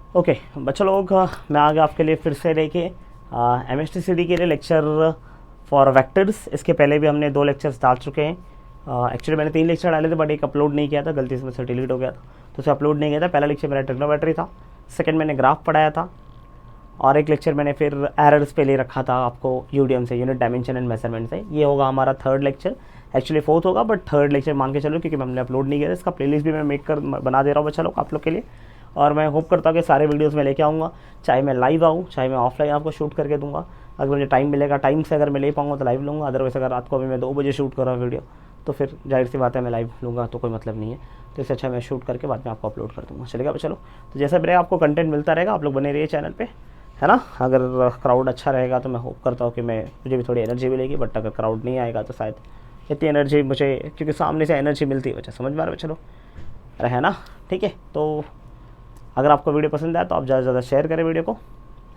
Okay बच्चों लोग, मैं आ गया आपके लिए फिर से लेके एमएसटीसीडी के लिए लेक्चर फॉर वेक्टर्स। इसके पहले भी हमने 2 लेक्चर्स डाल चुके हैं। एक्चुअली मैंने 3 लेक्चर डाले थे, बट एक अपलोड नहीं किया था, गलती से मुझसे डिलीट हो गया था, तो उसे अपलोड नहीं किया था। पहला लेक्चर मेरा ट्रिग्नोमेट्री था, सेकंड मैंने ग्राफ पढ़ाया था, और एक लेक्चर मैंने फिर एरर्स पे ले रखा था आपको यूडीएम से, यूनिट डायमेंशन एंड मेजरमेंट से। ये होगा हमारा 3rd लेक्चर, एक्चुअली 4th होगा, बट 3rd लेक्चर मान के चलो, क्योंकि हमने अपलोड नहीं किया था। इसका प्लेलिस्ट भी मैं मेक कर बना दे रहा हूँ बच्चा लोग आप लोग के लिए, और मैं होप करता हूँ कि सारे वीडियोस में लेके आऊँगा, चाहे मैं लाइव आऊँ, चाहे मैं ऑफलाइन आपको शूट करके दूँगा। अगर मुझे टाइम मिलेगा, टाइम से अगर मैं ले पाऊँगा तो लाइव लूँगा, अदरवाइज अगर रात को अभी मैं 2 बजे शूट कर रहा हूँ वीडियो, तो फिर जाहिर सी बात है मैं लाइव लूँगा तो कोई मतलब नहीं है। तो इससे अच्छा मैं शूट करके बाद में आपको अपलोड कर दूँगा, चलेगा चलो। तो जैसा भी आपको कंटेंट मिलता रहेगा, आप लोग बने रहिए चैनल पर, है ना। अगर क्राउड अच्छा रहेगा तो मैं होप करता हूँ कि मुझे भी थोड़ी एनर्जी मिलेगी, बट अगर क्राउड नहीं आएगा तो शायद इतनी एनर्जी मुझे, क्योंकि सामने से एनर्जी मिलती है बच्चा, समझ में आ रहा है चलो, अरे है ना। ठीक है, तो अगर आपको वीडियो पसंद आए तो आप ज़्यादा से ज़्यादा शेयर करें वीडियो को,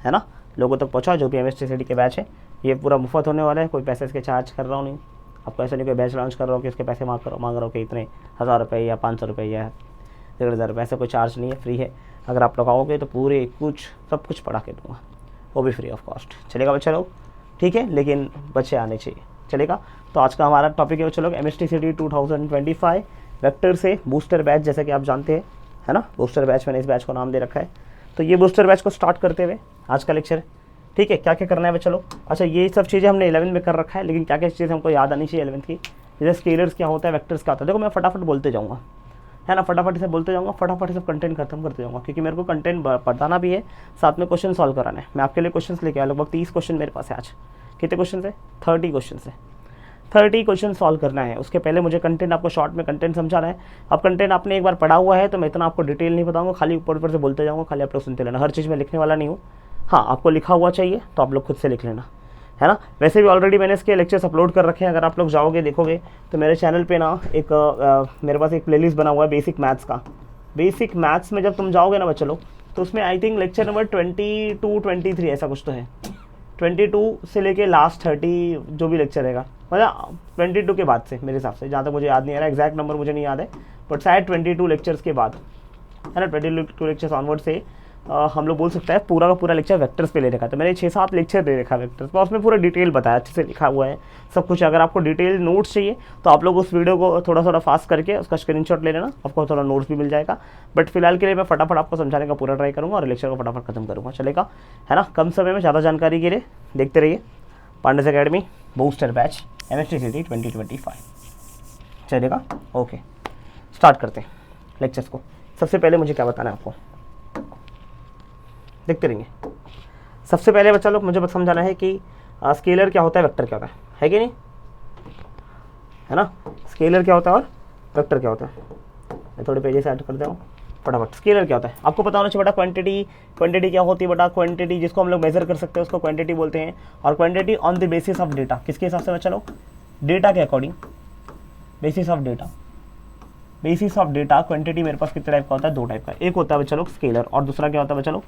है ना, लोगों तक पहुँचाओ। जो भी एमएसटीसीडी के बैच है ये पूरा मुफ्त होने वाला है, कोई पैसे इसके चार्ज कर रहा हूँ नहीं आपको, ऐसा नहीं कोई बैच लॉन्च कर रहा हूँ कि इसके पैसे मांग रहा हूँ कि इतने 1000 रुपये या 500 रुपये या 1500 रुपये, ऐसा कोई चार्ज नहीं है, फ्री है। अगर आप लोग आओगे तो पूरे सब कुछ पढ़ा के दूँगा, वो भी फ्री ऑफ कॉस्ट, चलेगा बच्चे लोग, ठीक है। लेकिन बच्चे आने चाहिए, चलेगा। तो आज का हमारा टॉपिक है बच्चे लोग एमएसटीसीडी 2025 वेक्टर से बूस्टर बैच, जैसे कि आप जानते हैं, है ना। बूस्टर बैच, मैंने इस बैच को नाम दे रखा है। तो ये बूस्टर बैच को स्टार्ट करते हुए आज का लेक्चर है, ठीक है। क्या क्या करना है बच्चे लोग, अच्छा ये सब चीज़ें हमने 11th में कर रखा है, लेकिन क्या क्या चीज़ें हमको याद आनी चाहिए 11th की, जैसे स्केलर्स क्या होता है, वेक्टर्स क्या होता है। देखो मैं फटाफट बोलते जाऊँगा, है ना, फटाफट से बोलते जाऊँगा, फटाफट से कंटेंट खत्म करते जाऊँगा, क्योंकि मेरे को कंटेंट पढ़ाना भी है, साथ में क्वेश्चन सॉल्व कराना है। मैं आपके लिए क्वेश्चन लेके आया, लगभग 30 क्वेश्चन मेरे पास है आज। कितने क्वेश्चन है? 30 क्वेश्चन है, 30 क्वेश्चन सॉल्व करना है। उसके पहले मुझे कंटेंट आपको शॉर्ट में कंटेंट समझाना है। अब कंटेंट आपने एक बार पढ़ा हुआ है तो मैं इतना आपको डिटेल नहीं बताऊंगा, खाली ऊपर ऊपर से बोलते जाऊँगा, खाली आप लोग सुनते लेना। हर चीज़ में लिखने वाला नहीं हूँ, हाँ आपको लिखा हुआ चाहिए तो आप लोग खुद से लिख लेना, है ना। वैसे भी ऑलरेडी मैंने इसके लेक्चर्स अपलोड कर रखे हैं, अगर आप लोग जाओगे देखोगे तो मेरे चैनल पे ना मेरे पास एक प्लेलिस्ट बना हुआ है बेसिक मैथ्स का। बेसिक मैथ्स में जब तुम जाओगे ना बच्चे लोग, तो उसमें आई थिंक लेक्चर नंबर 22, 23 ऐसा कुछ तो है, 22 से लेके लास्ट 30 जो भी लेक्चर रहेगा, मतलब 22 के बाद से मेरे हिसाब से, जहाँ तक मुझे याद नहीं आ रहा, एग्जैक्ट नंबर मुझे नहीं याद है, बट शायद 22 लेक्चर्स के बाद, है ना, 22 लेक्चर्स ऑनवर्ड से हम लोग बोल सकते हैं पूरा का पूरा लेक्चर वेक्टर्स पे ले रखा है। तो मैंने 6-7 लेक्चर दे रखा है वेक्टर्स पर, उसमें पूरा डिटेल बताया, अच्छे से लिखा हुआ है सब कुछ। अगर आपको डिटेल नोट्स चाहिए तो आप लोग उस वीडियो को थोड़ा फास्ट करके उसका स्क्रीनशॉट ले लेना, आपको थोड़ा नोट्स भी मिल जाएगा। बट फिलहाल के लिए मैं फटाफट आपको समझाने का पूरा ट्राई करूँगा और लेक्चर को फटाफट खत्म करूँगा, चलेगा, है ना। कम समय में ज़्यादा जानकारी के लिए देखते रहिए पांडेस अकेडमी बूस्टर बैच एमएसटीसीडी 2025, चलेगा। ओके, स्टार्ट करते हैं लेक्चर्स को। सबसे पहले मुझे क्या बताना है आपको, देखते रहेंगे। सबसे पहले बच्चा लोग मुझे बस समझाना है कि स्केलर क्या होता है, वेक्टर क्या होता है कि नहीं, है ना। स्केलर क्या होता है और वेक्टर क्या होता है, मैं थोड़े पेजेस ऐड कर दे रहा हूँ फटाफट। स्केलर क्या होता है आपको पता होना चाहिए बेटा। क्वांटिटी क्या होती है बेटा, क्वांटिटी जिसको हम लोग मेजर कर सकते हैं उसको क्वांटिटी बोलते हैं। और quantity on the basis of data, किसके हिसाब से बच्चा लोग, डेटा के according, basis of data. Basis of data quantity मेरे पास कितने टाइप का होता है, 2 टाइप का, एक होता है बच्चा लोग स्केलर और दूसरा क्या होता है बच्चा लोग,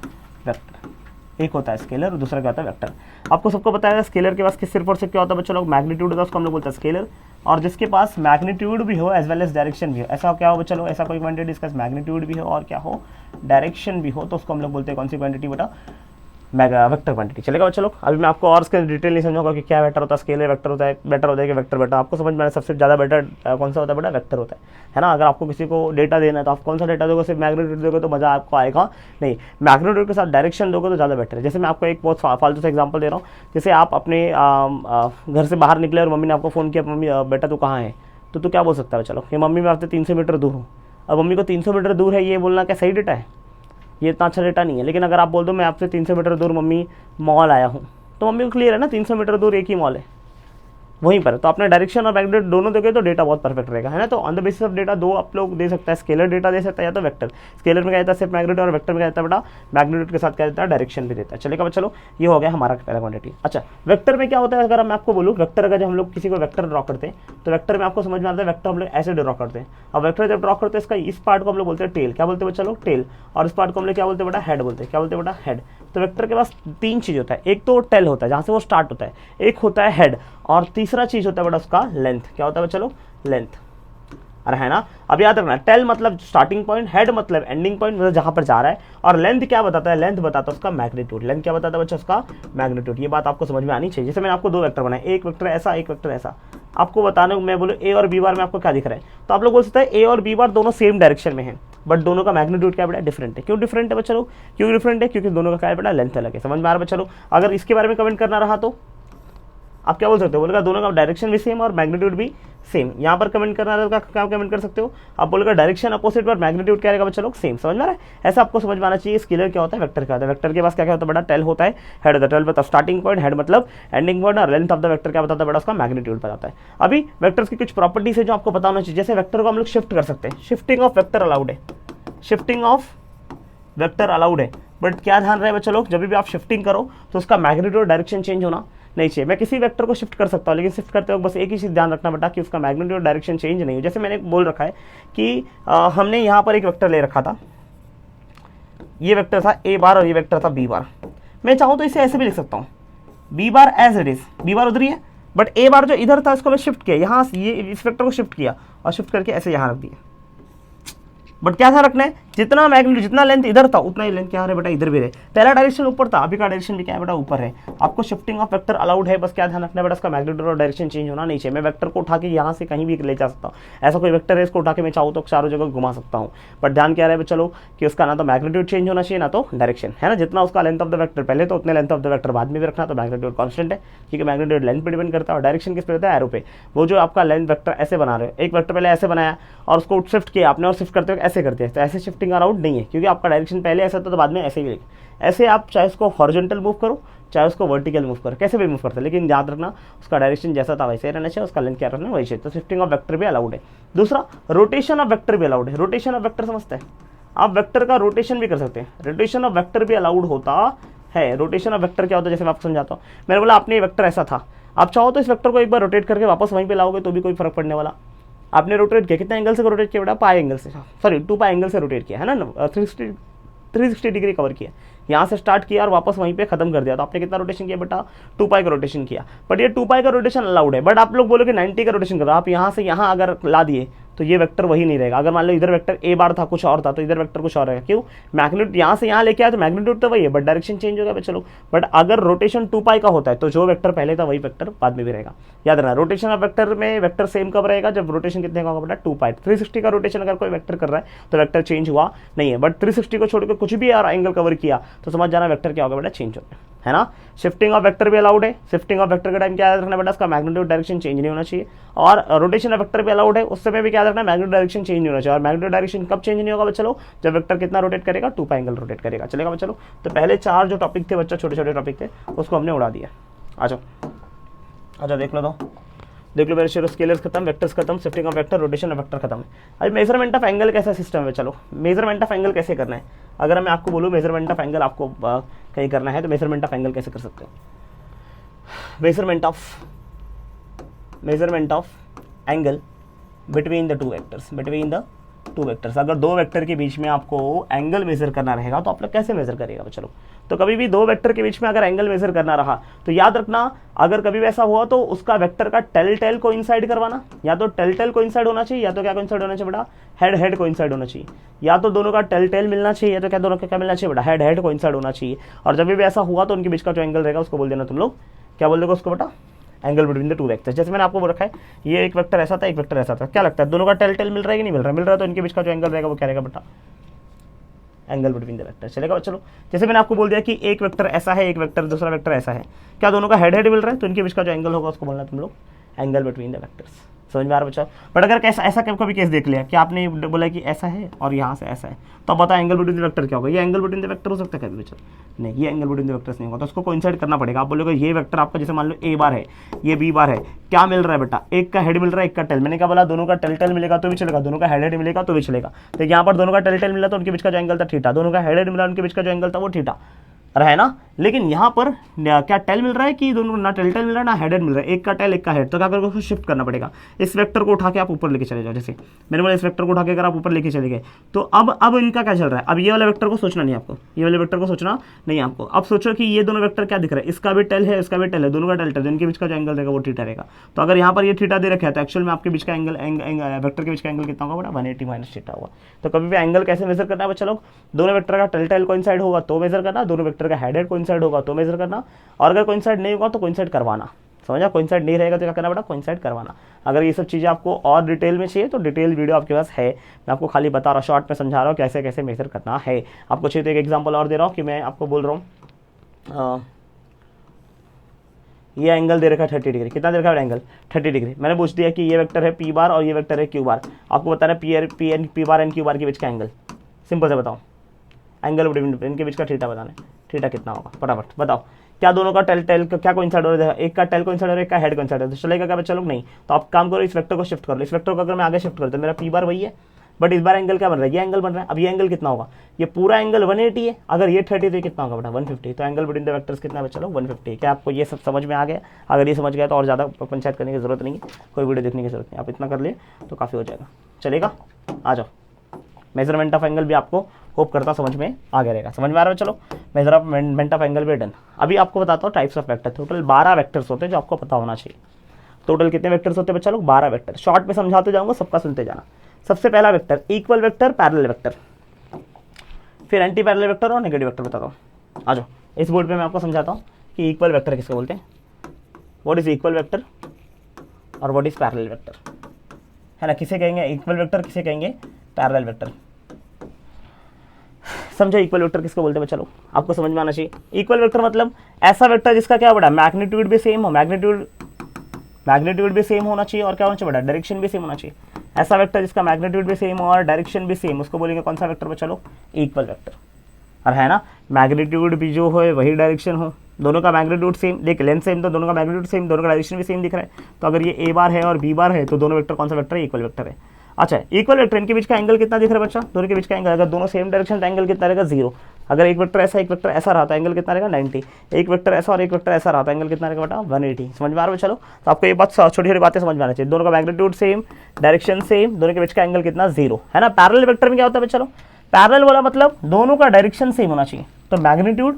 वेक्टर। एक होता है स्केलर और दूसरा क्या होता है वेक्टर। आपको सबको पता है स्केलर के पास किस सिर्फ और सिर्फ क्या होता है बच्चा लोग, मैग्नीट्यूड होता है, उसको हम लोग बोलते हैं स्केलर। और जिसके पास मैग्नीट्यूड भी हो एज वेल एज डायरेक्शन भी हो, ऐसा क्या हो बच्चा लोग, ऐसा कोई क्वांटिटी जिसका मैग्नीट्यूड भी हो और क्या हो, डायरेक्शन भी हो, तो उसको हम लोग बोलते हैं कौन सी क्वांटिटी बेटा, वेक्टर क्वांटिटी, चलेगा बच्चा लोग। अभी मैं आपको और इसके डिटेल नहीं समझाऊंगा कि क्या वेक्टर होता है, स्केलर वेक्टर होता है, बेटर होता है कि वेक्टर बेटा। आपको समझ में सबसे ज़्यादा बेटर कौन सा होता है बेटा, वेक्टर होता है ना। अगर आपको किसी को डेटा देना है तो आप कौन सा डेटा दोगे, सिर्फ मैग्नीट्यूड दोगे तो मज़ा आपको आएगा नहीं, मैग्नीट्यूड के साथ डायरेक्शन दोगे तो ज़्यादा बेटर है। जैसे मैं आपको एक बहुत फालतू सा एग्जाम्पल दे रहा हूँ, जैसे आप अपने घर से बाहर निकले और मम्मी ने आपको फ़ोन किया, मम्मी बेटा तू कहाँ है, तो तू क्या बोल सकता है, चलो ये मम्मी मैं आपसे 300 मीटर दूर हूँ। अब मम्मी को 300 मीटर दूर है ये बोलना क्या सही डेटा है, ये इतना अच्छा डेटा नहीं है। लेकिन अगर आप बोल दो मैं आपसे 300 मीटर दूर मम्मी मॉल आया हूँ, तो मम्मी को क्लियर है ना 300 मीटर दूर एक ही मॉल है वहीं पर। तो अपने डायरेक्शन और मैग्नीट्यूड दोनों दोगे तो डेटा बहुत परफेक्ट रहेगा, है ना। तो on the basis of data 2 आप लोग दे सकता है, स्केलर डेटा दे सकता है या तो वेक्टर। स्केलर में क्या देता है सिर्फ मैग्नीट्यूड, और वेक्टर में क्या देता है बेटा, मैग्नीट्यूड के साथ क्या देता है, डायरेक्शन भी देता है, चलेगा चलो। ये हो गया हमारा पहला क्वांटिटी। अच्छा वेक्टर में क्या होता है, अगर मैं आपको बोलूँ वेक्टर, अगर जब हम लोग किसी को वेक्टर ड्रॉ करते हैं तो वेक्टर में आपको समझ में आता है वेक्टर हम लोग ऐसे ड्रॉ करते हैं। अब वेक्टर जब ड्रॉ करते हैं इसका इस पार्ट को हम लोग बोलते हैं टेल, क्या बोलते हैं बच्चा लोग, टेल। और इस पार्ट को हम लोग क्या बोलते हैं बेटा, हेड बोलते हैं, क्या बोलते हैं बेटा, हेड। तो वेक्टर के पास 3 चीज़ होता है, एक तो टेल होता है जहाँ से वो स्टार्ट होता है, एक होता है हेड, और तीसरा चीज़ होता है बेटा उसका लेंथ। क्या होता है बच्चा लोग, लेंथ। अरे है ना। अब याद रखना, टेल मतलब स्टार्टिंग पॉइंट, हेड मतलब एंडिंग पॉइंट, मतलब जहां पर जा रहा है, और लेंथ क्या बताता है, लेंथ बताता है उसका मैग्नीट्यूड। लेंथ क्या बताता है बच्चा, उसका मैग्नीट्यूड। ये बात आपको समझ में आनी चाहिए। जैसे मैंने आपको दो वेक्टर बनाए, एक वेक्टर ऐसा, एक वेक्टर ऐसा, आपको बताने मैं बोलूँ ए और बी बार में आपको क्या दिख रहा है, तो आप लोग बोल सकते हैं ए और बी बार दोनों सेम डायरेक्शन में है, बट दोनों का मैग्नीट्यूड क्या बेटा डिफरेंट है। क्यों डिफरेंट है बच्चा लोग, क्यों डिफरेंट है, क्योंकि दोनों का क्या है बेटा लेंथ अलग है। समझ में आ रहा है बच्चा लोग। अगर इसके बारे में कमेंट करना रहा तो आप क्या बोल सकते हो, बोलेगा दोनों का डायरेक्शन भी सेम और मैग्नीट्यूड भी सेम। यहाँ पर कमेंट करना रहेगा, क्या कमेंट कर सकते हो आप, बोलेगा डायरेक्शन अपोजिट पर मैग्नीट्यूड क्या रहेगा बच्चा लोग सेम। समझ में आ रहा है। ऐसा आपको समझ में आना चाहिए। स्केलर क्या होता है, वेक्टर क्या होता है। वेक्टर के पास क्या क्या होता है बेटा, टेल होता है, हेड होता है। टेल मतलब स्टार्टिंग पॉइंट, हेड मतलब एंडिंग पॉइंट, और लेंथ ऑफ द वेक्टर क्या बताता है बेटा, उसका मैग्नीट्यूड बताता है। अभी वेक्टर्स की कुछ प्रॉपर्टीज है जो आपको पता होना चाहिए। जैसे वेक्टर को हम लोग शिफ्ट कर सकते हैं, शिफ्टिंग ऑफ वेक्टर अलाउड है, शिफ्टिंग ऑफ वेक्टर अलाउड है। बट क्या ध्यान रहे बच्चा लोग, जब भी आप शिफ्टिंग करो तो उसका मैग्नीट्यूड डायरेक्शन चेंज होना नहीं चाहिए। मैं किसी वेक्टर को शिफ्ट कर सकता हूँ, लेकिन शिफ्ट करते वक्त बस एक ही चीज़ ध्यान रखना बेटा कि उसका मैग्नीट्यूड डायरेक्शन चेंज नहीं हो। जैसे मैंने बोल रखा है कि हमने यहाँ पर एक वेक्टर ले रखा था, ये वेक्टर था ए बार और ये वेक्टर था बी बार। मैं चाहूँ तो इसे ऐसे भी लिख सकता हूँ, B bar as it is, B bar उधर ही है, बट ए बार जो इधर था इसको मैं शिफ्ट किया, यहाँ ये इस वेक्टर को शिफ्ट किया और शिफ्ट करके ऐसे यहाँ रख दिया। बट क्या ध्यान रखना है, जितना मैग्नीट्यूड जितना लेंथ इधर था उतना ही लेंथ क्या है बेटा इधर भी रहे। पहला डायरेक्शन ऊपर था, अभी का डायरेक्शन भी क्या है बेटा ऊपर है। आपको शिफ्टिंग ऑफ वेक्टर अलाउड है, बस क्या ध्यान रखना है बेटा, उसका मैग्नीट्यूड और डायरेक्शन चेंज होना नहीं चाहिए। मैं वेक्टर को उठा के यहाँ से कहीं भी ले जा सकता हूँ, ऐसा कोई वेक्टर है इसको उठा के मैं चाहूँ तो चारों जगह घुमा सकता हूँ। बट ध्यान क्या रहे चलो कि उसका ना तो मैग्नीट्यूड चेंज होना चाहिए ना तो डायरेक्शन, है ना। जितना उसका लेंथ ऑफ द वेक्टर पहले तो उतने लेंथ ऑफ द वेक्टर बाद में भी रखना, तो मैग्नीट्यूड कॉन्स्टेंट है क्योंकि मैग्नीट्यूड लेंथ पर डिपेंड करता है, और डायरेक्शन किस पे होता है, एरो पे। वो जो आपका लेंथ वेक्टर ऐसे बना रहे हो, एक वेक्टर पहले ऐसे बनाया और उसको शिफ्ट किया आपने और शिफ्ट करते हुए ऐसे करते हैं, तो ऐसे शिफ्टिंग अलाउड नहीं है क्योंकि आपका डायरेक्शन पहले ऐसा था तो बाद में ऐसे ही लिखे। ऐसे आप चाहे उसको हॉरिजॉन्टल मूव करो चाहे उसको वर्टिकल मूव करो, कैसे भी मूव करते हैं, लेकिन याद रखना उसका डायरेक्शन जैसा था वैसे ही रहना चाहिए, उसका लेंथ क्या रहना वही चाहिए। तो शिफ्टिंग ऑफ वेक्टर भी अलाउड है। दूसरा, रोटेशन ऑफ वेक्टर भी अलाउड है। रोटेशन ऑफ वेक्टर समझते हैं आप, वेक्टर का रोटेशन भी कर सकते हैं, रोटेशन ऑफ वेक्टर भी अलाउड होता है। रोटेशन ऑफ वेक्टर क्या होता है, जैसे मैं आपको समझाता हूँ। मैंने बोला आपने वेक्टर ऐसा था, आप चाहो तो इस वेक्टर को एक बार रोटेट करके वापस वहीं पे लाओगे तो भी कोई फर्क पड़ने वाला। आपने रोटेट किया, कितने एंगल से रोटेट किया बेटा, पाई एंगल से, सॉरी 2 पाई एंगल से रोटेट किया है ना, 360 डिग्री कवर किया। यहाँ से स्टार्ट किया और वापस वहीं पे खत्म कर दिया, तो आपने कितना रोटेशन किया बेटा, 2 पाई का रोटेशन किया। बट ये 2 पाई का रोटेशन अलाउड है। बट आप लोग बोलोगे 90 का रोटेशन करो, आप यहाँ से यहाँ अगर ला दिए तो ये वेक्टर वही नहीं रहेगा। अगर मान लो इधर वेक्टर ए बार था कुछ और था तो इधर वेक्टर कुछ और रहेगा। क्यों, मैग्नीट्यूड यहाँ से यहाँ लेके आया तो मैग्नीट्यूड तो वही है बट डायरेक्शन चेंज हो गया चलो। बट अगर रोटेशन 2 पाई का होता है तो जो वेक्टर पहले था वही वेक्टर बाद में भी रहेगा। याद रखना, रोटेशन ऑफ वेक्टर में वेक्टर सेम कब रहेगा, जब रोटेशन कितने का होगा बेटा, 2 पाई। 360 का रोटेशन अगर कोई वेक्टर कर रहा है तो वेक्टर चेंज हुआ नहीं है। बट 360 को छोड़कर कुछ भी यार एंगल कवर किया तो समझ जाना वेक्टर क्या होगा बेटा, चेंज हो गया, है ना। शिफ्टिंग ऑफ वेक्टर भी अलाउड है। शिफ्टिंग ऑफ वेक्टर का टाइम क्या याद रखना बेटा, उसका मैग्नीट्यूड डायरेक्शन चेंज नहीं होना चाहिए। और रोटेशन ऑफ वेक्टर भी अलाउड है, उस समय भी क्या याद रखना, मैग्नीट्यूड डायरेक्शन चेंज नहीं होना चाहिए। और मैग्नीट्यूड डायरेक्शन कब चेंज नहीं होगा बच्चा लोग, जब वेक्टर कितना रोटेट करेगा, 2 पाई एंगल रोटेट करेगा, चलेगा बच्चा लोग। तो पहले 4 जो टॉपिक थे बच्चा, छोटे छोटे टॉपिक थे, उसको हमने उड़ा दिया। आ जाओ देख लो, तो देख लो मेरे शेयर, स्केलर्स खत्म, वेक्टर्स खत्म, shifting of vector, rotation of vector खत्म। अभी मेजरमेंट ऑफ एंगल कैसा सिस्टम है, चलो मेजरमेंट ऑफ एंगल कैसे करना है। अगर मैं आपको बोलूँ मेजरमेंट ऑफ एंगल आपको कहीं करना है तो मेजरमेंट ऑफ एंगल कैसे कर सकते हो। Measurement of angle between the 2 vectors, between the 2 vectors. अगर 2 वेक्टर के बीच में आपको एंगल मेजर करना रहेगा तो आप लोग कैसे मेजर करेगा चलो। तो कभी भी 2 वेक्टर के बीच में अगर एंगल मेजर करना रहा तो याद रखना, अगर कभी भी ऐसा हुआ तो उसका वेक्टर का टेल कोइंसाइड करवाना, या तो टेल कोइंसाइड होना चाहिए, या तो क्या कोइंसाइड होना चाहिए बेटा, हेड कोइंसाइड होना चाहिए। या तो दोनों का टेल मिलना चाहिए, या तो क्या दोनों का क्या मिलना चाहिए बेटा, हेड कोइंसाइड होना चाहिए। और जब भी ऐसा हुआ तो उनके बीच का जो एंगल रहेगा उसको बोल देना तुम लोग, क्या बोल देगा उसको बेटा, एंगल बिटवीन द 2 वेक्टर्स। जैसे मैंने आपको बोल रखा है ये एक वेक्टर ऐसा था, एक वेक्टर ऐसा था, क्या लगता है दोनों का टेल मिल रहा है कि नहीं मिल रहा है, मिल रहा है तो इनके बीच का जो एंगल रहेगा वो क्या रहेगा बेटा, एंगल बिटवीन द वेक्टर, चलेगा चलो। जैसे मैंने आपको बोल दिया कि एक वेक्टर ऐसा है, एक वेक्टर दूसरा वेक्टर ऐसा है, क्या दोनों का हेड मिल रहा है तो इनके बीच का जो एंगल होगा उसको बोलना तुम लोग एंगल बिटवीन द वेक्टर्स। समझ में आ रहा बच्चा। बट अगर कैसा ऐसा कभी केस देख लिया कि आपने बोला कि ऐसा है और यहाँ से ऐसा है, तो अब बता एंगल बिटवीन द वेक्टर क्या होगा, ये एंगल बिटवीन द वेक्टर हो सकता है कभी बच्चा, नहीं ये एंगल बिटवीन द वेक्टर्स नहीं होगा। तो उसको कोइंसाइड करना पड़ेगा। आप बोलोगे ये वेक्टर आपका, जैसे मान लो ए बार है, ये बी बार है, क्या मिल रहा है बेटा, एक का हेड मिल रहा है, एक का टेल। मैंने क्या बोला, दोनों का टेल मिलेगा तो भी चलेगा, दोनों का हेड मिलेगा तो भी चलेगा। तो यहाँ पर दोनों का टेल मिला तो उनके बीच का जो एंगल था थीटा, दोनों का हेड मिला उनके बीच का जो एंगल था वो थीटा है ना। लेकिन यहाँ पर क्या टेल मिल रहा है कि दोनों ना टेल मिल रहा है ना हेडेड मिल रहा है, एक का टेल एक का हेड, तो क्या करोगे उसको शिफ्ट करना पड़ेगा। इस वेक्टर को उठा के आप ऊपर लेके चले जाओ, जैसे मैंने बोला इस वेक्टर को उठा के अगर आप ऊपर लेके चले गए तो अब इनका क्या चल रहा है, अब ये वाला वेक्टर को सोचना नहीं आपको, ये वाले वेक्टर को सोचना नहीं आपको। अब सोचो कि ये दोनों वेक्टर क्या दिख रहा है, इसका भी टेल है इसका भी टेल है, दोनों का टेल है, इनके बीच का जो एंगल रहेगा वो थीटा रहेगा। तो अगर यहाँ पर ये थीटा दे रखा है तो एक्चुअल में आपके बीच का एंगल वेक्टर के बीच का एंगल कितना होगा बड़ा 180 माइनस थीटा होगा। तो कभी भी एंगल कैसे मेजर करना है बच्चा लोग, दोनों वेक्टर का टेल कोइंसाइड होगा तो मेजर करना, दोनों वेक्टर का हेड कोइंसाइड होगा तो मेजर करना, और अगर कोइंसाइड नहीं होगा तो कोइंसाइड करवाना। समझा, कोइंसाइड नहीं रहेगा तो क्या करना बेटा, कोइंसाइड करवाना। अगर ये सब चीज़ें आपको और डिटेल में चाहिए तो डिटेल वीडियो आपके पास है, मैं आपको खाली बता रहा हूँ, शॉर्ट में समझा रहा हूँ कैसे कैसे मेजर करना है। आपको चाहिए तो एक एग्जांपल और दे रहा हूँ कि मैं आपको बोल रहा हूँ ये एंगल दे रखा है 30 डिग्री, कितना दे रखा है एंगल 30 डिग्री। मैंने पूछ दिया कि ये वेक्टर है पी बार और ये वेक्टर है क्यू बार, आपको बता रहा है P bar and Q bar के बीच का एंगल, सिंपल से बताओ एंगल इनके बीच का थीटा बताना है, थीटा कितना होगा फटाफट बताओ। क्या दोनों का टेल क्या कोइंसाइड हो रहा है, एक का टेल कोइंसाइड हो रहा है एक का हेड कोइंसाइड हो रहा है, तो चलेगा क्या बच्चा लोग, नहीं। तो आप काम करो इस वेक्टर को शिफ्ट कर लो, इस वेक्टर को अगर मैं आगे शिफ्ट करता हूं मेरा पी बार वही है, बट इस बार एंगल क्या बन रहा है, ये एंगल बन रहा है। अब ये एंगल कितना होगा, ये पूरा एंगल 180 है, अगर ये 30 तो ये कितना होगा बेटा 150। तो एंगल बिटवीन द वेक्टर्स कितना है बच्चा लोग 150। क्या आपको ये सब समझ में आ गया? अगर ये समझ गया तो और ज़्यादा पंचायत करने की जरूरत नहीं है, कोई वीडियो देखने की जरूरत नहीं, आप इतना कर लिए तो काफ़ी हो जाएगा। चलेगा, आ जाओ। मेजरमेंट ऑफ एंगल भी आपको होप करता समझ में आ गया रहेगा, समझ में आ रहा है। चलो मेजरमेंट ऑफ एंगल भी डन। अभी आपको बताता हूँ types of vector. Total 12 vectors होते हैं जो आपको पता होना चाहिए। टोटल कितने वेक्टर्स होते हैं बच्चा लोग, 12 वेक्टर। शॉर्ट में समझाते जाऊंगा, सबका सुनते जाना। सबसे पहला vector equal vector, parallel vector, फिर एंटी पैरेलल वेक्टर और नेगेटिव वेक्टर बताता हूँ। आ जाओ, इस बोर्ड पे मैं आपको समझाता हूँ कि इक्वल वेक्टर किसको बोलते हैं, व्हाट इज इक्वल वेक्टर और व्हाट इज पैरेलल वेक्टर, है ना। किसे कहेंगे इक्वल वेक्टर, किसे कहेंगे पैरेलल वेक्टर। समझो इक्वल वेक्टर किसको बोलते हैं बच्चा लोग, आपको समझ में आना चाहिए। इक्वल वेक्टर मतलब ऐसा वेक्टर जिसका क्या बड़ा मैग्नीट्यूड भी सेम हो, मैग्नीट्यूड भी सेम होना चाहिए और क्या होना चाहिए बड़ा डायरेक्शन भी सेम होना चाहिए। ऐसा वेक्टर जिसका मैग्नीट्यूड भी सेम हो और डायरेक्शन भी सेम, उसको बोलेंगे कौन सा वेक्टर बच्चा लोग, इक्वल वेक्टर। और है ना, मैग्नीट्यूड भी जो हो वही डायरेक्शन हो, दोनों का मैग्नीट्यूड सेम, देख लेंथ सेम तो दोनों का मैग्नीट्यूड सेम, दोनों का डायरेक्शन भी सेम दिख रहा है। तो अगर ये ए बार है और बी बार है तो दोनों वेक्टर कौन सा वेक्टर है, इक्वल वेक्टर है। अच्छा, इक्वल वेक्टर, इनके बीच का एंगल कितना दिख रहा है बच्चा, दोनों के बीच का एंगल, अगर दोनों सेम डायरेक्शन तो एंगल कितना रहेगा 0। अगर एक वेक्टर ऐसा एक वेक्टर ऐसा रहा तो एंगल कितना रहेगा 90। एक वेक्टर ऐसा और एक वेक्टर ऐसा रहा तो एंगल कितना रहेगा बेटा 180। समझ में आ रहा है चलो। तो आपको ये बात छोटी छोटी बातें समझ में आना चाहिए। दोनों का मैग्नीट्यूड सेम, डायरेक्शन सेम, दोनों के बीच का एंगल कितना 0, है ना। पैरेलल वेक्टर में क्या होता है बच्चा लोग, पैरेलल वाला मतलब दोनों का डायरेक्शन सेम होना चाहिए। तो मैग्नीट्यूड,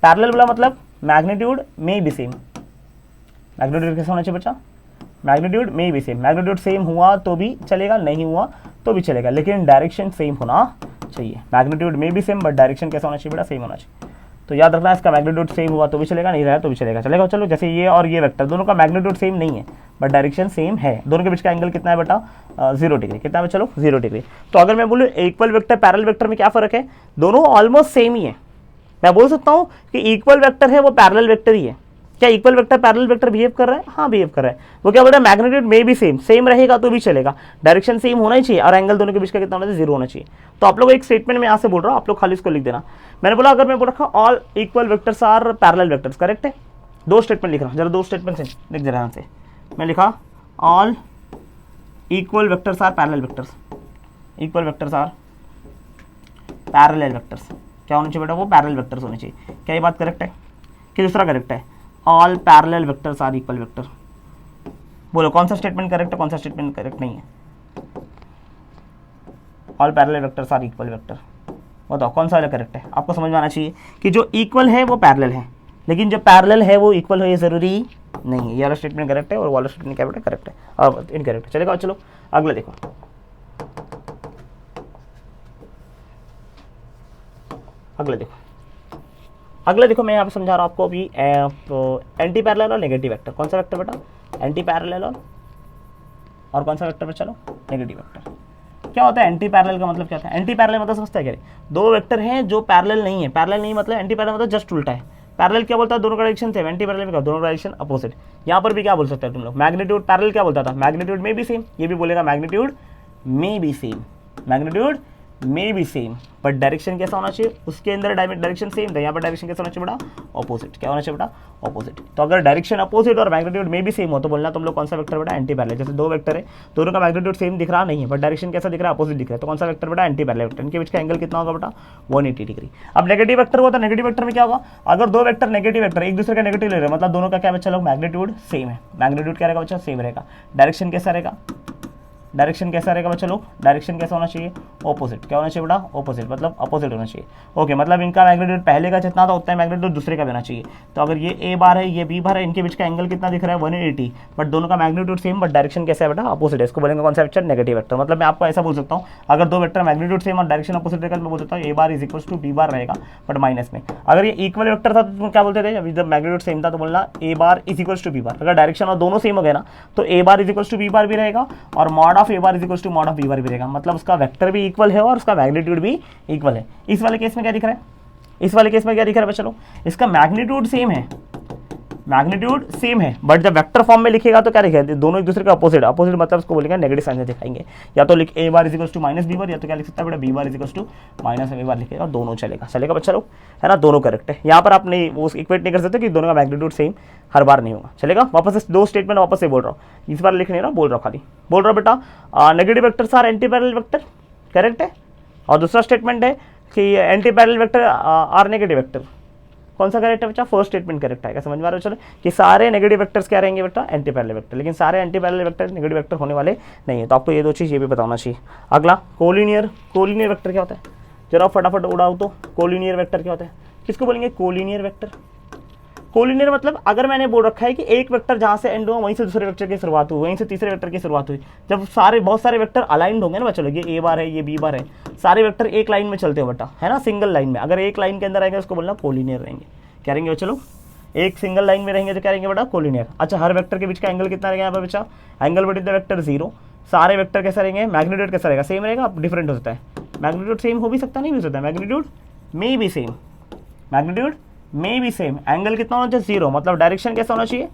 पैरेलल वाला मतलब मैग्नीट्यूड में भी सेम, मैग्नीट्यूड कैसा होना चाहिए बच्चा, मैग्नीट्यूड में भी सेम। मैग्नीट्यूड सेम हुआ तो भी चलेगा, नहीं हुआ तो भी चलेगा, लेकिन डायरेक्शन सेम होना चाहिए। मैग्नीट्यूड में भी सेम बट डायरेक्शन कैसा होना चाहिए बेटा, सेम होना चाहिए। तो याद रखना, इसका मैग्नीट्यूड सेम हुआ तो भी चलेगा, नहीं रहा तो भी चलेगा। चलेगा चलो, जैसे ये और ये वेक्टर दोनों का मैग्नीट्यूड सेम नहीं है बट डायरेक्शन सेम है, दोनों के बीच का एंगल कितना है बेटा 0 डिग्री। कितना है चलो 0 डिग्री। तो अगर मैं बोलूँ इक्वल वेक्टर पैरेलल वेक्टर में क्या फर्क है, दोनों ऑलमोस्ट सेम ही है। मैं बोल सकता हूँ कि इक्वल वेक्टर है वो पैरेलल वेक्टर ही है। क्या equal vector parallel vector behave कर रहा है, हाँ बिहेव कर रहा है। वो क्या बोल रहा है, मैग्नीट्यूड में भी सेम रहेगा तो भी चलेगा, डायरेक्शन सेम होना ही चाहिए और एंगल दोनों के बीच का कितना होना चाहिए 0 होना चाहिए। तो आप लोग एक स्टेटमेंट में यहाँ से बोल रहा हूँ, आप लोग खाली इसको लिख देना। मैंने बोला अगर मैं बोल रखा all equal vectors are parallel vectors, correct है। 2 स्टेटमेंट लिख रहा हूँ, जरा 2 स्टेटमेंट से लिख दे रहा हूँ। मैं लिखा all equal vectors are parallel vectors, equal vectors are parallel vectors. क्या होना चाहिए बेटा, वो पैरेलल वेक्टर्स होने चाहिए। क्या ये बात करेक्ट है कि दूसरा करेक्ट है, all parallel vectors are equal vector. बोलो कौन सा स्टेटमेंट करेक्ट है, कौन सा स्टेटमेंट करेक्ट नहीं है। All parallel vectors are equal vector, बताओ कौन सा वाला करेक्ट है। आपको समझ में आना चाहिए कि जो इक्वल है वो पैरेलल है, लेकिन जो पैरेलल है वो इक्वल हो ये जरूरी नहीं है। ये वाला स्टेटमेंट करेक्ट है और वाला स्टेटमेंट क्या बेटा करेक्ट है, अब इनकरेक्ट है। चलेगा, चलो अगला देखो। अगला देखो, मैं यहाँ पे समझा रहा हूँ आपको अभी एंटी पैरेलल और नेगेटिव वेक्टर। कौन सा वेक्टर बेटा, एंटी पैरेलल और कौन सा वेक्टर पे चलो नेगेटिव वेक्टर। क्या होता है एंटी पैरेलल का मतलब क्या होता है, एंटी पैरेलल मतलब समझते हैं क्या, 2 वेक्टर हैं जो पैरेलल नहीं है। पैरेलल नहीं मतलब एंटी पैरेलल मतलब जस्ट उल्टा है। पैरेलल क्या बोलता है, दोनों का डायरेक्शन थे, एंटी पैरेलल का दोनों का डायरेक्शन अपोजिट। यहाँ पर भी क्या बोल सकते हैं तुम लोग, मैग्नीट्यूड पैरेलल क्या बोलता था, मैग्नीट्यूड में भी सेम, ये भी बोलेगा मैग्नीट्यूड में भी same, magnitude may be same, but direction कैसा होना चाहिए, उसके अंदर डायरेक्शन सेम था, यहाँ पर डायरेक्शन कैसा होना चाहिए बेटा, ऑपोजिट। क्या होना चाहिए बेटा, ऑपोजिट। तो अगर डायरेक्शन अपोजिट और मैग्नीट्यूड में भी सेम हो तो बोलना तुम लोग कौन सा वेक्टर बेटा, एंटी पैरेलल। जैसे दो वेक्टर है, दोनों का मैग्नीट्यूड सेम दिख रहा नहीं है, बट डायरेक्शन कैसा दिख रहा है, अपोजिट दिख रहा है, तो कौन सा वेक्टर बेटा, एंटी पैरेलल वेक्टर। इनके बीच का एंगल कितना होगा बेटा, 180 डिग्री। अब नेगेटिव वेक्टर होता है, नेगेटिव वेक्टर में क्या होगा, अगर दो वेक्टर नेगेटिव वेक्टर एक दूसरे का नेगेटिव ले रहे हैं, मतलब दोनों का क्या बच्चा लोग, मैग्नीट्यूड सेम है। मैग्नीट्यूड क्या रहेगा बच्चा, सेम रहेगा। डायरेक्शन कैसा रहेगा, डायरेक्शन कैसा रहेगा बच्चा लोग, डायरेक्शन कैसा होना चाहिए, ऑपोजिट। क्या होना चाहिए बेटा, ऑपोजिट, मतलब अपोजिट होना चाहिए। ओके, मतलब इनका मैग्नीट्यूड पहले का जितना था उतना मैग्नीट्यूड दूसरे का भी होना चाहिए। तो अगर ये ए बार है, ये बी बार है, इनके बीच का एंगल कितना दिख रहा है, 180, बट दोनों का मैग्नीट्यूड सेम, बट डायरेक्शन कैसा है बेटा, अपोजिट है। इसको बोलेंगे कौन सा वेक्टर, नेगेटिव वेक्टर। मतलब मैं आपको ऐसा बोल सकता हूँ, अगर दो वेक्टर मैग्नीट्यूड सेम और डायरेक्शन अपोजिट रहेगा, मैं बोल सकता हूँ A bar is equal to B bar रहेगा, बट माइनस में। अगर ये इक्वल वेक्टर था तो क्या बोलते थे, अभी जब मैग्नीट्यूड सेम था तो बोलना A bar is equal to B bar. अगर डायरेक्शन और दोनों सेम हो गए ना, तो A bar is equal to B bar भी रहेगा, और mod of A bar is equal to mod of B bar भी रहेगा। मतलब उसका वेक्टर भी इक्वल है और उसका मैग्नीट्यूड भी इक्वल है। इस वाले केस में क्या दिख रहा है, इस वाले केस में क्या दिख रहा है, चलो इसका मैग्नीट्यूड सेम है, मैग्नीट्यूड सेम है, बट जब वेक्टर फॉर्म में लिखेगा तो क्या लिखेगा, दोनों एक दूसरे का अपोजिट। अपोजिट मतलब उसको बोलेंगे नेगेटिव साइन से दिखाएंगे, या तो लिख A bar is equal to minus B bar, या तो क्या लिख सकता है बेटा, B bar is equal to minus A bar लिखेगा, दोनों चलेगा। चलेगा बच्चा लोग, है ना, दोनों करेक्ट है। यहाँ पर आप नहीं वो इक्वेट नहीं कर सकते कि दोनों का मैग्नीट्यूड सेम हर बार नहीं होगा। चलेगा, वापस से दो स्टेटमेंट वापस से बोल रहा हूँ, इस बार लिख नहीं रहा, बोल रहा हूँ खाली, बोल रहा हूँ बेटा negative vectors are anti parallel vector, correct है। और दूसरा स्टेटमेंट है कि anti parallel vector are negative vector, कौन सा करेक्ट है बच्चा, फर्स्ट स्टेटमेंट करेक्ट है। क्या समझ में आ रहा है, चलो कि सारे नेगेटिव वेक्टर्स क्या रहेंगे बेटा, एंटी पैरेलल वेक्टर, लेकिन सारे anti parallel vector negative vector होने वाले नहीं है। तो आपको ये दो चीज़ ये भी बताना चाहिए। अगला कोलिनियर, कोलिनियर वेक्टर क्या होता है, जरा फटाफट उड़ाओ तो। कोलिनियर वेक्टर क्या होता है, किसको बोलेंगे, कोलिनियर वेक्टर। कोलिनियर मतलब अगर मैंने बोल रखा है कि एक वेक्टर जहाँ से एंड हुआ वहीं से दूसरे वेक्टर की शुरुआत हुई, वहीं से तीसरे वेक्टर की शुरुआत हुई, जब सारे बहुत सारे वेक्टर अलाइंड होंगे ना बच्चों, ये ए बार है, ये बी बार है, सारे वेक्टर एक लाइन में चलते हो बेटा, है ना, सिंगल लाइन में। अगर एक लाइन के अंदर आएंगे उसको बोलना कोलिनियर रहेंगे। क्या रहेंगे चलो, एक सिंगल लाइन में रहेंगे तो क्या रहेंगे बेटा, कोलिनियर। अच्छा, हर वेक्टर के बीच का एंगल कितना रहेगा यहाँ पर बच्चा, एंगल बिटवीन द वेक्टर 0। सारे वेक्टर कैसा रहेंगे, मैग्नीट्यूड कैसा रहेगा, सेम रहेगा, डिफरेंट हो सकता है। मैग्नीट्यूड सेम हो भी सकता है, नहीं भी हो सकता है, magnitude may be same, magnitude may be same. Angle कितना होना चाहिए, 0, मतलब डायरेक्शन कैसा होना चाहिए,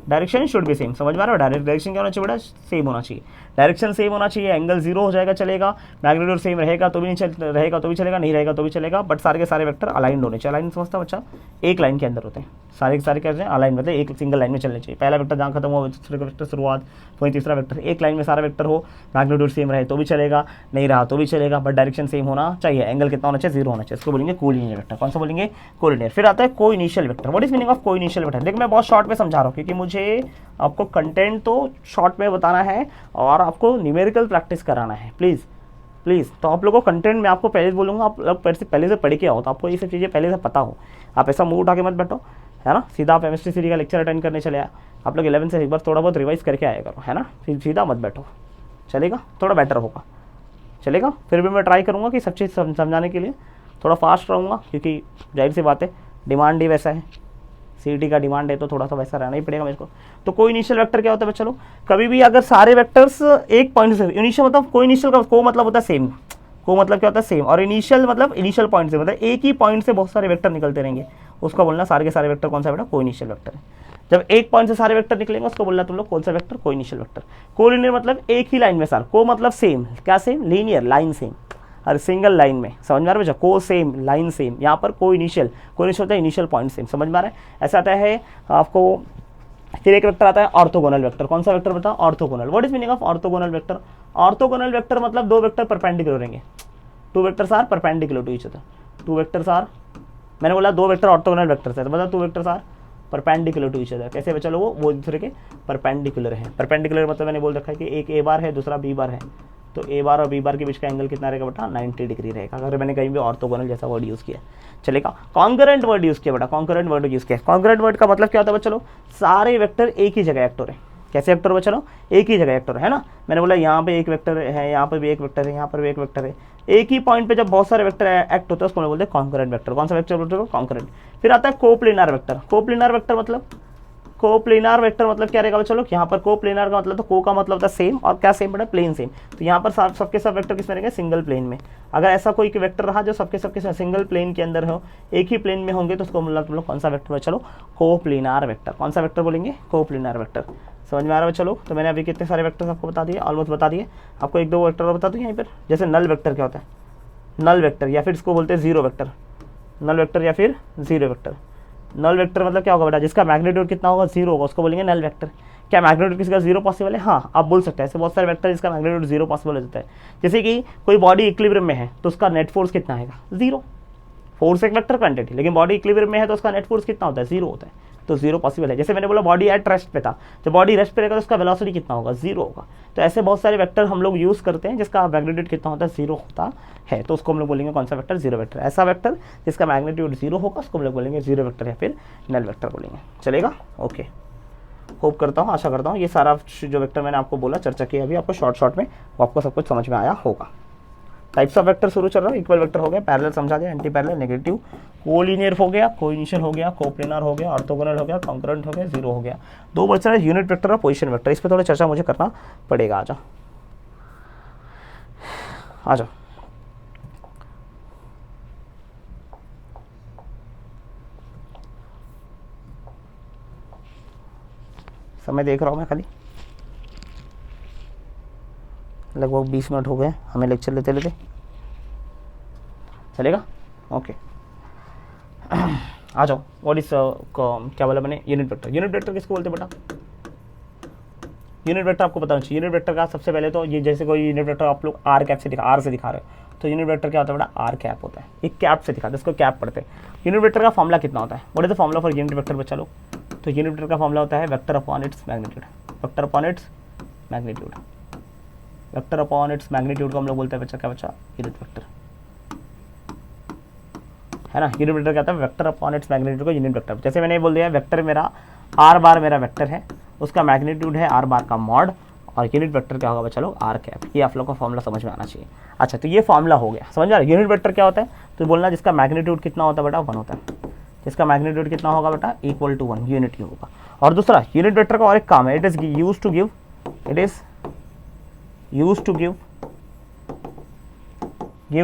डायरेक्शन शुड बी सेम। समझ में आ रहा है, डायरेक्शन क्या होना चाहिए बेटा, सेम होना चाहिए। डायरेक्शन सेम होना चाहिए, एंगल 0 हो जाएगा चलेगा, मैग्नीट्यूड सेम रहेगा तो भी नहीं रहेगा तो भी चलेगा, नहीं रहेगा तो भी चलेगा, बट सारे के सारे वेक्टर अलाइंड होने चाहिए। अलाइन समझता बच्चा, एक लाइन के अंदर होते हैं सारे के सारे, क्या हैं अलाइन, मतलब एक सिंगल लाइन में चलने चाहिए। पहला वेक्टर जहाँ खत्म हो दूसरे का वेक्टर शुरुआत, वहीं तीसरा वेक्टर, एक लाइन में सारा वेक्टर हो, मैग्नीट्यूड सेम रहे तो भी चलेगा, नहीं रहा तो भी चलेगा, बट डायरेक्शन सेम होना चाहिए। एंगल कितना होना चाहिए, 0 होना चाहिए। इसको बोलेंगे कोलिनियर वेक्टर। कौन सा बोलेंगे, कोलिनियर। फिर आता है coinitial vector. What is meaning of coinitial vector. देखिए मैं बहुत शॉर्ट में समझा रहा हूँ क्योंकि मुझे आपको कंटेंट तो शॉर्ट में बताना है और आपको न्यूमेरिकल प्रैक्टिस कराना है। प्लीज़ प्लीज़, तो आप लोगों को कंटेंट में आपको पहले बोलूँगा, आप लोग पहले से पढ़ के आओ, तो आपको ये सब चीज़ें पहले से पता हो। आप ऐसा मुंह उठा के मत बैठो, है ना, सीधा आप एमएसटी सीडी का लेक्चर अटेंड करने चले आए। आप लोग 11 से एक बार थोड़ा बहुत रिवाइज करके आया करो, है ना, फिर सीधा मत बैठो, चलेगा, थोड़ा बेटर होगा, चलेगा। फिर भी मैं ट्राई करूँगा कि सब चीज़ समझाने के लिए थोड़ा फास्ट रहूँगा, क्योंकि जाहिर सी बात है डिमांड ही वैसा है, सीईटी का डिमांड है तो थोड़ा सा वैसा रहना ही पड़ेगा मेरे को। तो कोई इनिशियल वेक्टर क्या होता है बच्चा लोग, कभी भी अगर सारे वेक्टर्स एक पॉइंट से, इनिशियल मतलब कोई इनिशियल का को मतलब होता है सेम, को मतलब क्या होता है सेम, और इनिशियल मतलब इनिशियल पॉइंट से, मतलब एक ही पॉइंट से बहुत सारे वेक्टर निकलते रहेंगे, उसको बोलना सारे के सारे वेक्टर कौन सा बेटा, कोई इनिशियल वेक्टर है। जब एक पॉइंट से सारे वेक्टर निकलेंगे उसको बोलना तुम लोग कौन सा वेक्टर, कोई इनिशियल वेक्टर। कोलिनियर मतलब एक ही लाइन में सार, को मतलब सेम, क्या सेम, लीनियर, लाइन सेम, हर सिंगल लाइन में। समझ में आ रहा है बच्चा, को सेम, लाइन सेम। यहाँ पर को इनिशियल होता है, इनिशियल पॉइंट सेम। समझ में आ रहा है, ऐसा आता है आपको। फिर एक वेक्टर आता है ऑर्थोगोनल वेक्टर। कौन सा वेक्टर बताओ, orthogonal. What is meaning of orthogonal vector. Orthogonal vector मतलब दो वेक्टर परपेंडिकुलर रहेंगे, two vectors are perpendicular to each other, two vectors are, मैंने बोला दो वेक्टर ऑर्थोगोनल वेक्टर्स है, तो मतलब two vectors are perpendicular to each other. कैसे बच्चा लोग, वो दूसरे के परपेंडिकुलर है। परपेंडिकुलर मतलब मैंने बोल रखा है कि एक ए बार है दूसरा बी बार है, तो ए बार और बी बार के बीच का एंगल कितना रहेगा बेटा, 90 डिग्री रहेगा। अगर मैंने कहीं भी ऑर्थोगोनल जैसा वर्ड यूज़ किया, चलेगा। कॉन्करेंट वर्ड यूज़ किया बेटा, कॉन्करेंट वर्ड यूज़ किया। कॉन्करेंट वर्ड का मतलब क्या होता है बच्चा लोग, सारे वेक्टर एक ही जगह एक्ट हो रहे हैं। कैसे वेक्टर बच्चा लोग, एक ही जगह एक्टर है ना। मैंने बोला यहाँ पे एक वेक्टर है, यहाँ पर भी एक वेक्टर है, यहाँ पर भी एक वेक्टर है। एक ही पॉइंट पे जब बहुत सारे वेक्टर एक्ट होते हैं उसको बोलते हैं कॉन्करेंट वेक्टर। कौन सा वेक्टर बोलते हो, कॉन्करेंट। फिर आता है कोप्लेनार वेक्टर। कोप्लेनार वेक्टर मतलब, कोप्लेनार वेक्टर मतलब क्या रहेगा चलो, यहाँ पर कोप्लेनार का मतलब, तो को का मतलब होता है सेम, और क्या सेम बेटा, प्लेन सेम। तो यहाँ पर सबके सब वेक्टर किस में रहेंगे, सिंगल प्लेन में। अगर ऐसा कोई वेक्टर रहा जो सबके सबके सिंगल प्लेन के अंदर हो, एक ही प्लेन में होंगे, तो उसको मतलब तुम लोग कौन सा वेक्टर, चलो कोप्लेनार वेक्टर। कौन सा वेक्टर बोलेंगे, कोप्लेनार वेक्टर। समझ में आ रहा है चलो। तो मैंने अभी कितने सारे वेक्टर्स आपको बता दिए, ऑलमोस्ट बता दिए। आपको एक दो वेक्टर बता दूँ यहाँ पर, जैसे नल वेक्टर क्या होता है, नल वेक्टर या फिर इसको बोलते हैं जीरो वेक्टर, नल वेक्टर या फिर जीरो वेक्टर। नल वेक्टर मतलब क्या होगा बेटा, जिसका मैग्नीट्यूड कितना होगा, जीरो होगा, उसको बोलेंगे नल वेक्टर। क्या मैग्नीट्यूड किसी का जीरो पॉसिबल है? हाँ, आप बोल सकते हैं। ऐसे बहुत सारे वेक्टर जिसका मैग्नीट्यूड जीरो पॉसिबल हो जाता है। जैसे कि कोई बॉडी इक्विलिब्रियम में है तो उसका नेट फोर्स कितना आएगा, जीरो। फोर्स एक वेक्टर क्वांटिटी, लेकिन बॉडी इक्विलिब्रियम में है तो उसका नेट फोर्स कितना होता है, जीरो होता है। तो जीरो पॉसिबल है। जैसे मैंने बोला बॉडी एट रेस्ट पे था, जब बॉडी रेस्ट पे रहेगा तो उसका वेलोसिटी कितना होगा, जीरो होगा। तो ऐसे बहुत सारे वेक्टर हम लोग यूज़ करते हैं जिसका मैग्नीट्यूड कितना होता है, जीरो होता है। तो उसको हम लोग बोलेंगे कौन सा वेक्टर, जीरो वेक्टर। ऐसा वेक्टर जिसका मैग्नीट्यूड जीरो होगा उसको हम लोग बोलेंगे जीरो वेक्टर या फिर नल वेक्टर बोलेंगे। चलेगा? ओके, होप करता हूँ, आशा करता हूँ ये सारा जो वेक्टर मैंने आपको बोला, चर्चा की अभी आपको शॉर्ट में, वो आपको सब कुछ समझ में आया होगा। टाइप्स ऑफ वेक्टर शुरू चल रहा है। इक्वल वेक्टर हो गया, पैरेलल समझा दिया, एंटी पैरेलल, नेगेटिव, कोलिनियर हो गया, कोइनिशियल हो गया, कोप्लेनर हो गया, ऑर्थोगोनल हो गया, कॉन्करेंट हो गया, जीरो हो गया। दो बच रहा है, यूनिट वेक्टर और पोजीशन वेक्टर। इस पर थोड़ा चर्चा मुझे करना पड़ेगा। आ जाओ समय देख रहा हूँ मैं, खाली लगभग 20 मिनट हो गए हमें लेक्चर लेते लेते। चलेगा? ओके, आ जाओ। व्हाट इज क्या बोला मैंने, यूनिट वेक्टर। यूनिट वेक्टर किसको बोलते हैं बेटा? यूनिट वेक्टर आपको बताना चाहिए। यूनिट वेक्टर का सबसे पहले तो ये, जैसे कोई यूनिट वेक्टर आप लोग आर कैप से दिखा रहे हो, तो यूनिट वेक्टर क्या होता है बेटा, आर कैप होता है। एक कैप से दिखाते हैं, इसको कैप पढ़ते हैं। यूनिट वेक्टर का फॉर्मूला कितना होता है, what is the formula for unit vector बच्चा लोग? तो यूनिट वेक्टर का फॉर्मूला होता है vector upon its magnitude. Vector upon its magnitude, vector upon its magnitude को हम लोग बोलते हैं बच्चा, क्या बच्चा, यूनिट वेक्टर, है ना। यूनिट वेक्टर क्या होता है, वेक्टर अपॉन इट्स मैग्नीट्यूड को यूनिट वेक्टर। जैसे मैंने बोल दिया वेक्टर मेरा आर बार मेरा वेक्टर है, उसका मैग्नीट्यूड है आर बार का मॉड, और यूनिट वेक्टर क्या होगा बच्चा लोग, आर कैप। ये आप लोग का फॉर्मूला समझ में आना चाहिए। अच्छा, तो ये फॉर्मूला हो गया, समझ आ रहा है। यूनिट वेक्टर क्या होता है, तो बोलना जिसका मैग्नीट्यूड कितना होता है बेटा, 1 होता है। जिसका मैग्नीट्यूड कितना होगा बेटा, इक्वल टू 1 यूनिट होगा। और दूसरा यूनिट वेक्टर का और एक काम है, it is use to give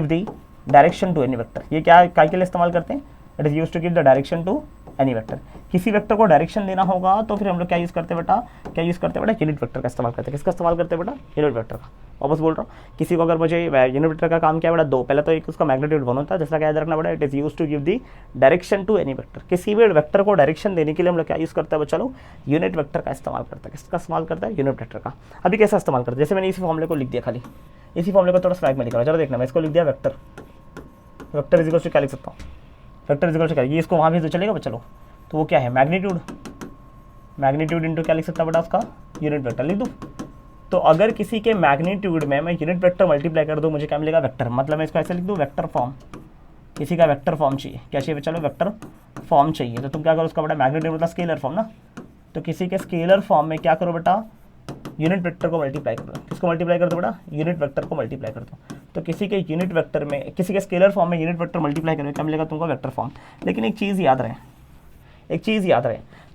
the direction to any vector. ये क्या के लिए इस्तेमाल करते हैं, it is use to give the direction to any vector. किसी वेक्टर को डायरेक्शन देना होगा तो फिर हम लोग क्या यूज़ करते हैं बेटा, यूनिट वेक्टर का इस्तेमाल करते हैं। किसका इस्तेमाल करते हैं बेटा, यूनिट वेक्टर का। वापस बोल रहा हूँ, किसी को अगर मुझे यूनिट वेक्टर का काम क्या बेटा, दो, पहले तो एक उसका मैग्नीट्यूड 1 होता है, दूसरा क्या याद रखना बेटा, it is use to give the direction to any vector. किसी भी वेक्टर को डायरेक्शन देने के लिए हम लोग क्या यूज़ करते हैं बच्चा लोग, यूनिट वेक्टर का इस्तेमाल करता है। किसका इस्तेमाल करता है, यूनिट वेक्टर का। अभी कैसा इस्तेमाल करते हैं, जैसे मैंने इसी फॉर्मूले को लिख दिया, खाली इसी फॉर्मूले को थोड़ा स्लाइड में लिख रहा हूँ, चलो देखना। मैं इसको लिख दिया vector, vector is equal to क्या लिख सकता हूँ, वेक्टर इज इक्वल टू क्या, ये इसको वहाँ भी तो चलेगा बच्चा लोग। तो वो क्या है, मैग्नीट्यूड इंटू क्या लिख सकता बेटा, उसका यूनिट वेक्टर लिख दूँ। तो अगर किसी के मैग्नीट्यूड में मैं यूनिट वेक्टर मल्टीप्लाई कर दूँ, मुझे क्या मिलेगा, वेक्टर। मतलब मैं इसको ऐसे लिख दूँ, वेक्टर फॉर्म। किसी का वेक्टर फॉर्म चाहिए, क्या चाहिए बच्चा लोग, वेक्टर फॉर्म चाहिए। तो तुम क्या करो, उसका बेटा मैग्नीट्यूड मतलब स्केलर फॉर्म ना। तो किसी के स्केलर फॉर्म में क्या करो बेटा, यूनिट वेक्टर को मल्टीप्लाई कर दो। किसको मल्टीप्लाई कर दो बेटा, यूनिट वेक्टर को मल्टीप्लाई कर दो। तो किसी के यूनिट वेक्टर में, किसी के स्केलर फॉर्म में यूनिट वेक्टर मल्टीप्लाई करोगे, क्या मिलेगा तुमको, वेक्टर फॉर्म। लेकिन एक चीज़ याद रहे,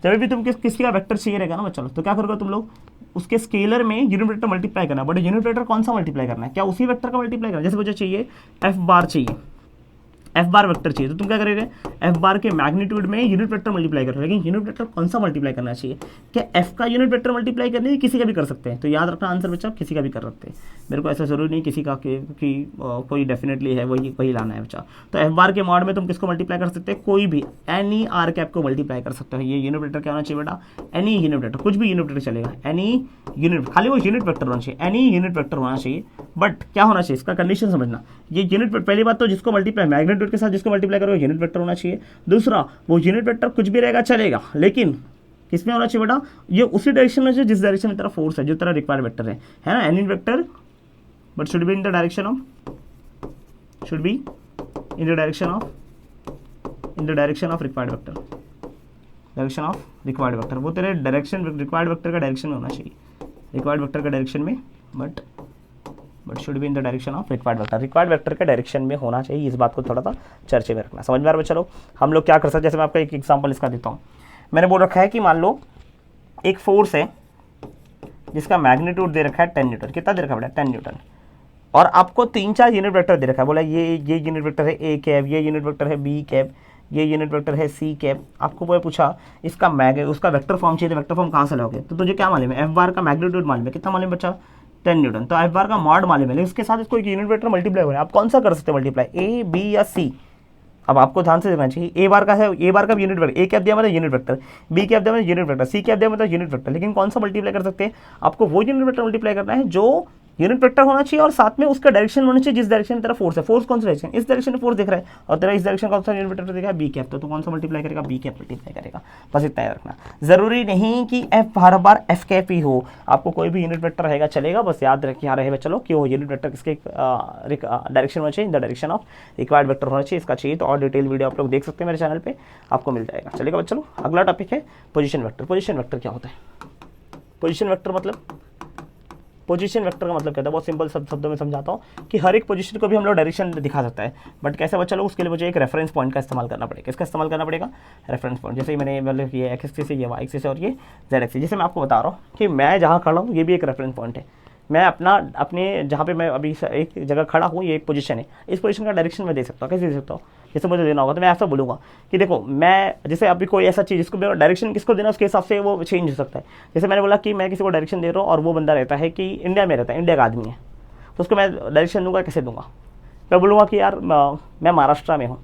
जब भी तुम किसी का वेक्टर चाहिए रहेगा ना बच्चा लोग, तो क्या करोगे तुम लोग, उसके स्केलर में यूनिट वेक्टर मल्टीप्लाई करना। बट यूनिट वेक्टर कौन सा मल्टीप्लाई करना है, क्या उसी वेक्टर का मल्टीप्लाई करना है। जैसे मुझे चाहिए एफ बार चाहिए, एफ बार वेक्टर चाहिए, तो तुम क्या करोगे, एफ बार के मैग्नीट्यूड में यूनिट वेक्टर मल्टीप्लाई करोगे। लेकिन यूनिट वेक्टर कौन सा मल्टीप्लाई करना चाहिए, क्या एफ का यूनिट वेक्टर मल्टीप्लाई करना है, किसी का भी कर सकते हैं। तो याद रखना आंसर बच्चा, किसी का भी कर सकते हैं। मेरे को ऐसा जरूरी नहीं किसी का कि कोई डेफिनेटली है वही लाना है बच्चा। तो एफ बार के मॉड में तुम किसको मल्टीप्लाई कर सकते हैं, कोई भी एनी आर कैप को मल्टीप्लाई कर सकते हो। ये यूनिट वेक्टर क्या होना चाहिए बेटा, एनी यूनिट वेक्टर, कुछ भी यूनिट वेक्टर चलेगा, एनी यूनिट, खाली वो यूनिट वेक्टर होना चाहिए, एनी यूनिट वेक्टर होना चाहिए। बट क्या होना चाहिए, इसका कंडीशन समझना। ये यूनिट, पहली बात तो जिसको मल्टीप्लाई मैग्नीट्यूड के साथ जिसको मल्टीप्लाई करोगे यूनिट वेक्टर होना चाहिए। दूसरा, वो यूनिट वेक्टर कुछ भी रहेगा चलेगा, लेकिन किसमें होना चाहिए बेटा, ये उसी डायरेक्शन में जिस डायरेक्शन में तेरा फोर्स है, जो तेरा रिक्वायर्ड वेक्टर है ना, any vector but should be in the direction of, should be in the direction of required vector, direction of required vector. वो तेरे डायरेक्शन रिक्वायर्ड वेक्टर का डायरेक्शन में होना चाहिए, रिक्वायर्ड वेक्टर का डायरेक्शन में, but should be in the direction of required vector, required vector के direction में होना चाहिए। इस बात को थोड़ा सा चर्चे में रखना, समझ में आ रहा है। चलो हम लोग क्या कर सकते हैं, जैसे मैं आपका एक एग्जांपल इसका देता हूँ। मैंने बोल रखा है कि मान लो एक फोर्स है जिसका मैग्नीट्यूड दे रखा है 10 न्यूटन। कितना दे रखा है बेटा, 10 न्यूटन। और आपको 3-4 यूनिट वेक्टर दे रखा है, बोला ये यूनिट वेक्टर है ए कैप, ये यूनिट वेक्टर है बी कैप, ये यूनिट वेक्टर है सी कैप। आपको वो पूछा उसका वेक्टर फॉर्म चाहिए, तो वेक्टर फॉर्म कहाँ से लाओगे। तो तुझे क्या मालूम है, एफ बार का मैग्नीट्यूड मालूम है, कितना मालूम है बच्चा, 10 न्यूटन। तो एफ बार का मॉड मालूम है, इसके साथ इसको एक यूनिट वेक्टर मल्टीप्लाई हो रहा है। आप कौन सा कर सकते हैं मल्टीप्लाई, ए बी या सी। अब आपको ध्यान से देखना चाहिए, ए बार का है, ए बार का यूनिट वेक्टर, ए कैप दिया मतलब यूनिट वेक्टर, बी कैप दिया मतलब यूनिट वेक्टर, सी कैप दिया मतलब यूनिट वेक्टर। लेकिन कौन सा मल्टीप्लाई कर सकते हैं, आपको वो यूनिट वेक्टर मल्टीप्लाई करना है जो यूनिट वेक्टर होना चाहिए और साथ में उसका डायरेक्शन होना चाहिए जिस डायरेक्शन में तेरा फोर्स है। फोर्स कौन सा डायरेक्शन, इस डायरेक्शन में फोर्स दिख रहा है और तेरा इस डायरेक्शन कौन सा यूनिट वेक्टर दिख रहा है, बी कैप। तो कौन सा मल्टीप्लाई करेगा, बी कैप मल्टीप्लाई करेगा। बस इतना याद रखना, जरूरी नहीं कि एफ हर बार एफ कैप ही हो, आपको कोई भी यूनिट वेक्टर रहेगा चलेगा। बस याद रखिए यहाँ रहे चलो कि वो यूनिट वेक्टर किसके डायरेक्शन होना चाहिए, in the direction of required vector होना चाहिए। इसका चाहिए तो और डिटेल वीडियो आप लोग देख सकते हैं मेरे चैनल पे, आपको मिल जाएगा। चलेगा बस चलो, अगला टॉपिक है पोजीशन वेक्टर। पोजीशन वेक्टर क्या होता है, पोजीशन वेक्टर मतलब, पोजीशन वेक्टर का मतलब क्या होता है, बहुत सिंपल शब्दों में समझाता हूँ कि हर एक पोजीशन को भी हम लोग डायरेक्शन दिखा सकता है। बट कैसे बच्चा लोग, उसके लिए मुझे एक रेफरेंस पॉइंट का इस्तेमाल करना पड़ेगा। किसका इस्तेमाल करना पड़ेगा, रेफरेंस पॉइंट। जैसे मैंने मतलब ये एक्स एक्सिस है, ये वाई एक्सिस है और ये जेड एक्सिस। जैसे मैं आपको बता रहा हूँ कि मैं जहाँ खड़ा हूँ ये भी एक रेफरेंस पॉइंट है। मैं अपने जहाँ पे मैं अभी एक जगह खड़ा हूँ, ये एक पोजीशन है, इस पोजीशन का डायरेक्शन मैं दे सकता हूँ। कैसे दे सकता हूँ, जैसे मुझे देना होगा तो मैं ऐसा बोलूँगा कि देखो मैं, जैसे अभी कोई ऐसा चीज़ जिसको डायरेक्शन किसको देना उसके हिसाब से वो चेंज हो सकता है। जैसे मैंने बोला कि मैं किसी को डायरेक्शन दे रहा हूँ और वो बंदा रहता है कि इंडिया में रहता है, इंडिया का आदमी है, तो उसको मैं डायरेक्शन दूंगा, कैसे दूंगा, मैं बोलूँगा कि यार मैं महाराष्ट्र में हूँ,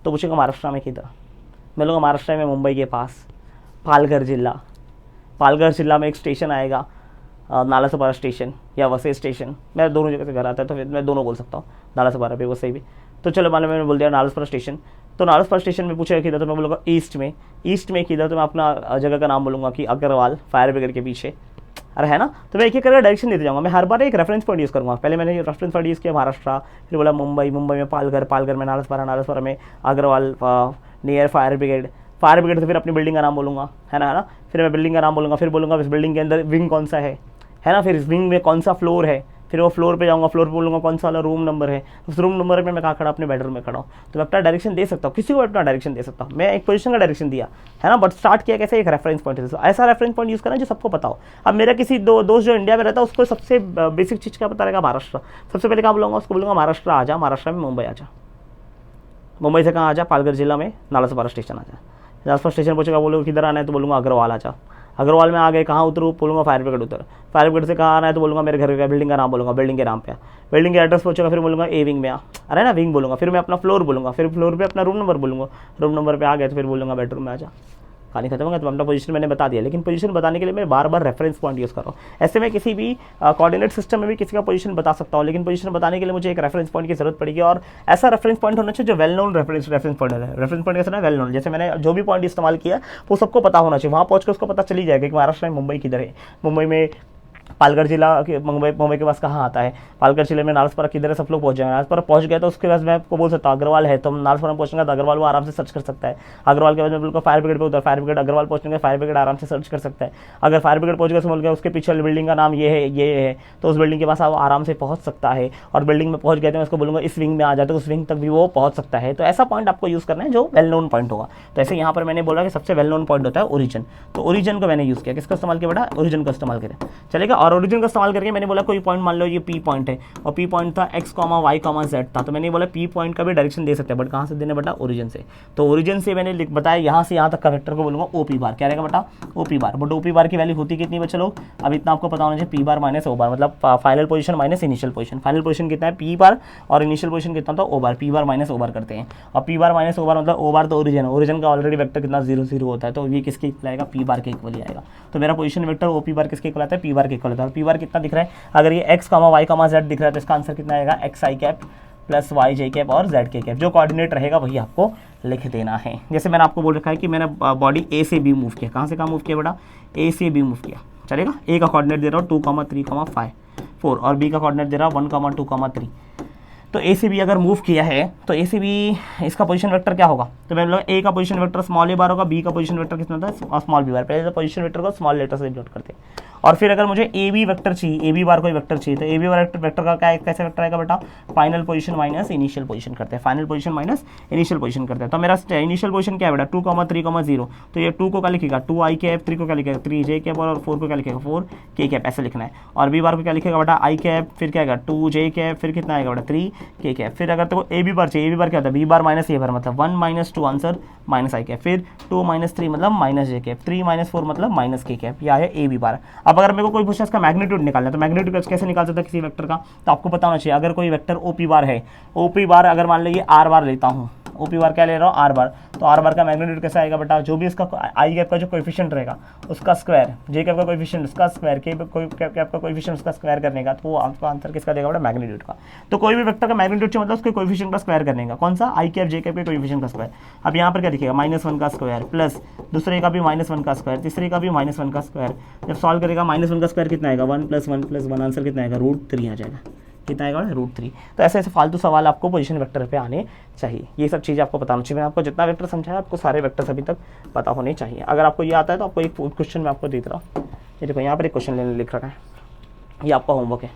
तो पूछेगा महाराष्ट्र में किधर, मैं बोलूँगा महाराष्ट्र में मुंबई के पास पालघर जिला में एक स्टेशन आएगा नालासोपारा स्टेशन या वसई स्टेशन। मैं दोनों जगह से घर आता है तो फिर मैं दोनों बोल सकता हूँ, नालासोपारा भी वसई भी। तो चलो मान लो मैंने बोल दिया नालासोपारा स्टेशन, तो नालासोपारा स्टेशन में पूछेगा किधर, तो मैं बोलूँगा ईस्ट में किधर, तो मैं अपना जगह का नाम बोलूँगा कि अग्रवाल फायर ब्रिगेड के पीछे। अरे है ना, तो मैं एक एक करके डायरेक्शन देते जाऊँगा। मैं हर बार एक रेफरेंस पॉइंट यूज़ करूँगा। पहले मैंने रेफरेंस पॉइंट यूज़ किया महाराष्ट्र, फिर बोला मुंबई में पालघर में नालासोपारा में अग्रवाल नियर फायर ब्रिगेड से फिर अपनी बिल्डिंग का नाम बोलूँगा, है ना। फिर मैं बिल्डिंग का नाम बोलूँगा, फिर बोलूँगा इस बिल्डिंग के अंदर विंग कौन सा है ना, फिर इस विंग में कौन सा फ्लोर है, फिर वो फ्लोर पे जाऊँगा, फ्लोर पे बोलूँगा कौन सा वाला रूम नंबर है, उस रूम नंबर में मैं कहाँ खड़ा, अपने बेडरूम में खड़ा हूँ। तो मैं अपना डायरेक्शन दे सकता हूँ, किसी को अपना डायरेक्शन दे सकता हूँ। मैं एक पोजीशन का डायरेक्शन दिया है ना, बट स्टार्ट किया कैसे, एक रेफरेंस पॉइंट से। ऐसा रेफरेंस पॉइंट यूज़ करना जो सबको पता हो। अब मेरा किसी दोस्त जो इंडिया में रहता है उसको सबसे बेसिक चीज़ क्या पता रहेगा, महाराष्ट्र। सबसे पहले क्या बोलूँगा, उसको बोलूँगा महाराष्ट्र आ जा, महाराष्ट्र में मुंबई आ जा, मुंबई से कहाँ आ जा, पालघर जिला में नालासोपारा स्टेशन आ जा। नालासोपारा स्टेशन पहुँचेगा, बोलूँगा किधर आना है, तो बोलूँगा अग्रवाल आ जा। अग्रवाल में आ गए, कहाँ उतरूँ, बोलूँगा फायर ब्रिगेड उतर। फायर ब्रिगेड से कहाँ आना है, तो बोलूँगा मेरे घर का बिल्डिंग का नाम बोलूँगा, बिल्डिंग के नाम पे, बिल्डिंग के एड्रेस पहुँचेगा, फिर बोलूँगा ए विंग में आ, अरे ना विंग बोलूँगा। फिर मैं अपना फ्लोर बोलूँगा, फिर फ्लोर पे अपना रूम नंबर बोलूँगा, रूम नंबर पे आ गया तो फिर बोलूँगा बेडरूम में आ जा। कहानी खत्म हो गया। तो अपना पोजीशन मैंने बता दिया, लेकिन पोजीशन बताने के लिए मैं बार बार रेफरेंस पॉइंट यूज़ कर रहा हूँ। ऐसे में किसी भी कोऑर्डिनेट सिस्टम में भी किसी का पोजीशन बता सकता हूँ, लेकिन पोजीशन बताने के लिए मुझे एक रेफरेंस पॉइंट की जरूरत पड़ेगी और ऐसा रेफरेंस पॉइंट होना चाहिए जो वेल नोन रेफरेंस पॉइंट है। रेफरेंस पॉइंट कैसा ना, वेल नोन। जैसे मैंने जो भी पॉइंट इस्तेमाल किया वो सबको पता होना चाहिए, वहाँ पहुँच कर उसको पता चली जाएगा कि महाराष्ट्र में मुंबई किधर है, मुंबई में पालघर जिला मुंबई के पास कहाँ आता है, पालघर जिले में नालासोपारा किधर है, सब लोग पहुंच जाएंगे। नालासोपारा पहुंच गए तो उसके बाद मैं आपको बोल सकता हूँ अग्रवाल है, तो नालासोपारा पहुंचेंगे तो अग्रवाल वो आराम से सर्च कर सकता है। अग्रवाल के बाद में बिल्कुल फायर ब्रिगेड पे उधर, फायर ब्रिगेड अग्रवाल पहुंचेंगे, फायर ब्रिगेड आराम से सर्च कर सकता है। अगर फायर ब्रिगेड पहुंच गया समझ गया उसके पीछे बिल्डिंग का नाम ये है, तो उस बिल्डिंग के पास वो आराम से पहुंच सकता है। और बिल्डिंग में पहुंच गए तो मैं उसको बोलूँगा इस विंग में आ जाते, उस विंग तक भी वो पहुंच सकता है। तो ऐसा पॉइंट आपको यूज़ करना है जो वेल नोन पॉइंट होगा। तो ऐसे यहाँ पर मैंने बोला कि सबसे वेल नोन पॉइंट होता है ओरिजिन, तो ओरिजिन को मैंने यूज़ किया। किसका इस्तेमाल किया बेटा, ओरिजिन का इस्तेमाल करें, चलेगा। और ओरिजिन का इस्तेमाल करके मैंने बोला कोई पॉइंट मान लो ये पी पॉइंट है और पी पॉइंट था X comma Y comma Z था, तो मैंने बोला पी पॉइंट का भी डायरेक्शन दे सकते हैं, बट कहाँ से देने बेटा, ओरिजिन से। तो ओरिजिन से मैंने बताया यहाँ से यहाँ तक का वेक्टर को बोलूँगा ओ पी बार, क्या रहेगा बेटा, O P bar. But O P bar की वैल्यू होती कितनी बच्चे लोग, अब इतना आपको पता होना चाहिए, पी बार माइनस ओ बार, मतलब final position minus initial position. Final position कितना है पी बार और इनिशियल पोजीशन कितना था ओ बार, पी बार माइनस ओ बार करते हैं। और पी बार माइनस ओ बार मतलब ओ बार तो ओरिजिन है, ओरिजिन का ऑलरेडी वेक्टर कितना 0 0 होता है, तो ये किसके इक्वल आएगा, पी बार के इक्वल ही आएगा। तो मेरा position vector O P bar किसके इक्वल आता है, पी बार के इक्वल आता है। और पी बार कितना दिख रहा है, अगर ये X comma Y comma Z दिख रहा है तो इसका आंसर कितना आएगा, X I cap plus Y J cap और जेड के कैप। जो कोऑर्डिनेट रहेगा वही आपको लिख देना है। जैसे मैंने आपको बोल रखा है कि मैंने बॉडी ए से बी मूव किया, कहाँ से कहाँ मूव किया बेटा, ए से बी मूव किया, चलेगा। ए का कोऑर्डिनेट दे रहा हूँ 2, 3, 5, 4 और बी का कोऑर्डिनेट दे रहा हूँ 1, 2, 3। तो ए से बी अगर मूव किया है तो ए से बी इसका पोजीशन वेक्टर क्या होगा, तो मैं बोला ए का पोजीशन वेक्टर स्मॉल ए बार होगा, बी का पोजीशन वेक्टर कितना था, स्मॉल बी बार। पहले तो पोजीशन वेक्टर को स्मॉल लेटर से डिनोट करते हैं। और फिर अगर मुझे ए बी वेक्टर चाहिए, ए बी बार कोई वेक्टर चाहिए, तो ए बी बार वेक्टर का क्या कैसे वेक्टर आएगा बेटा, final position minus initial position करते हैं, final position minus initial position करते हैं। तो मेरा इनिशियल पोजीशन क्या है बेटा, 2, 3, 0। तो ये 2 को क्या लिखेगा, 2 आई कैप, 3 को क्या लिखेगा 3 जे कैप और 4 को क्या लिखेगा 4 के कैप, ऐसे लिखना है। और बी बार को क्या लिखेगा बेटा, आई कैप, फिर क्या आएगा 2 जे कैप, फिर कितना आएगा बेटा 3 के कैप। फिर अगर तेरे को ए बी बार चाहिए, ए बी बार क्या होता है, B bar minus A bar मतलब 1 माइनस 2 आंसर माइनस आई कैप। फिर 2 माइनस 3 मतलब माइनस जे कैप, 3 माइनस 4 मतलब माइनस के कैप। यह है ए बी बार। अब अगर मेरे को कोई पूछे इसका मैग्नीट्यूड निकालना है तो मैग्नीट्यूड कैसे निकाल सकता है किसी वेक्टर का, तो आपको पता होना चाहिए। अगर कोई वेक्टर ओ पी बार है, ओ पी बार अगर मान लीजिए आर बार लेता हूँ, ओ पी बार क्या ले रहा हूँ, आर बार, तो आर बार का मैग्नीट्यूड कैसा आएगा बेटा, जो भी इसका आई कैप का जो कोएफिशिएंट रहेगा उसका स्क्वायर, जे कैप का कोएफिशिएंट उसका स्क्वायर, के कैप का कोएफिशिएंट उसका स्क्वायर करने का, तो आपका आंसर किसका देगा बेटा, मैग्नीट्यूड का। तो कोई भी वेक्टर का मैग्नीट्यूड चाहिए मतलब उसके कोएफिशिएंट का स्क्वायर करने का, कौन सा, आई कैप जे कैप के कोएफिशिएंट का स्क्वायर। अब यहाँ पर क्या दिखेगा, -1 का स्क्वायर प्लस दूसरे का भी -1 का स्क्वायर, तीसरे का भी -1 का स्क्वायर। जब सॉल्व करेगा -1 का स्क्वायर कितना आएगा, 1 + 1 + 1 आंसर कितना आएगा, √3 आ जाएगा। कितना आएगा, √3। तो ऐसे ऐसे फालतू सवाल आपको पोजीशन वेक्टर पे आने चाहिए। ये सब चीज़ें आपको पता होनी चाहिए। मैंने आपको जितना वेक्टर समझाया आपको सारे वेक्टर्स अभी तक पता होने चाहिए। अगर आपको ये आता है तो आपको एक क्वेश्चन मैं आपको दे रहा हूँ, ये देखो यहाँ पर एक क्वेश्चन लिख रखा है, ये आपका होमवर्क है।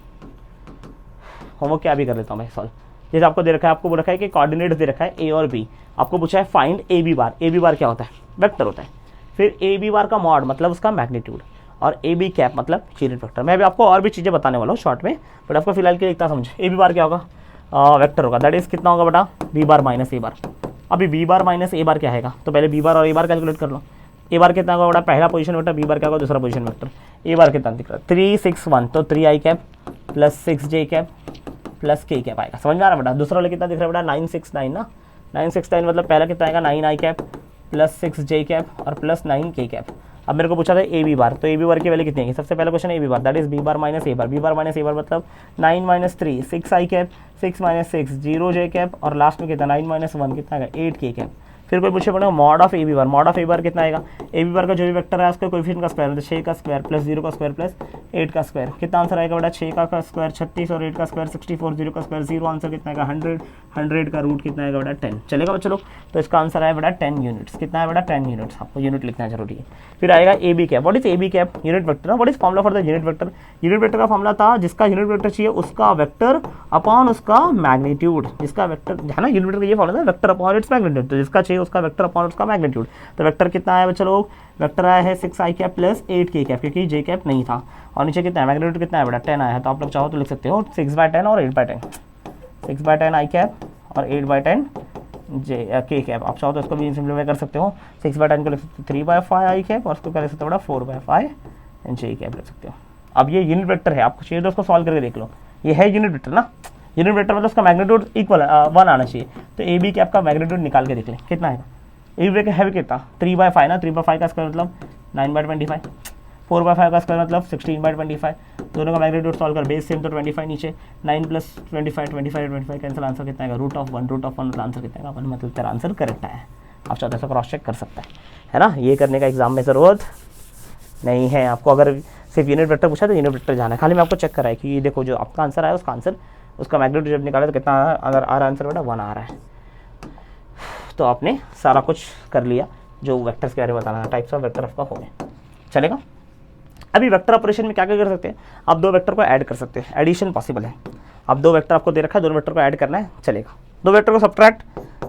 होमवर्क क्या भी कर लेता हूँ मैं सॉल्व। जैसे आपको दे रखा है, आपको बोल रखा है कि कोऑर्डिनेट्स दे रखा है ए और बी, आपको पूछा है find A B bar. A B bar क्या होता है, वेक्टर होता है। फिर ए बी बार का मॉड मतलब उसका मैग्नीट्यूड, और ए बी कैप मतलब यूनिट वेक्टर। मैं भी आपको और भी चीज़ें बताने वाला हूँ शॉर्ट में, बट आपको फिलहाल के लिए इतना समझे। ए बी बार क्या होगा, वेक्टर होगा, दैट इज कितना होगा बेटा, बी बार माइनस ए बार। अभी बी बार माइनस ए बार क्या आएगा, तो पहले बी बार और ए बार कैलकुलेट कर लो। ए बार कितना होगा बेटा, पहला पोजीशन वेक्टर, बी बार क्या होगा दूसरा पोजीशन वेक्टर। ए बार कितना दिख रहा है, 3 6 1, तो 3 आई कैप प्लस 6 जे कैप प्लस के कैप आएगा। समझ में आ रहा है बेटा। दूसरा वाला कितना दिख रहा है बेटा, 9 6 9 ना, 9 6 9 मतलब पहला कितना आएगा, 9 आई कैप प्लस 6 जे कैप और प्लस 9 के कैप। अब मेरे को पूछा था ए बी बार, तो ए बी बार की वैल्यू कितनी है, सबसे पहला question A B bar, that is B bar minus A bar. B bar minus A bar मतलब 9 - 3 6 आई कैप, 6 - 6 0 जे कैप, और लास्ट में कितना 9 - 1 कितना आएगा, 8 के कैप। फिर कोई पूछे पड़ेगा mod of A B bar, mod of A bar कितना आएगा, ए बी बार का जो भी वेक्टर है उसका कोएफिशिएंट का स्क्वायर, 6 का स्क्वायर प्लस 0 का स्क्वायर प्लस 8 का स्क्वायर। कितना आंसर आएगा बेटा, 6 का स्क्वायर 36 और 8 का स्क्वायर 64, 0 का स्क्वायर 0, आंसर कितना आएगा 100, 100 का रूट कितना आएगा बेटा 10। चलेगा बच्चों लोग, तो इसका आंसर आया बेटा 10 यूनिट्स। कितना है बेटा, 10 यूनिट्स। आपको यूनिट लिखना जरूरी है। फिर आएगा A B cap, what is A B cap, unit vector. What is formula for the unit vector, unit vector का फॉर्मूला था जिसका यूनिट वेक्टर चाहिए उसका वेक्टर अपॉन उसका मैग्नीट्यूड, जिसका वेक्टर है ना, यूनिट वेक्टर का ये फॉर्मूला था, वेक्टर अपॉन इट्स मैग्नीट्यूड, तो जिसका चाहिए उसका वेक्टर अपॉन उसका मैग्नीट्यूड। तो वेक्टर कितना आया बच्चों लोग, वेक्टर आया है 6 आई कैप प्लस 8 के कैप, क्योंकि जे कैप नहीं था। और नीचे कितना है, मैग्नीट्यूड कितना है बेटा 10 आया है। तो आप लोग चाहो तो लिख सकते हो 6/10 और 8/10, 6/10 आई कैप और 8/10 जे के कैप। आप चाहो तो इसको भी सिंप्लीफाई कर सकते हो, 6/10 को लिख सकते हो 3/5 आई कैप, और उसको क्या लिख सकते हो बेटा 4/5 जे कैप लिख सकते हो। अब ये यूनिट वेक्टर है, आपको चाहिए तो उसको सॉल्व करके देख लो। ये है यूनिट वेक्टर ना, यूनिट वेक्टर मतलब उसका मैग्नीट्यूड इक्वल 1 आना चाहिए। तो ए बी कैप का मैग्नीट्यूड निकाल के देख लें कितना है। ए बी है कितना, 3/5 ना, 3/5 का स्क्वायर मतलब 9/25, 4/5 का स्क्वायर मतलब 16/25। दोनों का मैग्नीट्यूड सॉल्व कर, बेस सेम तो 25 नीचे, 9 + 25 25 कैंसिल, आंसर कितना आएगा √1, √1 मतलब आंसर कितना आएगा 1, मतलब तेरा आंसर करेक्ट है। आप चाहते हैं क्रॉस चेक कर सकता है ना। ये करने का एग्जाम में ज़रूरत नहीं है आपको। अगर सिर्फ यूनिट वेक्टर पूछा तो यूनिट वेक्टर जाना है, खाली मैं आपको चेक कराया कि ये देखो जो आपका आंसर आया उसका आंसर, उसका मैग्नीट्यूड जब निकाला तो कितना अगर आ रहा आंसर बेटा 1 आ रहा है। तो आपने सारा कुछ कर लिया जो वेक्टर्स के बारे में बताना है, टाइप्स ऑफ वेक्टर आपका हो गया। चलेगा। अभी वेक्टर ऑपरेशन में क्या क्या कर सकते हैं, आप दो वेक्टर को ऐड कर सकते हैं, एडिशन पॉसिबल है। अब दो वेक्टर आपको दे रखा है, दोनों वेक्टर को ऐड करना है, चलेगा। दो वेक्टर को सब्ट्रैक्ट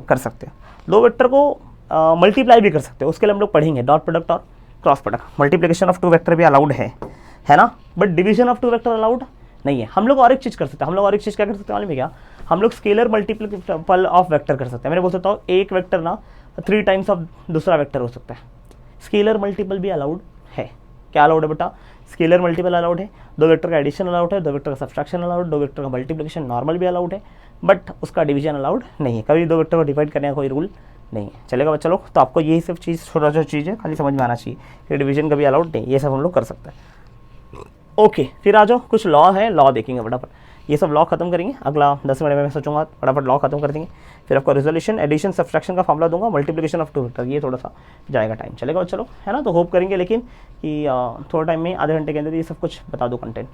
कर सकते हैं, दो वेक्टर को मल्टीप्लाई भी कर सकते हैं। उसके लिए हम लोग पढ़ेंगे डॉट प्रोडक्ट और cross product. Multiplication of 2 vector भी अलाउड है ना, but division of 2 vector allowed नहीं है। हम लोग और एक चीज़ कर सकते हैं, हम लोग और एक चीज़ क्या कर सकते हैं मालूम है क्या, हम लोग स्केलर मल्टीपल ऑफ वेक्टर कर सकते हैं। मैंने बोल सकता हूँ एक वेक्टर ना 3 टाइम्स ऑफ दूसरा वेक्टर हो सकता है। स्केलर मल्टीपल भी अलाउड है। क्या अलाउड है बेटा, स्केलर मल्टीपल अलाउड है, दो वेक्टर का एडिशन अलाउड है, दो वेक्टर का सब्सट्रैक्शन अलाउड, दो वेक्टर का मल्टीप्लिकेशन नॉर्मल भी अलाउड है, बट उसका डिवीजन अलाउड नहीं है। कभी दो वेक्टर को डिवाइड करने का कोई रूल नहीं है। चलेगा बच्चा लोग, तो आपको यही सब चीज़ छोटा छोटा चीज़ है, खाली समझ में आना चाहिए कि डिवीजन कभी अलाउड नहीं, ये सब हम लोग कर सकते हैं। ओके, फिर आ जाओ, कुछ लॉ है, लॉ देखेंगे फटाफट। ये सब लॉ खत्म करेंगे, अगला 10 मिनट में मैं सोचूंगा फटाफट लॉ खत्म कर देंगे। फिर आपको रिजोल्यूशन, एडिशन, सब्सट्रैक्शन का फॉर्मूला दूंगा, मल्टीप्लिकेशन ऑफ 2 वेक्टर, ये थोड़ा सा जाएगा टाइम। चलेगा चलो, है ना। तो होप करेंगे लेकिन कि थोड़ा टाइम में, आधे घंटे के अंदर ये सब कुछ बता दो कंटेंट,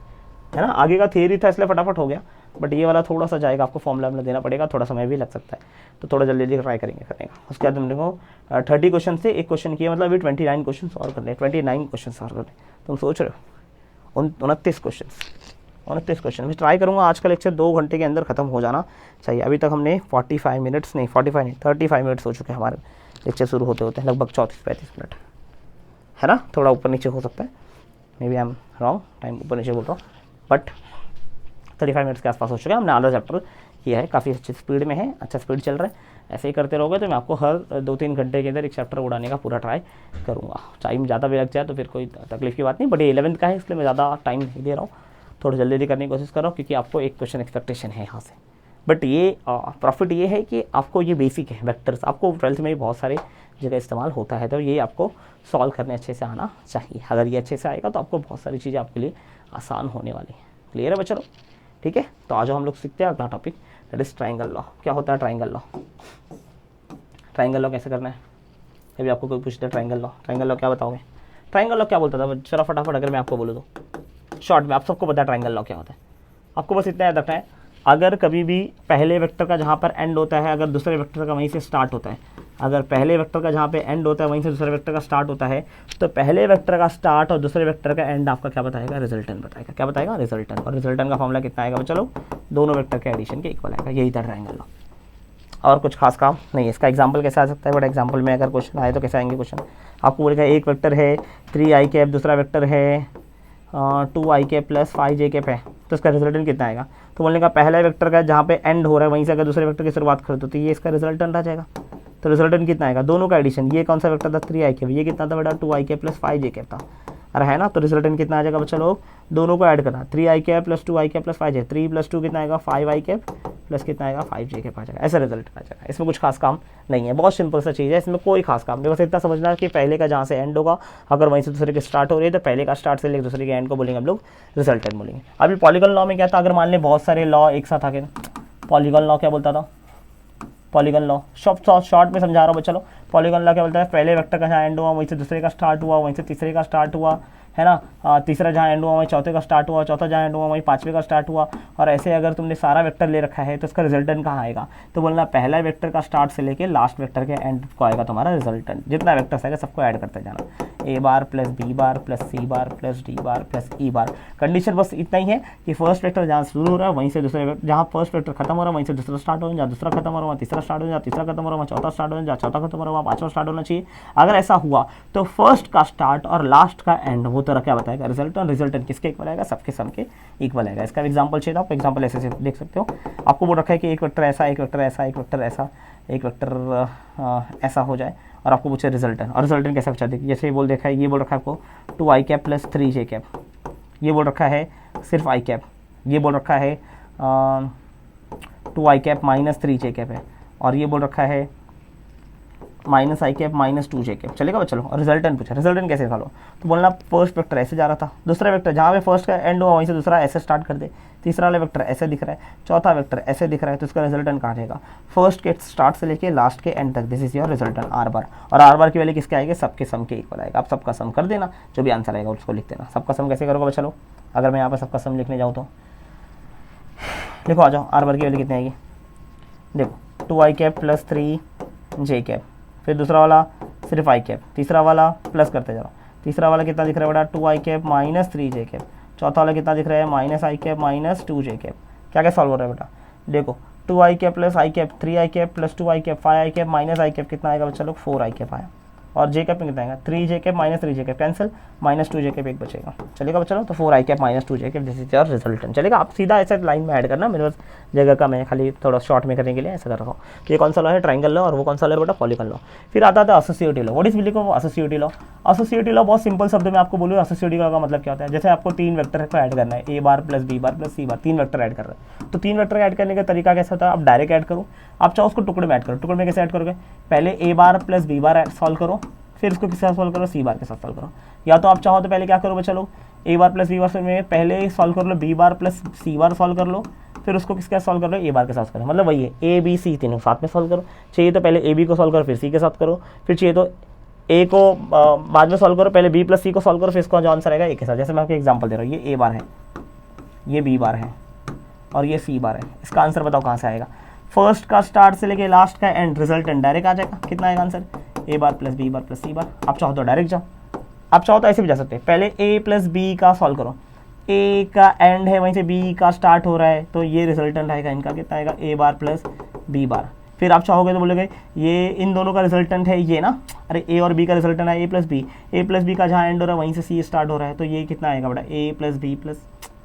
है ना। आगे का थियरी था इसलिए फटाफट हो गया, बट ये वाला थोड़ा सा जाएगा, आपको फॉर्मूला में देना पड़ेगा, थोड़ा समय भी लग सकता है, तो थोड़ा जल्दी जल्दी ट्राई करेंगे करने का। उसके बाद हम देखो 30 क्वेश्चन से एक क्वेश्चन किया, मतलब अभी 29 क्वेश्चन और करने, 29 क्वेश्चन और करने। तुम सोच रहे हो 29 क्वेश्चन मैं ट्राई करूँगा। आज का लेक्चर 2 घंटे के अंदर खत्म हो जाना चाहिए। अभी तक हमने 45 मिनट्स नहीं, 35 मिनट्स हो चुके हैं हमारे लेक्चर शुरू होते होते, लगभग 34-35 मिनट, है ना। थोड़ा ऊपर नीचे हो सकता है, maybe I am wrong, time ऊपर नीचे बोल रहा हूँ, बट 35 मिनट्स के आसपास हो चुके हैं। हमने आधा चैप्टर ये है, काफ़ी अच्छी स्पीड में है, अच्छा स्पीड चल रहा है। ऐसे ही करते रहोगे तो मैं आपको हर 2-3 घंटे के अंदर एक चैप्टर उड़ाने का पूरा ट्राई करूँगा। टाइम ज़्यादा भी लग जाए तो फिर कोई तकलीफ की बात नहीं, बट ये 11th का है इसलिए मैं ज़्यादा टाइम नहीं दे रहा हूँ, थोड़ा जल्दी जल्दी करने की कोशिश कर रहा हूँ क्योंकि आपको एक क्वेश्चन एक्सपेक्टेशन है यहाँ से। बट ये प्रॉफिट ये है कि आपको ये बेसिक है वेक्टर्स, आपको 12th में भी बहुत सारे जगह इस्तेमाल होता है, तो ये आपको सॉल्व करने अच्छे से आना चाहिए। अगर ये अच्छे से आएगा तो आपको बहुत सारी चीज़ें आपके लिए आसान होने वाली हैं। क्लियर है बच्चों? ठीक है, तो आज हम लोग सीखते हैं अगला topic, that is triangle law. क्या होता है ट्राइंगल लॉ? ट्राइंगल लॉ कैसे करना है? अभी आपको कोई पूछता है ट्राइंगल लॉ क्या बताओगे? ट्राइंगल लॉ क्या बोलता था जरा फटाफट अगर मैं आपको बोलूँ तो शॉर्ट में, आप सबको पता है ट्राइंगल लॉ क्या होता है। आपको बस इतना याद रखना है, अगर कभी भी पहले वेक्टर का जहाँ पर एंड होता है, अगर दूसरे वेक्टर का वहीं से स्टार्ट होता है, अगर पहले वेक्टर का जहाँ पे एंड होता है वहीं से दूसरे वेक्टर का स्टार्ट होता है, तो पहले वेक्टर का स्टार्ट और दूसरे वेक्टर का एंड आपका क्या बताएगा? रिजल्टेंट बताएगा। क्या बताएगा? रिजल्टेंट। और रिजल्टेंट का फॉर्मूला कितना आएगा? चलो दोनों वेक्टर के एडिशन के इक्वल आएगा। यही था ट्राइंगल लॉ, और कुछ खास काम नहीं है। इसका एग्जाम्पल कैसे आ सकता है? बट एग्जाम्पल में अगर क्वेश्चन आए तो कैसे आएंगे क्वेश्चन? आपको बोलेगा एक वेक्टर है 3i, दूसरा वेक्टर है 2i प्लस 5j है, तो इसका रिजल्टेंट कितना आएगा? तो बोलने का पहला वेक्टर का जहाँ पे एंड हो रहा है वहीं से अगर दूसरे वेक्टर की शुरुआत कर दो तो ये इसका रिजल्टेंट आ जाएगा। तो रिजल्टेंट कितना आएगा? दोनों का एडिशन। ये कौन सा वेक्टर था? 3i, ये कितना था बेटा? 2i प्लस 5j था, अरे है ना। तो रिजल्टेंट कितना आ जाएगा बच्चा लोग? दोनों को ऐड करना, 3i plus 2i plus 5j, 3 plus 2 कितना आएगा? 5i प्लस कितना आएगा? 5j आ जाएगा। ऐसा रिजल्ट आ जाएगा। इसमें कुछ खास काम नहीं है, बहुत सिंपल सा चीज़ है, इसमें कोई खास काम नहीं। बस इतना समझना कि पहले का जहाँ से एंड होगा अगर वहीं से दूसरे के स्टार्ट हो रही है तो पहले का स्टार्ट से लेकर दूसरे के एंड को बोलेंगे हम लोग रिजल्टेंट बोलेंगे। अभी पॉलीगॉन लॉ में क्या था? अगर मान लें बहुत सारे लॉ एक साथ आ गए, पॉलीगॉन लॉ क्या बोलता था? पॉलीगॉन लॉ शॉर्ट में समझा रहा हूँ बच्चा लो। पॉलीगॉन लॉ क्या बोलता है? पहले वेक्टर का जहाँ एंड हुआ वहीं से दूसरे का स्टार्ट हुआ, वहीं से तीसरे का स्टार्ट हुआ, है ना। तीसरा जहाँ एंड हुआ वहीं चौथे का स्टार्ट हुआ, चौथा जहाँ एंड हुआ वहीं पाँचवें का स्टार्ट हुआ, और ऐसे अगर तुमने सारा वेक्टर ले रखा है तो इसका रिजल्टेंट कहाँ आएगा? तो बोलना पहला वेक्टर का स्टार्ट से लेके लास्ट वेक्टर के एंड को आएगा तुम्हारा रिजल्टेंट। जितना वेक्टर्स आएगा सबको ऐड करते जाना, a bar plus b bar plus c bar plus d bar plus e bar. Condition बस इतना ही है कि फर्स्ट वेक्टर जहाँ शुरू हो रहा है वहीं से दूसरे वेक्टर, जहाँ फर्स्ट वेक्टर खत्म हो रहा है वहीं से दूसरा स्टार्ट हो, जहाँ दूसरा खत्म हो रहा है वहाँ तीसरा स्टार्ट हो, जहाँ तीसरा खत्म हो रहा है वहाँ चौथा स्टार्ट हो, जहाँ चौथा खत्म हो रहा है वहाँ पाँचवा स्टार्ट होना चाहिए। अगर ऐसा हुआ तो फर्स्ट का स्टार्ट और लास्ट का एंड वो तरह क्या बताएगा? रिजल्टेंट किसके इक्वल आएगा? सबके सम के इक्वल आएगा। इसका एग्जांपल चाहिए था, आप एग्जांपल ऐसे से देख सकते हो। आपको बोल रखा है कि एक वेक्टर ऐसा, एक वेक्टर ऐसा, एक वेक्टर ऐसा, एक वेक्टर ऐसा हो जाए, और आपको पूछे रिजल्टेंट। और रिजल्टेंट कैसे बचा? देखिए जैसे बोल देखा है, ये बोल रखा है आपको 2i प्लस 3j, ये बोल रखा है सिर्फ i, ये बोल रखा है 2i माइनस 3j है, और ये बोल रखा है माइनस i माइनस 2j। चलेगा बच्चा लो। और रिजल्टेंट पूछा, रिजल्टेंट कैसे निकालो? तो बोलना फर्स्ट वेक्टर ऐसे जा रहा था, दूसरा वेक्टर जहाँ पे फर्स्ट का एंड हुआ वहीं से दूसरा ऐसे स्टार्ट कर दे, तीसरा वाला वेक्टर ऐसे दिख रहा है, चौथा वेक्टर ऐसे दिख रहा है, तो इसका रिजल्टेंट कहाँ जाएगा? फर्स्ट के स्टार्ट से लेके लास्ट के एंड तक। This is your resultant r बार। और r बार की वैल्यू किसके आएगी? सबके सम के इक्वल आएगा। आप सबका सम कर देना, जो भी आंसर आएगा उसको लिख देना। सबका सम कैसे करोगे बच्चा लो? अगर मैं यहाँ पर सबका सम लिखने जाऊँ तो देखो, आ जाओ, r बार की वैल्यू कितनी आएगी? देखो 2i प्लस 3j, फिर दूसरा वाला सिर्फ i, तीसरा वाला प्लस करते जाओ, तीसरा वाला कितना दिख रहा है बेटा? 2i माइनस 3j, चौथा वाला कितना दिख रहा है? Minus i minus 2j। क्या क्या सॉल्व हो रहा है बेटा? देखो 2i plus i, 3i plus 2i, 5i minus i कितना आएगा बच्चा लोग? 4i आया। और j में कितना आएगा? 3j minus 3j cancel, minus 2j एक बचेगा। चलेगा बच्चा लोग? तो 4i minus 2j, this is your resultant. चलेगा? आप सीधा ऐसे लाइन में ऐड करना, मेरे पास जगह का मैं खाली थोड़ा शॉर्ट में करने के लिए ऐसा कर रहा हूँ। ये कौन सा लॉ है? Triangle law. और वो कौन सा लॉ है बेटा? Polygon law. फिर आता था associative law. What is meaning of associative law? Associative law बहुत सिंपल शब्द में आपको बोलूँ, एसोसिएटिव लॉ का मतलब क्या होता है? जैसे आपको 3 वेक्टर को ऐड करना है, a bar plus b bar plus c bar, 3 vector add कर रहे हैं, तो 3 वेक्टर ऐड करने का तरीका कैसा होता है? आप डायरेक्ट ऐड करो, आप चाहो उसको टुकड़े में ऐड करो। टुकड़े में कैसे ऐड करोगे? पहले a bar plus b bar solve करो, फिर उसको किसके साथ सॉल्व करो? c बार के साथ सॉल्व करो। या तो आप चाहो तो पहले क्या करो बच्चा लोग? a बार प्लस b बार से में पहले सॉल्व कर लो, b बार प्लस c बार सॉल्व कर लो, फिर उसको किसके साथ सॉल्व कर लो? a बार के साथ करो। मतलब वही है, a b c तीनों साथ में सॉल्व करो। चाहिए तो पहले a b को सॉल्व करो, फिर c के साथ करो, फिर चाहिए तो a को बाद में सॉल्व करो, पहले b प्लस c को सॉल्व करो, फिर इसका जो आंसर आएगा a के साथ। जैसे मैं आपको एग्जाम्पल दे रहा हूँ, ये a बार है, ये b बार है, और ये c बार है। इसका आंसर बताओ कहाँ से आएगा? फर्स्ट का स्टार्ट से लेके लास्ट का एंड, रिजल्टेंट डायरेक्ट आ जाएगा। कितना आएगा answer? a bar plus b bar plus c बार। आप चाहो तो डायरेक्ट जाओ, आप चाहो तो ऐसे भी जा सकते हैं। पहले a प्लस b का सॉल्व करो, a का एंड है वहीं से b का स्टार्ट हो रहा है, तो ये रिजल्टेंट आएगा इनका। कितना आएगा? a बार प्लस b बार। फिर आप चाहोगे तो बोलोगे ये इन दोनों का रिजल्टेंट है ये ना, अरे a और b का रिजल्टेंट है a प्लस b का जहाँ एंड हो रहा है वहीं से c स्टार्ट हो रहा है, तो ये कितना आएगा बेटा? a plus b plus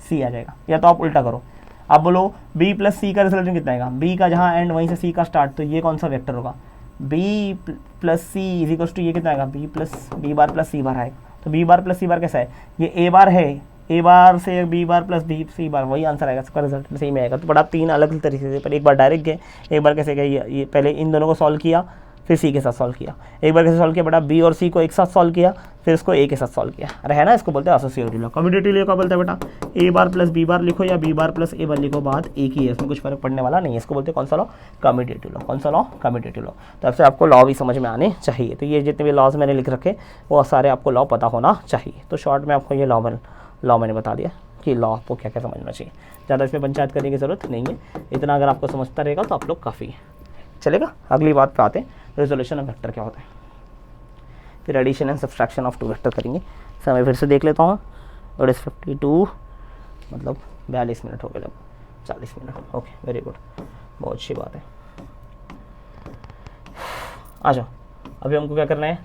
c आ जाएगा। या तो आप उल्टा करो, आप बोलो बी प्लस सी का रिजल्टेंट कितना आएगा, बी का जहाँ एंड वहीं से सी का स्टार्ट, तो ये कौन सा वेक्टर होगा, B plus C is equal to ये कितना आएगा, बी बार प्लस सी बार आएगा। तो बी बार प्लस सी बार कैसा है, ये ए बार है, ए बार से B bar plus B C bar, वही आंसर आएगा, इसका रिजल्ट सही में आएगा। तो बड़ा तीन अलग तरीके से, पर एक बार डायरेक्ट गए, एक बार कैसे गए, ये पहले इन दोनों को सॉल्व किया, फिर सी के साथ सॉल्व किया, एक बार कैसे सॉल्व किया बेटा, बी और सी को एक साथ सॉल्व किया, फिर इसको ए के साथ सॉल्व किया। अरे है ना, इसको बोलते हैं एसोसिएटिव लॉ। कम्यूटेटिव लॉ क्या बोलता है बेटा, A bar plus B bar लिखो या बी बार प्लस ए बार लिखो, बात एक ही है, इसमें कुछ फर्क पड़ने वाला नहीं है। इसको बोलते हैं कौन सा लॉ, कम्यूटेटिव लॉ। कौन सा लॉ, कम्यूटेटिव लॉ। तो आपसे आपको लॉ भी समझ में आने चाहिए। तो ये जितने भी लॉज मैंने लिख रखे वो सारे आपको लॉ पता होना चाहिए। तो शॉर्ट में आपको ये लॉ मैंने बता दिया कि लॉ आपको क्या क्या समझना चाहिए। ज़्यादा इसमें पंचायत करने की ज़रूरत नहीं है, इतना अगर आपको समझता रहेगा तो आप लोग काफ़ी है। चलेगा, अगली बात पे आते हैं, रेजोल्यूशन ऑफ वेक्टर क्या होता है, फिर addition and subtraction of two vector करेंगे। समय फिर से देख लेता हूँ, और इस 52 मतलब 42 मिनट हो गए, जब 40 मिनट। ओके, वेरी गुड, बहुत अच्छी बात है। आ जाओ, अभी हमको क्या करना है,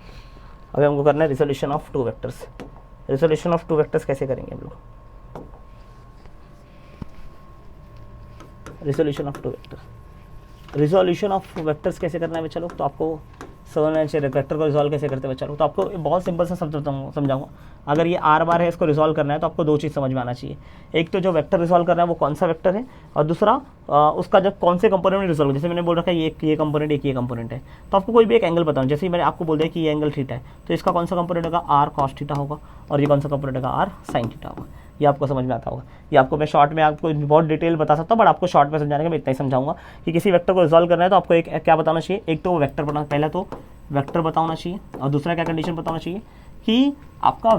अभी हमको करना है resolution of two vectors. Resolution of two vectors कैसे करेंगे हम लोग, resolution of two vector, resolution of vectors कैसे करना है बच्चा लोग, तो आपको समझना चाहिए वेक्टर को रिजॉल्व कैसे करते हैं बच्चा लोग। तो आपको बहुत सिंपल सा समझाऊंगा। अगर ये आर बार है, इसको रिजॉल्व करना है तो आपको दो चीज़ समझ में आना चाहिए। एक तो जो वेक्टर रिजॉल्व करना है वो कौन सा वेक्टर है, और दूसरा उसका जब कौन से कंपोनेंट में रिजॉल्व, जैसे मैंने बोल रखा है ये कंपोनेंट, एक ये कंपोनेंट है, तो आपको कोई भी एक एंगल बताऊँ। जैसे मैंने आपको बोल दिया कि ये एंगल थीटा है, तो इसका कौन सा कंपोनेंट होगा, आर कॉस थीटा होगा, और ये कौन सा कंपोनेंट होगा, आर साइन थीटा होगा। ये आपको समझ में आता होगा। ये आपको मैं शॉर्ट में आपको बहुत डिटेल बता सकता हूँ, बट आपको शॉर्ट में समझाने का मैं इतना ही समझाऊंगा कि किसी वेक्टर को रिजॉल्व करना है तो आपको एक क्या बताना चाहिए, एक तो वो वेक्टर बताना, पहला तो वेक्टर बताना चाहिए, और दूसरा क्या कंडीशन बताना चाहिए कि आपका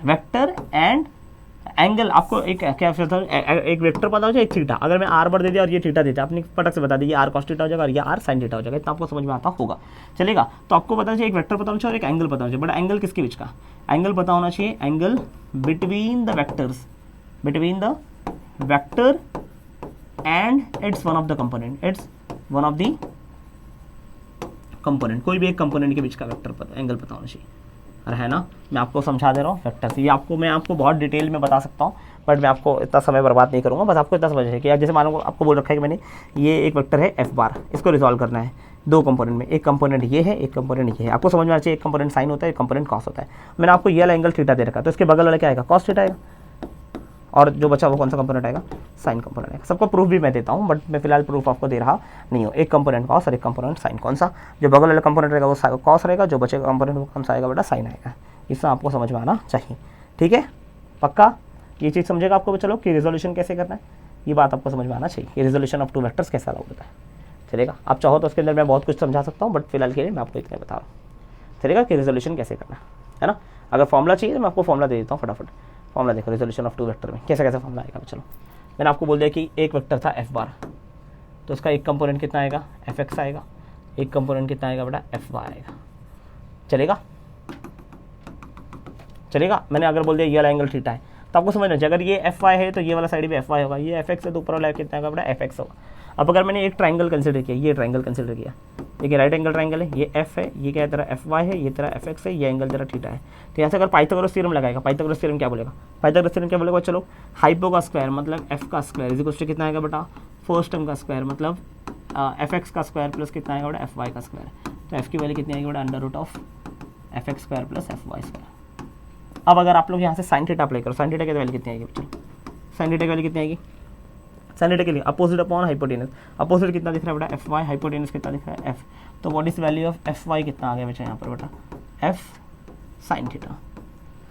वेक्टर एंड एंगल, आपको एक क्या एक वेक्टर पता हो जाए, एक थीटा। अगर मैं आर बार दे दिया और ये थीटा देता, अपनी पटक से बता दीजिए आर कॉस थीटा हो जाएगा और ये आर साइन थीटा हो जाएगा, इतना आपको समझ में आता होगा। चलेगा, तो आपको पता चाहिए एक वेक्टर पता होना चाहिए और एक एंगल पता होना चाहिए। बट एंगल किसके बीच का, एंगल पता होना चाहिए, angle between the vectors, between the vector and it's one of the component, it's one of the component, कोई भी एक कंपोनेंट के बीच का वेक्टर पता, एंगल पता होना चाहिए। अरे है ना, मैं आपको समझा दे रहा हूँ वेक्टर से। ये मैं आपको बहुत डिटेल में बता सकता हूँ, बट मैं आपको इतना समय बर्बाद नहीं करूँगा। बस आपको इतना समझना है कि जैसे मानो आपको बोल रखा है कि मैंने ये एक वेक्टर है एफ बार, इसको रिजॉल्व करना है दो कंपोनेंट में, एक कंपोनेंट ये है, एक कंपोनेंट ये है। आपको समझ में आना चाहिए, एक कंपोनेंट साइन होता है, एक कंपोनेंट कॉस होता है। मैंने आपको ये वाला एंगल थीटा दे रखा है, तो इसके बगल वाला क्या आएगा, कॉस थीटा आएगा, और जो बचा वो कौन सा कंपोनेंट आएगा, साइन कंपोनेंट आएगा। सबको प्रूफ भी मैं देता हूँ, बट मैं फिलहाल प्रूफ आपको दे रहा नहीं हूँ। एक कंपोनेंट कॉस और एक कंपोनेंट साइन। कौन सा, जो बगल वाला कंपोनेंट रहेगा वो कॉस रहेगा, जो बचेगा कंपोनेंट वो कौन सा आएगा बेटा, साइन आएगा। इसमें आपको समझ में आना चाहिए, ठीक है, पक्का ये चीज़ समझेगा आपको चलो कि रिजोल्यूशन कैसे करना है, ये बात आपको समझ में आना चाहिए कि रिजोल्यूशन ऑफ टू वेक्टर्स कैसा होता है। चलेगा, आप चाहो तो उसके अंदर मैं बहुत कुछ समझा सकता हूँ, बट फिलहाल के लिए मैं आपको इतना बता रहा हूँ। चलेगा कि रिजोल्यूशन कैसे करना है ना। अगर फॉर्मूला चाहिए तो मैं आपको फॉर्मूला दे देता हूँ फटाफट। फॉर्मूला देखो रिजोल्यूशन ऑफ टू वेक्टर में कैसे कैसे फॉर्मूला आएगा। चलो, मैंने आपको बोल दिया कि एक वेक्टर था एफ बार, तो उसका एक कंपोनेंट कितना आएगा, एफ एक्स आएगा, एक कंपोनेंट कितना आएगा बेटा, एफ वाई आएगा। चलेगा, चलेगा। मैंने अगर बोल दिया ये वाला एंगल थीटा है, तो आपको समझना चाहिए अगर ये एफ वाई है तो ये वाला साइड भी एफ वाई होगा, ये एफ एक्स है तो ऊपर वाला कितना आएगा बेटा, एफ एक्स होगा। अब अगर मैंने एक ट्राइंगल कंसिडर किया, ये ट्राइंगल कंसिडर किया, देखिए राइट एंगल ट्राइंगल है, ये एफ है, ये क्या है तेरा एफ वाई है, ये तेरा एफ एक्स है, ये एंगल तेरा थीटा है। तो यहाँ से अगर पाइथागोरस थ्योरम लगाएगा, पाइथागोरस थ्योरम क्या बोलेगा, पाइथागोरस थ्योरम क्या बोलेगा, चलो हाइपो का स्क्वायर मतलब एफ का स्क्वायर इज इक्वल टू कितना आएगा बेटा, फर्स्ट टर्म का स्क्वायर मतलब एफ एक्स का स्क्वायर प्लस कितना आएगा बेटा, एफ वाई का स्क्वायर। तो एफ की वैल्यू कितनी आएगी बेटा, under root of F X square plus F Y square. अब अगर आप लोग यहाँ से साइन थीटा अप्लाई करो, साइन थीटा की वैल्यू कितनी आएगी, चलो साइन थीटा की वैल्यू कितनी आएगी, साइन थीटा के लिए अपोजिट अपॉन हाइपोटेनस, अपोजिट कितना दिख रहा है बेटा, एफ वाई, हाइपोटेनस कितना दिख रहा है, एफ। तो what is value of F Y कितना आ गया बच्चा यहाँ पर बेटा, एफ साइन थीटा।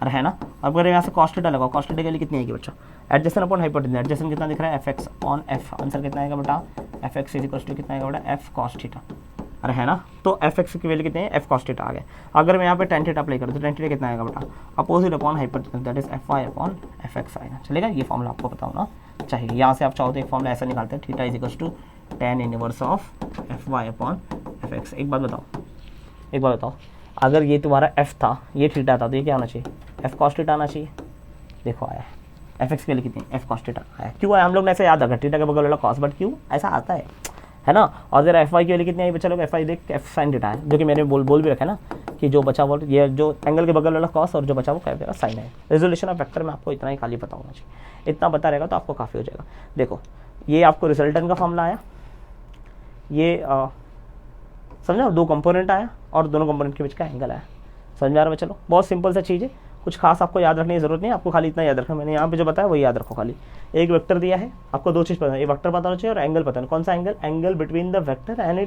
अरे है ना। अब अगर यहाँ से कॉस थीटा लगाओ, कॉस थीटा के लिए कितनी आएगी बच्चा, एडजस्टन अपॉन हाइपोटेनस, एडजस्टन कितना दिख रहा है, F X upon F. Answer कितना आएगा बेटा, F X is equal to कितना आएगा बेटा, एफ कॉस थीटा। अरे है ना। तो एफ एक्स की वैल्यू कितनी है, एफ कॉस थीटा आ गया। अगर मैं यहाँ पे टेन थीटा अप्लाई करूँ तो टेन थीटा कितना आएगा बेटा, opposite upon hypotenuse that is F Y upon F X आएगा। चलेगा, ये फॉर्मूला आपको पता होना चाहिए। यहाँ से आप चाहो तो एक फॉर्मूला ऐसा निकालते हैं, theta is equal to tan inverse of F Y upon F X. एक बात बताओ, अगर ये तुम्हारा एफ था, ये थीटा था, तो ये क्या होना चाहिए, एफ कॉस थीटा आना चाहिए। देखो आया, एफ एक्स के लिए कितनी, एफ कॉस थीटा आया। क्यों आया, हम लोग ने ऐसे याद रखा थीटा के बगल वाला कॉस, बट क्यों ऐसा आता है ना। और जरा एफ वाई की वैल्यू कितनी आई बच्चा लोग, एफ आई देख एफ साइन थीटा है, जो कि मैंने बोल भी रखा है ना कि जो बचा वो ये जो एंगल के बगल वाला कॉस और जो बचा वो क्या मेरा साइन है। रेजोल्यूशन ऑफ वेक्टर में आपको इतना ही खाली पता होना चाहिए, इतना पता रहेगा तो आपको काफ़ी हो जाएगा। देखो ये आपको रिजल्टेंट का फॉर्मूला आया, ये समझा, दो कंपोनेंट आया और दोनों कंपोनेंट के बीच का एंगल आया। समझ में आ रहा है? चलो बहुत सिंपल सा चीज़ है, कुछ खास आपको याद रखने की जरूरत नहीं है, आपको खाली इतना याद रखना, मैंने यहाँ पे जो बताया वही याद रखो। खाली एक वेक्टर दिया है, आपको दो चीज़ पता है, ये वेक्टर पता होना चाहिए और एंगल पता है। कौन सा angle? Angle between the vector and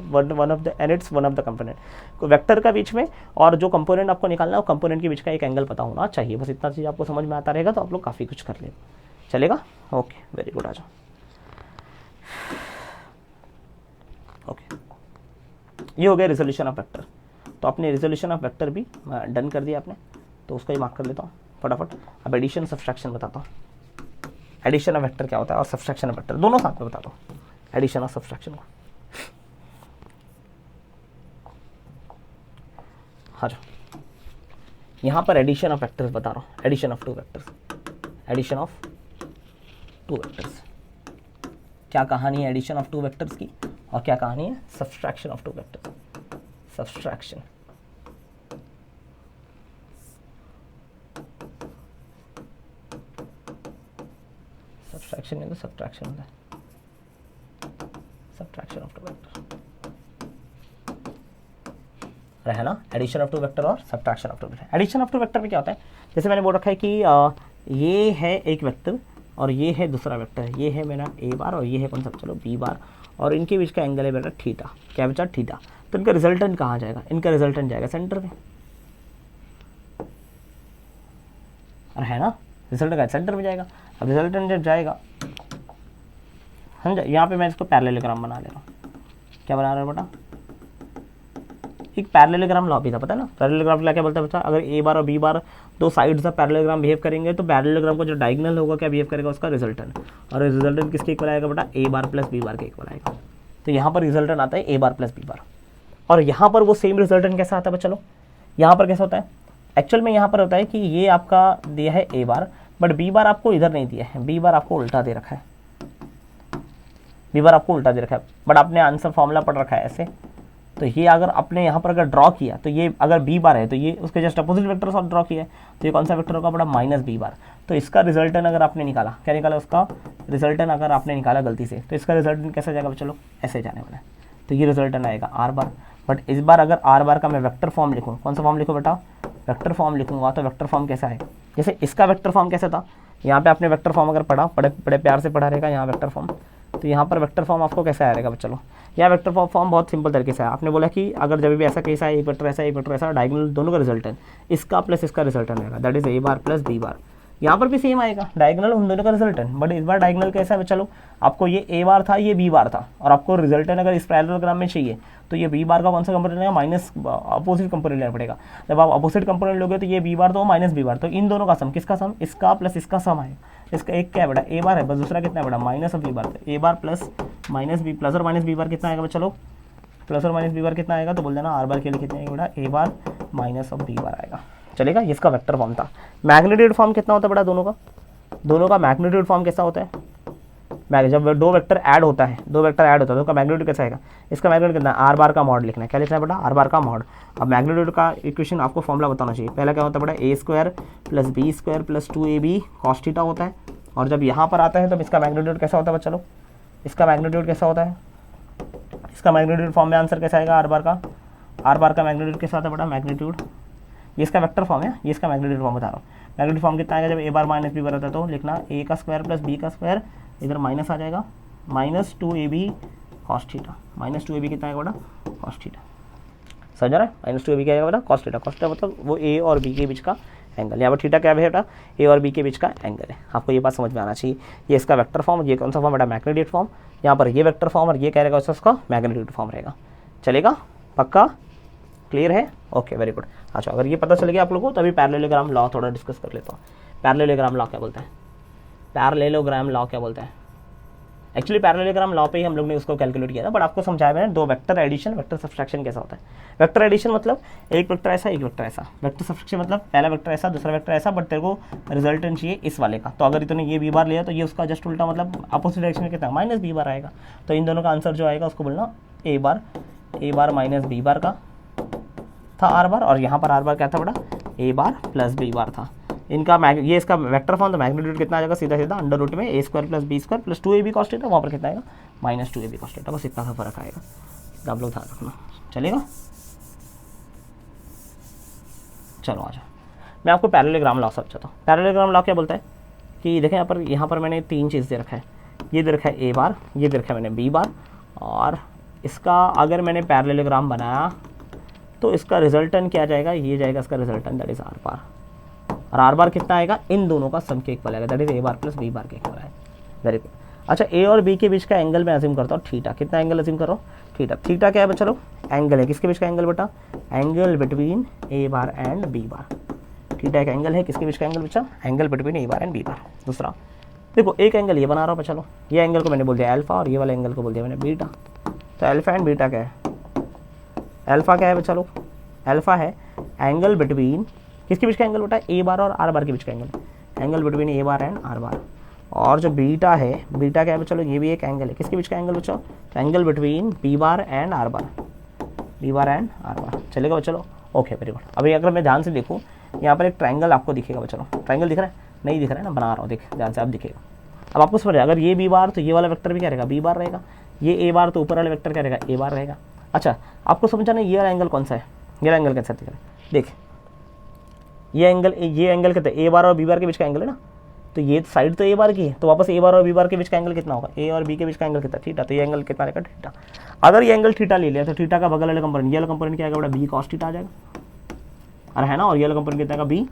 it's one of the component. Vector का बीच में और जो कंपोनेंट आपको निकालना है वो कंपोनेंट के बीच का एक एंगल पता होना चाहिए। बस इतना चीज़ आपको समझ में आता रहेगा तो आप लोग काफ़ी कुछ कर लेंगे। चलेगा? Okay very good. आ जाओ। ओके ये हो गया रिजोल्यूशन ऑफ वेक्टर। तो अपने रिजोल्यूशन ऑफ वेक्टर भी डन कर दिया आपने, तो उसको ही मार्क कर लेता हूँ फटाफट। अब एडिशन सब्सट्रैक्शन बताता हूँ। एडिशन ऑफ वेक्टर क्या होता है और सब्सट्रैक्शन ऑफ वेक्टर दोनों साथ में बताता हूँ। एडिशन और सब्सट्रैक्शन को हाँ जो यहाँ पर एडिशन ऑफ वेक्टर्स बता रहा हूँ। Addition of two vectors, addition of two vectors. क्या कहानी है एडिशन ऑफ टू वेक्टर्स की और क्या कहानी है subtraction of two vectors. Subtraction subtraction नहीं तो सब्ट्रैक्शन होता है। सब्ट्रैक्शन ऑफ टू वेक्टर है ना, एडिशन ऑफ टू वेक्टर और subtraction of two vector. Addition of two vector में क्या होता है, जैसे मैंने बोल रखा है कि ये है एक वेक्टर और ये है दूसरा वेक्टर, ये है मेरा ए बार और ये है कौन सा, चलो बी बार, और इनके बीच का एंगल है मेरा थीटा। क्या बचा? थीटा। तो इनका रिजल्टेंट कहाँ जाएगा? इनका रिजल्टेंट जाएगा सेंटर में, और है ना, रिजल्टेंट का सेंटर में जाएगा। अब रिजल्टेंट जब जाएगा, समझा, यहाँ पे मैं इसको पैरेललोग्राम बना ले रहा हूँ। क्या बना रहा है बेटा? एक पैरेललोग्राम लॉ भी था, पता है ना। पैरेललोग्राम लॉ क्या बोलता है बच्चा? अगर ए बार और बी बार दो साइड्स ऑफ पैरेललोग्राम बिहेव करेंगे तो पैरेललोग्राम को जो डायगोनल होगा क्या बिहेव करेगा? उसका रिजल्टेंट। और रिजल्टेंट किसके इक्वल आएगा बेटा? A bar plus B bar के इक्वल आएगा। तो यहाँ पर रिजल्टेंट आता है A bar plus B bar. और यहाँ पर वो सेम रिजल्टेंट कैसा आता है? चलो यहाँ पर कैसा होता है? एक्चुअल में यहाँ पर होता है कि ये आपका दिया है A bar, but B bar आपको इधर नहीं दिया है, बी बार आपको उल्टा दे रखा है। बी बार आपको उल्टा दे रखा है, बट आपने आंसर फॉर्मूला पढ़ रखा है ऐसे। तो ये अगर आपने यहाँ पर अगर ड्रॉ किया तो ये अगर बी बार है तो ये उसके जस्ट अपोजिट वेक्टर साथ ड्रॉ किया है, तो ये कौन सा वेक्टर होगा बड़ा? Minus B bar. तो इसका रिजल्टेंट अगर आपने निकाला, क्या निकाला? उसका रिजल्टेंट अगर आपने निकाला गलती से, तो इसका रिजल्टेंट कैसे जाएगा? चलो ऐसे जाने वाला है। तो ये रिजल्टेंट आएगा आर बार। बट इस बार अगर आर बार का मैं वेक्टर फॉर्म लिखूँ, कौन सा फॉर्म लिखूँ बेटा? वेक्टर फॉर्म लिखूंगा। तो वेक्टर फॉर्म कैसा है? जैसे इसका वेक्टर फॉर्म कैसा था, यहाँ पे आपने वेक्टर फॉर्म अगर पढ़ा, बड़े प्यार से पढ़ा रहेगा यहाँ वेक्टर फॉर्म। तो यहाँ पर वेक्टर फॉर्म आपको कैसे आएगा? चलो यहाँ वेक्टर फॉर्म बहुत सिंपल तरीके से है। आपने बोला कि अगर जब भी ऐसा केस है, एक वेक्टर ऐसा एक वेक्टर ऐसा, डायगोनल दोनों का रिजल्टेंट इसका प्लस इसका रिजल्टेंट आएगा, that is A bar plus B bar. यहाँ पर भी सेम आएगा, डायगोनल उन दोनों का रिजल्टेंट। बट इस बार डायगोनल कैसा है? चलो आपको ये ए बार था, ये बी बार था, और आपको रिजल्टेंट अगर इस पैरेललोग्राम में चाहिए तो ये बी बार का कौन सा कंपोनेंट है? माइनस अपोजिट कंपोनेंट लेना पड़ेगा। जब आप अपोजिट कंपोनेंट लोगे तो ये बी बार तो माइनस बी बार, तो इन दोनों का सम, किसका सम? इसका प्लस इसका सम आएगा। इसका एक क्या है बेटा? ए बार है, बस दूसरा कितना है बेटा? Minus of B bar. तो A bar plus minus B, plus और माइनस बी बार कितना आएगा? चलो प्लस और माइनस बी बार कितना आएगा? तो बोल देना आर बार के लिए कितना आएगा बेटा? A bar minus of B बार आएगा। चलेगा? इसका वेक्टर फॉर्म था। मैग्नीट्यूड फॉर्म कितना होता है बेटा दोनों का? दोनों का मैग्नीट्यूड फॉर्म कैसा होता है? जब दो वेक्टर ऐड होता है, दो वेक्टर ऐड होता है तो उसका मैग्नीट्यूड कैसा आएगा? इसका मैग्नीट्यूड कितना? आर बार का मॉड लिखना है। क्या लिखना है बेटा? आर बार का मॉड। अब मैग्नीट्यूड का इक्वेशन आपको फॉर्मूला बताना चाहिए। पहला क्या होता है बेटा? A square plus B square plus 2ab cos theta होता है। और जब यहाँ पर आता है तब इसका मैग्नीट्यूड कैसा होता है? चलो इसका मैग्नीट्यूड कैसा होता है? इसका मैग्नीट्यूड फॉर्म में आंसर कैसा आएगा? आर बार का। आर बार का मैग्नीट्यूड कैसा होता है बेटा? मैग्नीट्यूड, ये इसका वेक्टर फॉर्म है, ये इसका मैग्नीट्यूड फॉर्म बता रहा हूँ। मैग्नीट्यूड फॉर्म कितना आएगा? जब ए बार माइनस बी बार होता है तो लिखना ए का स्क्वायर प्लस बी का स्क्वायर, इधर माइनस आ जाएगा, minus 2ab cos theta. Minus 2ab कितना आएगा बेटा? Cos theta. समझ रहा है? माइनस 2ab क्या आएगा बेटा? Cos theta. कॉस थीटा मतलब वो ए और बी के बीच का एंगल। यहाँ पर थीटा क्या है बेटा? ए और बी के बीच का एंगल है। आपको ये बात समझ में आना चाहिए। ये इसका वेक्टर फॉर्म, ये कौन सा फॉर्म बेटा? Magnitude form. यहाँ पर ये वेक्टर फॉर्म और ये क्या रहेगा? उसका मैग्नीट्यूड फॉर्म रहेगा। चलेगा? पक्का? क्लियर है? Okay very good. अच्छा, अगर ये पता चल गया आप लोगों को तो अभी पैरेललोग्राम लॉ थोड़ा डिस्कस कर लेता हूँ। पैरेललोग्राम लॉ क्या बोलता है? पैरेललोग्राम लॉ क्या बोलता है? एक्चुअली पैरेललोग्राम लॉ पे ही हम लोग ने उसको कैलकुलेट किया था, बट आपको समझाया मैंने दो वेक्टर एडिशन, वेक्टर सब्सट्रैक्शन कैसा होता है। वेक्टर एडिशन मतलब एक वेक्टर ऐसा एक वेक्टर ऐसा। वेक्टर सब्सट्रैक्शन मतलब पहला वेक्टर ऐसा दूसरा वेक्टर ऐसा, बट तेरे को रिजल्टेंट चाहिए इस वाले का। तो अगर तूने ये बी बार लिया तो ये उसका जस्ट उल्टा मतलब अपोजिट डायरेक्शन में कितना? माइनस बी बार आएगा। तो इन दोनों का आंसर जो आएगा उसको बोलना A bar minus B bar का था आर बार, और यहाँ पर आर बार क्या था बेटा, A bar plus B bar था। इनका ये इसका वेक्टर फॉर्म, तो मैग्नीट्यूड कितना आ जाएगा, सीधा सीधा अंडर रूट में A square plus B square plus 2ab cos theta, वहाँ पर कितना आएगा माइनस 2ab cos थीटा, बस इतना सा फर्क आएगा, आप लोग ध्यान रखना, चलेगा। चलो आ जाओ, मैं आपको पैरेललोग्राम लॉ समझाता हूँ। पैरेललोग्राम लॉ क्या बोलता है कि देखें यहाँ पर मैंने 3 चीज़ दे रखा है, ये दे रखा है ए बार, ये दे रखा है मैंने बी बार, और इसका अगर मैंने पैरेललोग्राम बनाया तो इसका रिजल्टेंट क्या जाएगा, ये जाएगा इसका रिजल्टेंट, दैट इज आर बार, और आर बार कितना आएगा, इन दोनों का सम के इक्वल आएगा, that is A bar plus B bar के इक्वल है। Very good. अच्छा, ए और बी के बीच का एंगल मैं अज्यूम करता हूँ थीटा, कितना एंगल अज्यूम कर रहा हूँ, थीटा। थीटा क्या है चलो, एंगल है, किसके बीच का एंगल बेटा, angle between A bar and B bar. Theta एक एंगल है, किसके बीच का एंगल बच्चा, angle between A bar and B bar. दूसरा देखो, एक एंगल ये बना रहा हूँ, चलो ये एंगल को मैंने बोल दिया अल्फा, और ये वाला एंगल को बोल दिया मैंने बीटा। तो अल्फा एंड बीटा क्या है, अल्फा क्या है बच्चा लोग, अल्फा है एंगल बिटवीन, किसके बीच का एंगल बेटा, ए बार और आर बार के बीच का angle, angle between A bar and R बार। और जो बीटा है, बीटा क्या है चलो, ये भी एक एंगल है, किसके बीच का एंगल बच्चों, angle between B bar and R bar, B bar and R bar, चलेगा चलो, ओके वेरी गुड। अभी अगर मैं ध्यान से देखूँ, यहाँ पर एक ट्रायंगल आपको दिखेगा बच्चों, ट्रायंगल दिख रहा है, नहीं दिख रहा है ना, बना रहा हूँ, देख ध्यान से आप दिखेगा। अब आपको समझ, अगर ये बी बार तो ये वाला वेक्टर भी क्या रहेगा, बी बार रहेगा, ये ए बार तो ऊपर वाला वेक्टर क्या रहेगा, ए बार रहेगा। अच्छा, आपको समझाना ये वाला एंगल कौन सा है, ये वाला एंगल कैसा दिख रहा है, देख ये एंगल कितना है, ए बार और बी बार के बीच का एंगल है ना, तो ये साइड तो ए बार की है, तो वापस ए बार और बी बार के बीच का एंगल कितना होगा, ए और बी के बीच का एंगल कितना, थीटा। तो ये एंगल कितना रहेगा, थीटा। अगर ये एंगल थीटा ले लिया तो थीटा का बगल वाले कंपोनेंट, ये वाला कंपोनेंट क्या आएगा बेटा, बी कॉस थीटा आ जाएगा, अरे है ना, और ये वाला कंपोनेंट कितना आएगा, बी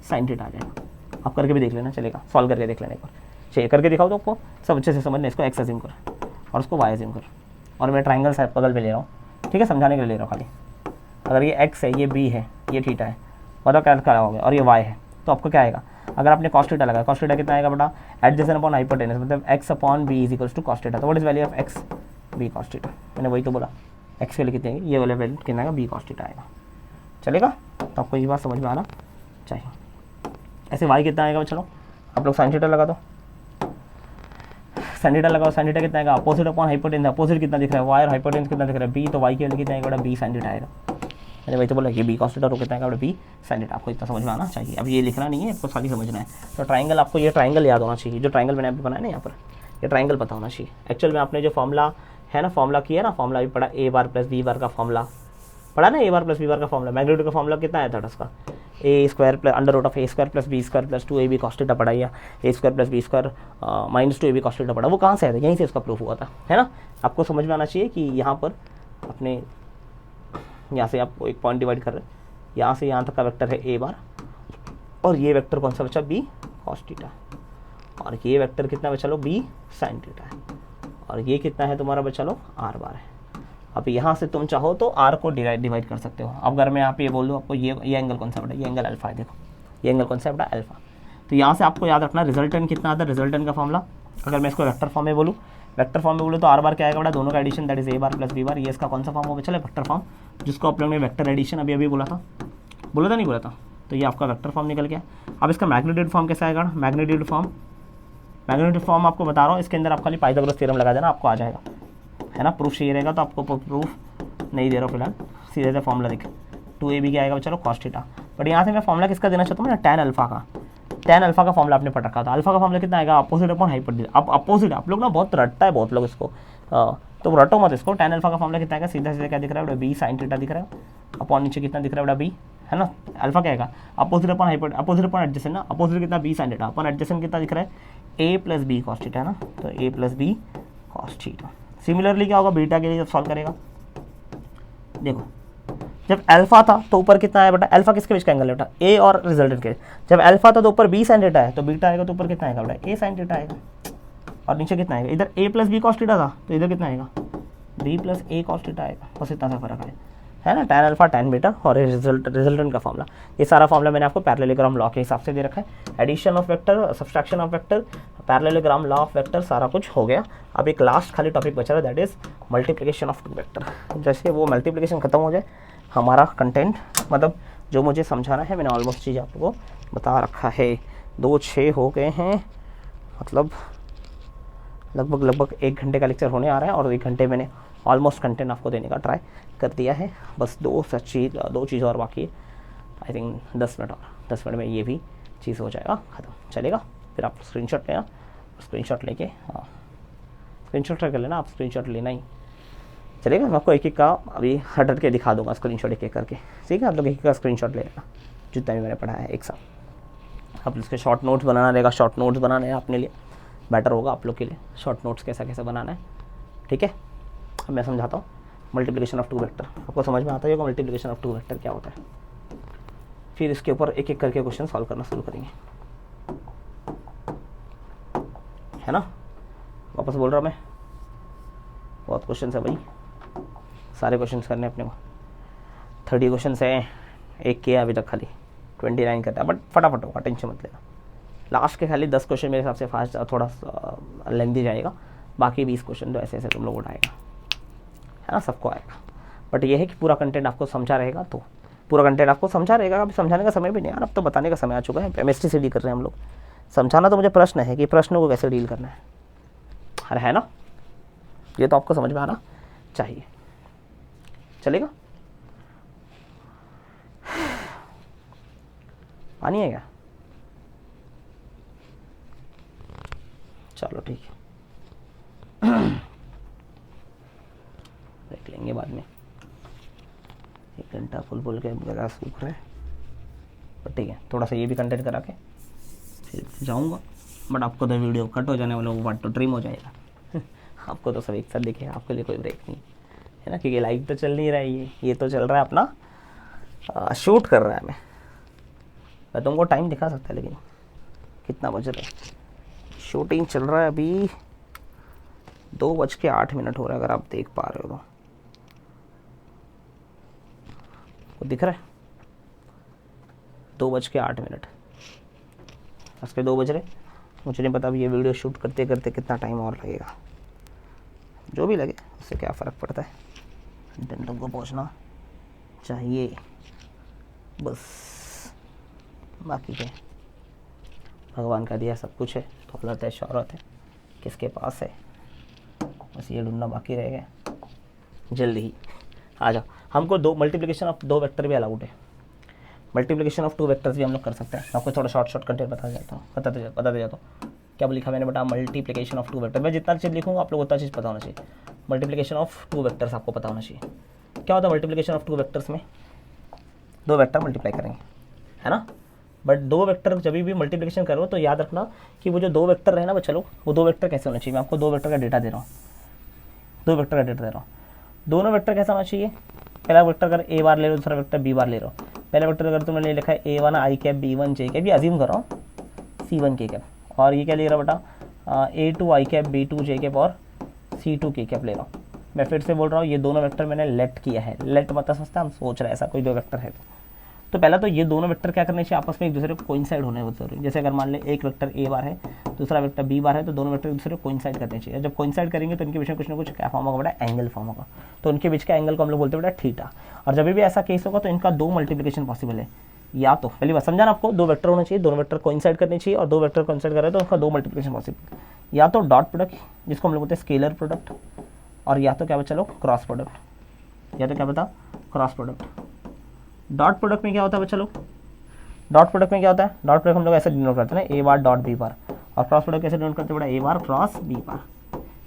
साइन थीटा आ जाएगा। आप करके भी देख लेना, चलेगा, सॉल्व करके देख लेना एक बार, चलिए करके दिखाओ तो आपको सब अच्छे से समझना। इसको एक्स अज्यूम कर और उसको वाई अज्यूम कर, और मैं ट्राइंगल साइड बगल पे ले रहा हूँ, ठीक है, समझाने के लिए ले रहा हूँ खाली। अगर ये एक्स है, ये बी है, ये थीटा है, बताओ क्या कराओगे, और ये वाई है, तो आपको क्या आएगा, अगर आपने कॉस थीटा लगाया, कॉस थीटा कितना आएगा बेटा, एडजेसेंट अपॉन हाइपोटेनस, मतलब X upon B is equals to cos theta. तो what is value of X, B cos theta, मैंने वही तो बोला, एक्स के लिए कितने आएगी, ये वाले वैल्यू कितना आएगा, बी कॉस थीटा आएगा, चलेगा। तो आपको ये बात समझ में आना चाहिए। ऐसे वाई कितना आएगा, चलो आप लोग साइन थीटा लगा दो, साइन थीटा लगाओ, साइन थीटा कितना आएगा, अपोजिट अपॉन हाइपोटेनस, अपोजिट कितना दिख रहा है, वाई और हाइपोटेनस कितना दिख रहा है, बी, तो वाई के लिए कितना आएगा बेटा, बी साइन थीटा आएगा। मैंने वही तो बोला कि बी कॉस थीटा, तो कितना आएगा बी साइन थीटा। आपको इतना समझ में आना चाहिए, अब ये लिखना नहीं है, आपको खाली समझना है। तो ट्राइंगल, आपको ये ट्राइंगल याद होना चाहिए, जो ट्राइंगल मैंने अभी बनाया ना यहाँ पर, ये ट्राइंगल पता होना चाहिए। एक्चुअल में आपने जो फॉर्मूला है ना, फॉर्मूला किया ना, फॉर्मूला भी पढ़ा, ए बार प्लस बी बार का फॉर्मूला पढ़ा ना, ए बार प्लस बी बार का फॉर्मूला, मैग्नीट्यूड का फॉर्मूला कितना आया था उसका, A square plus under root of A square plus B square plus 2ab cos theta पढ़ा, या A square plus B square minus 2ab cos theta पढ़ा। वो कहाँ से आया था, यहीं से इसका प्रूफ हुआ था, है ना। आपको समझ में आना चाहिए कि यहाँ पर अपने यहाँ से आपको एक पॉइंट डिवाइड कर रहे हैं, यहाँ से यहाँ तक का वेक्टर है ए बार, और ये वेक्टर कौन सा बचा, बी कॉस थीटा, और ये वेक्टर कितना बचा लो, बी साइन थीटा है, और ये कितना है तुम्हारा बचा लो, आर बार है। अब यहाँ से तुम चाहो तो आर को डिवाइड कर सकते हो। अब अगर मैं यहाँ पे ये बोल दूँ आपको, ये एंगल कौन सा बेटा, ये एंगल अल्फा है, देखो ये एंगल कौन सा बेटा, अल्फा। तो यहाँ से आपको याद रखना रिजल्टेंट कितना आता है, रिजल्टेंट का फॉर्मूला, अगर मैं इसको वेक्टर फॉर्म में बोलूँ, वेक्टर फॉर्म में बोलूँ तो आर बार क्या आएगा बेटा, दोनों का addition, that is A bar plus B bar. ये इसका कौन सा फॉर्म होगा, चले वेक्टर फॉर्म, जिसको आप लोगों ने वेक्टर एडिशन अभी बोला था नहीं बोला था, तो ये आपका वेक्टर फॉर्म निकल गया। अब इसका मैग्नीट्यूड फॉर्म कैसा आएगा, मैग्नीट्यूड फॉर्म आपको बता रहा हूँ, इसके अंदर आप खाली पाइथागोरस थ्योरम लगा देना, आपको आ जाएगा, है ना। प्रूफ चाहिए रहेगा तो आपको प्रूफ नहीं दे रहा हूँ फिलहाल, सीधे से फॉर्मूला देखें, 2ab क्या आएगा चलो कॉस थीटा। बट यहाँ से मैं फॉर्मूला किसका देना चाहता हूँ ना, टैन अल्फा का। टैन अल्फा का फॉर्मूला आपने पढ़ रखा था, अल्फा का फॉर्मूला कितना आएगा, अपोजिट अपॉन हाइपोटेनस। अब अपोजिट आप लोग ना बहुत रटता है बहुत लोग इसको, तो रटो मत इसको। टैन अल्फा का फॉर्मूला कितना आएगा, सीधा सीधा क्या दिख रहा है, बी साइन थीटा दिख रहा है, अपॉन नीचे कितना दिख रहा है बी, है ना। अल्फा क्या आएगा, opposite upon opposite upon adjacent ना, अपोजिट कितना B sine theta, upon adjacent कितना दिख रहा है, A plus B cos theta, है ना। तो A plus B cos theta. Similarly क्या होगा बीटा के लिए जब सॉल्व करेगा, देखो जब अल्फा था तो ऊपर कितना है बेटा, अल्फा किसके बीच का एंगल है बेटा, ए और रिजल्टेंट के। जब अल्फा था तो ऊपर बी साइन थीटा है, तो बीटा आएगा तो ऊपर कितना आएगा बेटा, ए साइन थीटा आएगा, और नीचे कितना आएगा, इधर ए प्लस बी कॉस थीटा था तो इधर कितना आएगा, बी प्लस ए कॉस थीटा आएगा। बस इतना सा फर्क है ना, टैन अल्फा टैन बीटा और रिजल्टेंट का फॉर्मूला। ये सारा फॉर्मूला मैंने आपको पैरेललोग्राम लॉ के हिसाब से दे रखा है। Addition of vector, subtraction of vector, parallelogram law of vector, सारा कुछ हो गया। अब एक लास्ट खाली टॉपिक बचा रहा है, that is multiplication of two vector. जैसे वो मल्टीप्लिकेशन खत्म हो जाए, हमारा कंटेंट मतलब जो मुझे समझाना है मैंने ऑलमोस्ट चीज़ आप लोगों को बता रखा है। 2-6 हो गए हैं, मतलब लगभग 1 घंटे का लेक्चर होने आ रहा है, और 1 घंटे मैंने ऑलमोस्ट कंटेंट आपको देने का ट्राई कर दिया है, बस दो चीज़ और बाकी है। आई थिंक 10 मिनट में ये भी चीज़ हो जाएगा ख़त्म, चलेगा। फिर आप स्क्रीनशॉट लेना, स्क्रीनशॉट लेके हाँ स्क्रीनशॉट कर लेना, आप स्क्रीनशॉट लेना ही चलेगा। मैं आपको एक एक का अभी हट के दिखा दूंगा स्क्रीनशॉट एक एक करके, ठीक है। आप लोग एक एक का स्क्रीनशॉट ले लेना जितना भी मैंने पढ़ा है एक साथ। आप इसके शॉर्ट नोट्स बनाना रहेगा, शॉर्ट नोट्स बनाने हैं अपने लिए, बेटर होगा आप लोग के लिए शॉर्ट नोट्स कैसा बनाना है, ठीक है। अब मैं समझाता हूँ मल्टीप्लिकेशन ऑफ टू वेक्टर, आपको समझ में आता है मल्टीप्लिकेशन ऑफ टू वेक्टर क्या होता है। फिर इसके ऊपर एक एक करके क्वेश्चन सॉल्व करना शुरू करेंगे, है ना। वापस बोल रहा हूँ मैं, बहुत क्वेश्चन है भाई, सारे क्वेश्चन करने अपने को। 30 क्वेश्चन है, एक किया अभी तक खाली, 29 करता है, बट फटाफट होगा, टेंशन मत लेना। लास्ट के खाली 10 क्वेश्चन मेरे हिसाब से फास्ट थोड़ा लेंथी जाएगा, बाकी 20 क्वेश्चन तो ऐसे तुम लोग उठाएगा, है ना, सबको आएगा। बट ये है कि पूरा कंटेंट आपको समझा रहेगा, तो पूरा कंटेंट आपको समझा रहेगा। अभी समझाने का समय भी नहीं यार, अब तो बताने का समय आ चुका है। केमिस्ट्री से डील कर रहे हैं हम लोग, समझाना तो मुझे प्रश्न है कि प्रश्न को कैसे डील करना है, अरे है ना, ये तो आपको समझ में आना चाहिए, चलेगा। पानी है क्या? चलो ठीक है, देख लेंगे बाद में। 1 घंटा फुल के गला सूख रहे हैं, पर ठीक है, थोड़ा सा ये भी कंटेंट करा के फिर जाऊँगा। बट आपको तो वीडियो कट हो जाने वाला, वो पार्ट तो ट्रिम हो जाएगा आपको तो सब एक साथ दिखेगा, आपके लिए कोई ब्रेक नहीं है ना, क्योंकि लाइव तो चल नहीं रहा है, ये तो चल रहा है अपना शूट कर रहा है। मैं तुमको टाइम दिखा सकता है, लेकिन कितना बज रहा है, शूटिंग चल रहा है अभी 2:08 हो रहा है, अगर आप देख पा रहे हो तो दिख रहा है 2:08, उसके 2 बज रहे। मुझे नहीं पता अभी ये वीडियो शूट करते करते कितना टाइम और लगेगा, जो भी लगे उससे क्या फ़र्क पड़ता है, दिन तुमको पहुंचना चाहिए बस, बाकी क्या भगवान का दिया सब कुछ है, दौलत है, शौहरत है, किसके पास है, बस ये ढूंढना बाकी रह गया। जल्दी ही आ जाओ। हमको दो मल्टीप्लिकेशन ऑफ 2 वेक्टर भी अलाउड है, मल्टीप्लिकेशन ऑफ 2 वेक्टर्स भी हम लोग कर सकते हैं। आपको थोड़ा शॉर्ट कंटेंट बताते जाता हूँ। क्या लिखा मैंने बेटा, मल्टीप्लिकेशन ऑफ 2 वेक्टर। मैं जितना चीज़ लिखूँगा आप लोग उतना चीज़ पता होना चाहिए। मल्टीप्लिकेशन ऑफ 2 वेक्टर्स आपको पता होना चाहिए। क्या होता है मल्टीप्लिकेशन ऑफ 2 वेक्टर्स में, 2 वेक्टर मल्टीप्लाई करेंगे, है ना। बट 2 वेक्टर जब भी मल्टीप्लिकेशन करो तो याद रखना कि वो जो 2 वेक्टर है ना, चलो वो 2 वेक्टर कैसे होना चाहिए। मैं आपको 2 वेक्टर का डेटा दे रहा हूँ, 2 वेक्टर का डेटा दे रहा हूँ। दोनों वेक्टर कैसा होना चाहिए, पहला वेक्टर अगर ए बार ले लो, दूसरा वेक्टर बी बार ले लो। पहला वेक्टर अगर तुमने लिखा है A1 आई कैप B1 जे कैप, ये अज्यूम कर रहा हूँ C1 के कैप, और ये क्या ले रहा बेटा A2 आई कैप B2 जे कैप और C2 के कैप ले रहा हूँ। मैं फिर से बोल रहा हूँ, ये दोनों वेक्टर मैंने लेट किया है। लेट मतलब समझता हम सोच रहे हैं ऐसा कोई 2 वेक्टर है तो पहला तो ये दोनों वेक्टर क्या करने चाहिए, आपस में एक दूसरे को कोइंसाइड होने बहुत जरूरी। जैसे अगर मान ले एक वेक्टर A बार है, दूसरा वेक्टर B बार है, तो दोनों वेक्टर एक दूसरे को कोइंसाइड करने चाहिए। जब कोइंसाइड करेंगे तो इनके बीच में कुछ ना कुछ क्या फॉर्म होगा बेटा, एंगल फॉर्म होगा। तो उनके बीच का एंगल को हम लोग बोलते हैं बेटा थीटा। और जब भी ऐसा केस होगा तो इनका 2 मल्टीप्लिकेशन पॉसिबल है। या तो पहली बात समझाना आपको, 2 वेक्टर होना चाहिए, दोनों वेक्टर कोइंसाइड करने चाहिए, और 2 वेक्टर कोइंसाइड कर रहे हैं तो उनका 2 मल्टीप्लिकेशन पॉसिबल। या तो डॉट प्रोडक्ट, जिसको हम लोग बोलते हैं स्केलर प्रोडक्ट, और या तो क्या बचा लोग क्रॉस प्रोडक्ट। या तो क्या बता, क्रॉस प्रोडक्ट। डॉट प्रोडक्ट में क्या होता है बच्चा लोग, डॉट प्रोडक्ट में क्या होता है, डॉट प्रोडक्ट हम लोग ऐसे डिनोट करते हैं ना, A बार डॉट B बार। और क्रॉस प्रोडक्ट कैसे डिनोट करते हैं बेटा, A बार क्रॉस B बार।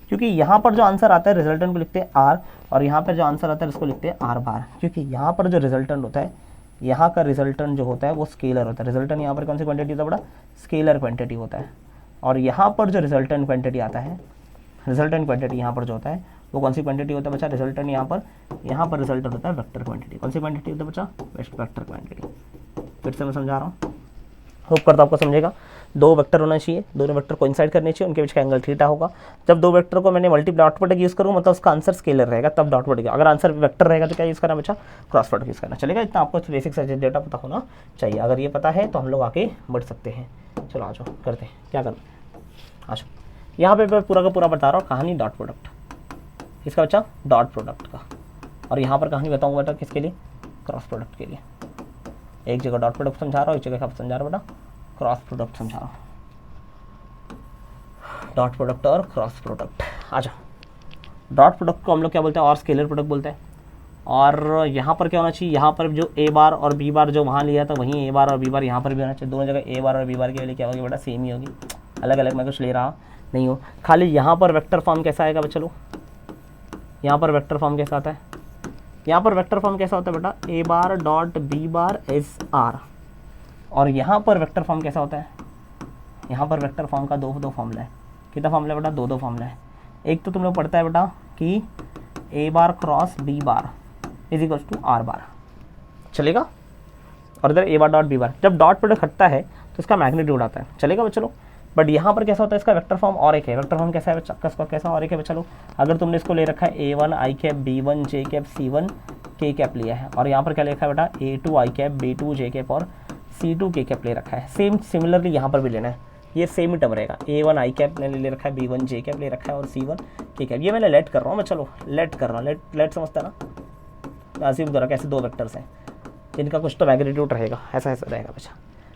क्योंकि यहाँ पर जो आंसर आता है रिजल्टेंट को लिखते हैं R, और यहाँ पर जो आंसर आता है उसको लिखते हैं R बार। क्योंकि यहाँ पर जो रिजल्टेंट होता है, यहाँ का रिजल्टेंट जो होता है वो स्केलर होता है। रिजल्टेंट यहाँ पर कौन सी क्वांटिटी होता है बेटा, स्केलर क्वांटिटी होता है। और यहाँ पर जो रिजल्टेंट क्वांटिटी आता है, रिजल्टेंट क्वांटिटी यहाँ पर जो होता है वो कौन सी क्वांटिटी होता है बच्चा, रिजल्टेंट यहाँ पर रिजल्टेंट होता है वेक्टर क्वांटिटी। कौन सी क्वांटिटी होता है बच्चा, वेक्टर क्वांटिटी। फिर से मैं समझा रहा हूँ, होप करता आपको समझेगा। 2 वेक्टर होना चाहिए, दोनों वेक्टर कोइंसाइड करने चाहिए, उनके बीच का एंगल थीटा होगा। जब 2 वेक्टर को मैंने मल्टीप्लाई डॉट प्रोडक्ट यूज़ करूँ मतलब उसका आंसर स्केलर रहेगा, तब डॉट प्रोडक्ट। अगर आंसर वेक्टर रहेगा तो क्या यूज़ करना बच्चा, क्रॉस प्रोडक्ट यूज़ करना। चलेगा, इतना आपको बेसिक सा डेटा पता होना चाहिए। अगर ये पता है तो हम लोग आगे बढ़ सकते हैं। चलो आ जाओ, करते हैं क्या करना। आ जाओ, यहाँ पे मैं पूरा का पूरा बता रहा हूँ कहानी डॉट प्रोडक्ट, किसका बच्चा, डॉट प्रोडक्ट का। और यहाँ पर कहानी बताऊँगा बेटा किसके लिए, क्रॉस प्रोडक्ट के लिए। एक जगह डॉट प्रोडक्ट समझा रहा हूँ, एक जगह आप समझा रहा हूँ बेटा क्रॉस प्रोडक्ट समझा रहा हूँ। डॉट प्रोडक्ट और क्रॉस प्रोडक्ट। आ जाओ, डॉट प्रोडक्ट को हम लोग क्या बोलते हैं, और स्केलर प्रोडक्ट बोलते हैं। और यहाँ पर क्या होना चाहिए, यहाँ पर जो ए बार और बी बार जो वहाँ लिया था वहीं ए बार और बी बार यहाँ पर भी होना चाहिए। दोनों जगह ए बार और बी बार की वैल्यू क्या होगी बेटा, सेम ही होगी, अलग अलग मैं कुछ ले रहा नहीं हो। खाली यहाँ पर वेक्टर फॉर्म कैसा आएगा चलो, यहाँ पर वेक्टर फॉर्म कैसा आता है, यहाँ पर वेक्टर फॉर्म कैसा होता है बेटा, A bar dot B bar S R. और यहाँ पर वेक्टर फॉर्म कैसा होता है, यहाँ पर वेक्टर फॉर्म का दो फॉर्मूला है। कितना फॉर्मूला है बेटा, दो फॉर्मूला है। एक तो तुम लोग पढ़ता है बेटा कि A bar cross B bar is equal to are bar, चलेगा। और इधर ए बार डॉट बी बार, जब डॉट प्रोडक्ट हटता है तो इसका मैग्नीट्यूड आता है, चलेगा चलो। बट यहाँ पर कैसा होता है, इसका वेक्टर फॉर्म और एक है। वेक्टर फॉर्म कैसा है बच्चा, कैसा और एक है चलो। अगर तुमने इसको ले रखा है A1 आई कैप B1 जे कैप C1 के कैप लिया है, और यहाँ पर क्या लिखा है बेटा A2 आई कैप B2 जे कैप और C2 के कैप ले रखा है। सेम सिमिलरली यहाँ पर भी लेना है, ये सेम ही टर्म रहेगा। A1 आई कैप मैंने ले रखा है, B1 जे कैप ले रखा है और C1 के कैप। ये मैंने लेट कर रहा हूँ मैं, चलो लेट कर रहा हूँ, लेट समझता ना, अजीब करा कैसे दो वेक्टर्स हैं जिनका कुछ तो मैग्नीट्यूड रहेगा, ऐसा रहेगा बच्चा,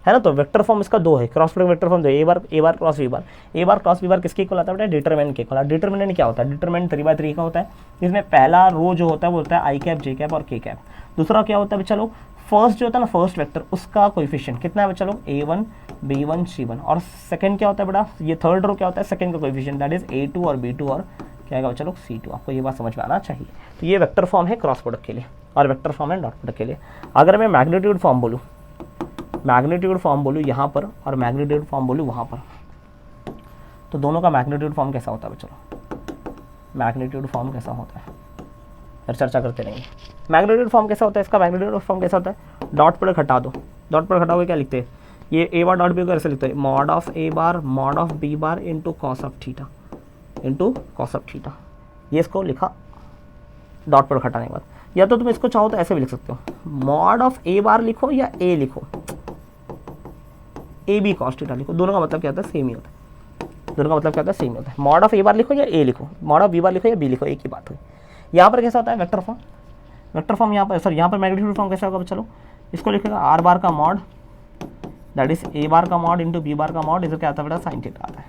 है ना। तो वेक्टर फॉर्म इसका दो है, क्रॉस प्रोडक्ट वेक्टर फॉर्म दो, ए बार क्रॉस बी बार। ए बार क्रॉस बी बार किसके इक्वल आता है बेटा, डिटरमिनेंट के इक्वल। डिटरमिनेंट क्या होता है, डिटरमिनेंट 3/3 का होता है, जिसमें पहला रो जो होता है वो होता है आई कैप जे कैप और के कैप। दूसरा क्या होता है चलो, फर्स्ट जो होता है ना फर्स्ट वेक्टर, उसका कोएफिशिएंट कितना है चलो, A1 B1 C1। और सेकंड क्या होता है बेटा, ये थर्ड रो क्या होता है, सेकंड का कोएफिशिएंट दैट इज A2 और B2 और क्या आएगा चलो C2। आपको ये बात समझ में आना चाहिए। तो ये वेक्टर फॉर्म है क्रॉस प्रोडक्ट के लिए, और वेक्टर फॉर्म है डॉट प्रोडक्ट के लिए। अगर मैं मैग्नीट्यूड फॉर्म बोलूँ यहाँ पर और मैग्नीट्यूड फॉर्म बोलूँ वहाँ पर, तो दोनों का मैग्नीट्यूड फॉर्म कैसा होता है चलो, मैग्नीट्यूड फॉर्म कैसा होता है फिर चर्चा करते रहेंगे। मैग्नीट्यूड फॉर्म कैसा होता है, इसका मैग्नीट्यूड फॉर्म कैसा होता है, डॉट प्रोडक्ट हटा दो, डॉट प्रोडक्ट हटाओगे क्या लिखते हैं, ये ए बार डॉट बी को ऐसे लिखते हैं, mod of A bar mod of B bar into cos of theta into cos of theta. ये इसको लिखा डॉट प्रोडक्ट हटाने के बाद। या तो तुम इसको चाहो तो ऐसे भी लिख सकते हो, मॉड ऑफ ए बार लिखो या ए लिखो, ए बी कॉस थीटा लिखो, दोनों का मतलब क्या होता है, सेम ही होता है। दोनों का मतलब क्या होता है, सेम होता है। मॉड ऑफ ए बार लिखो या ए लिखो, मॉड ऑफ बी बार लिखो या बी लिखो, एक ही बात हुई। यहाँ पर कैसा होता है वेक्टर फॉर्म, वेक्टर फॉर्म यहाँ पर सॉरी यहाँ पर मैग्नीट्यूड फॉर्म कैसा होगा चलो, इसको लिखेगा आर बार का मॉड दैट इज ए बार का मॉड इंटू बी बार का मॉड, इधर क्या आता है बेटा साइन थीटा आता है।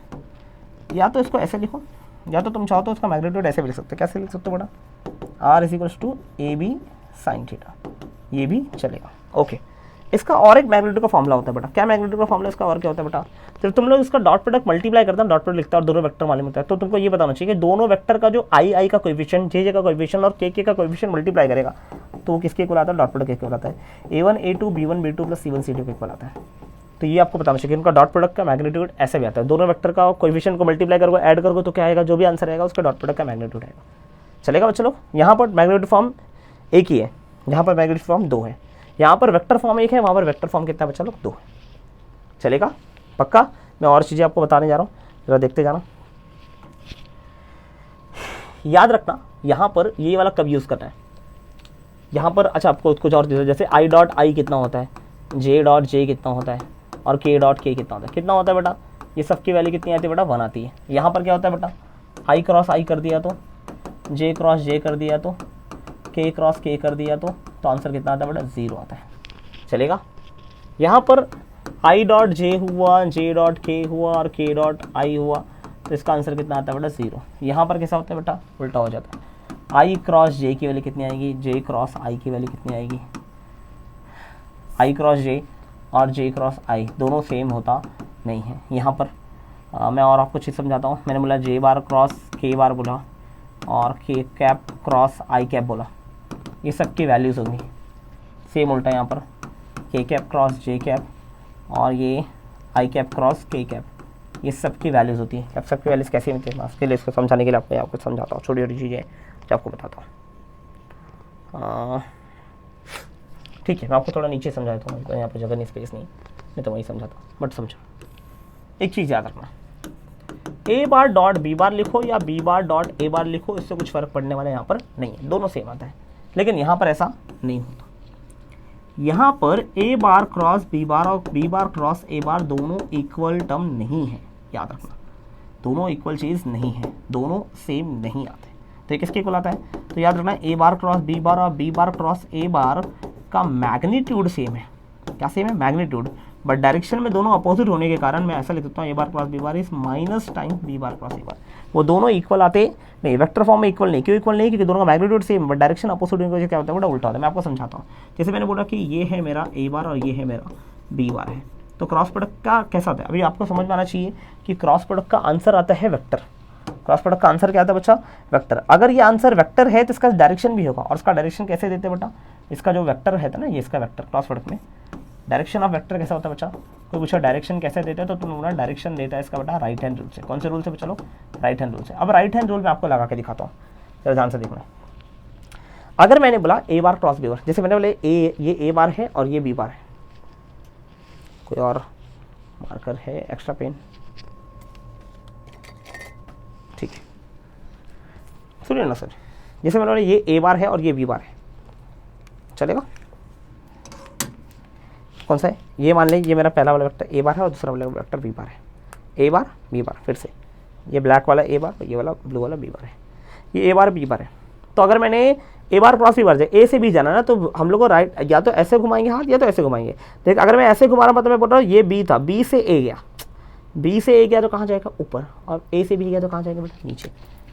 या तो इसको ऐसे लिखो, या तो तुम चाहो तो इसका मैग्नीट्यूड ऐसे भी लिख सकते हो। कैसे लिख सकते हो बेटा, R is equals to A B sine theta, ये भी चलेगा। ओके, इसका और एक मैग्नीट्यूड का फॉर्मूला होता है बेटा। क्या मैग्नीट्यूड का फॉर्मूला इसका और क्या होता है बेटा, जब तुम लोग इसका डॉट प्रोडक्ट मल्टीप्लाई करते हैं, डॉट प्रोडक्ट लिखता है और दोनों वेक्टर मालूम होता है, तो तुमको ये बताना चाहिए कि दोनों वेक्टर का जो आई का कोएफिशिएंट, जे का कोएफिशिएंट और के का कोएफिशिएंट मल्टीप्लाई करेगा तो वो किसके इक्वल आता है, डॉट प्रोडक्ट के इक्वल आता है। A1 A2 B1 B2 plus C1 C2 के इक्वल आता है। तो ये आपको बताना चाहिए कि उनका डॉट प्रोडक्ट का मैग्नीट्यूड ऐसे भी आता है। दोनों वेक्टर का कोएफिशिएंट को मल्टीप्लाई करोगे, ऐड करोगे तो क्या आएगा, जो भी आंसर आएगा उसका डॉट प्रोडक्ट का मैग्नीट्यूड आएगा। चलेगा चलो, यहाँ पर मैग्नीट्यूड फॉर्म एक ही है, यहाँ पर मैग्नीट्यूड फॉर्म दो है। यहाँ पर वेक्टर फॉर्म एक है, वहाँ पर वेक्टर फॉर्म कितना बच्चा लोग, दो है। चलेगा पक्का। मैं और चीज़ें आपको बताने जा रहा हूँ, जरा देखते जाना। याद रखना यहाँ पर ये वाला कब यूज़ करना है, यहाँ पर अच्छा आपको कुछ और चीज़, जैसे आई डॉट आई कितना होता है, जे डॉट जे कितना होता है और के डॉट के कितना होता है, कितना होता है बेटा, ये सब की वैल्यू कितनी आती है बेटा, 1 आती है। यहाँ पर क्या होता है बेटा, आई क्रॉस आई कर दिया तो, जे क्रॉस जे कर दिया तो, के क्रॉस के कर दिया तो आंसर कितना आता है बेटा, 0 आता है। चलेगा। यहाँ पर आई डॉट जे हुआ, जे डॉट के हुआ और के डॉट आई हुआ, तो इसका आंसर कितना आता है बेटा, 0। यहाँ पर कैसा होता है बेटा, उल्टा हो जाता है। आई क्रॉस जे की वैल्यू कितनी आएगी, जे क्रॉस आई की वैल्यू कितनी आएगी, आई क्रॉस जे और जे क्रॉस आई दोनों सेम होता नहीं है। यहाँ पर मैं और आपको चीज़ समझाता हूँ। मैंने बोला जे बार क्रॉस के बार बोला और के कैप क्रॉस आई कैप बोला, ये सब की वैल्यूज़ होंगी सेम। उल्टा यहाँ पर के कैप क्रॉस जे कैप और ये आई कैप क्रॉस के कैप, ये सब की वैल्यूज़ होती है। अब सब की वैल्यूज़ कैसे होती है, उसके लिए इसको समझाने के लिए आपको समझाता हूँ, छोटी छोटी चीज़ें जो आपको बताता हूँ। ठीक है, मैं आपको थोड़ा नीचे समझाता हूँ, यहाँ पर जगह नहीं, स्पेस नहीं तो वही समझाता हूँ, बट समझो। एक चीज़ याद रखना, ए बार डॉट बी बार लिखो या बी बार डॉट ए बार लिखो, इससे कुछ फ़र्क पड़ने वाला यहाँ पर नहीं है, दोनों सेम आता है। लेकिन यहाँ पर ऐसा नहीं होता। यहाँ पर ए बार क्रॉस बी बार और बी बार क्रॉस ए बार दोनों इक्वल टर्म नहीं है, याद रखना, दोनों इक्वल चीज़ नहीं है, दोनों सेम नहीं आते। तो ये किसके इक्वल आता है, तो याद रखना ए बार क्रॉस बी बार और बी बार क्रॉस ए बार का मैग्नीट्यूड सेम है। क्या सेम है, मैग्नीट्यूड, बट डायरेक्शन में दोनों अपोजिट होने के कारण मैं ऐसा लिख देता हूँ A bar cross B bar is minus time B bar cross A bar. वो दोनों इक्वल आते नहीं, वेक्टर फॉर्म में इक्वल नहीं, क्यों इक्वल नहीं, क्योंकि दोनों का magnitude same, but direction opposite होने की वजह क्या होता है बेटा, उल्टा होता है। मैं आपको समझाता हूँ। जैसे मैंने बोला कि ये है मेरा ए बार और ये है मेरा बी बार है, तो क्रॉस प्रोडक्ट का कैसा आता है, अभी आपको समझ में आना चाहिए कि क्रॉस प्रोडक्ट का आंसर आता है वेक्टर। क्रॉस प्रोडक्ट का आंसर क्या आता है बच्चा, वेक्टर। अगर ये आंसर वेक्टर है तो इसका डायरेक्शन भी होगा, और इसका डायरेक्शन कैसे देते हैं बेटा, इसका जो वेक्टर है ना, ये इसका वेक्टर क्रॉस प्रोडक्ट में डायरेक्शन ऑफ वेक्टर कैसा होता है बच्चा, कोई पूछा डायरेक्शन कैसे देते हैं तो तुम बोला डायरेक्शन देता है इसका बेटा राइट हैंड रूल से। कौन से रूल से, चलो राइट हैंड रूल से। अब राइट हैंड रूल में आपको लगा के दिखाता हूँ, चलो ध्यान से देखना। अगर मैंने बोला ए बार क्रॉस बी बार, जैसे मैंने बोले ये ए बार है और ये बी बार है, कोई और मार्कर है, एक्स्ट्रा पेन, ठीक है सुनिए ना सर। जैसे मैंने बोला ये ए बार है और ये बी बार है, चलेगा, कौन सा है, ये मान लें ये मेरा पहला वाला वेक्टर ए बार है और दूसरा वाला वेक्टर बी बार है, ए बार बी बार, फिर से ये ब्लैक वाला ए बार, ये वाला ब्लू वाला बी बार है, ये ए बार बी बार है। तो अगर मैंने ए बार क्रॉस बी बार जाए, ए से बी जाना ना, तो हम लोग को राइट या तो ऐसे घुमाएंगे हाथ या तो ऐसे घुमाएंगे। देख अगर मैं ऐसे घुमा रहा हूँ मतलब मैं बोल रहा हूँ ये बी था, बी से ए गया, बी से ए गया तो कहाँ जाएगा ऊपर, और ए से बी गया तो कहाँ जाएगा बेटा नीचे।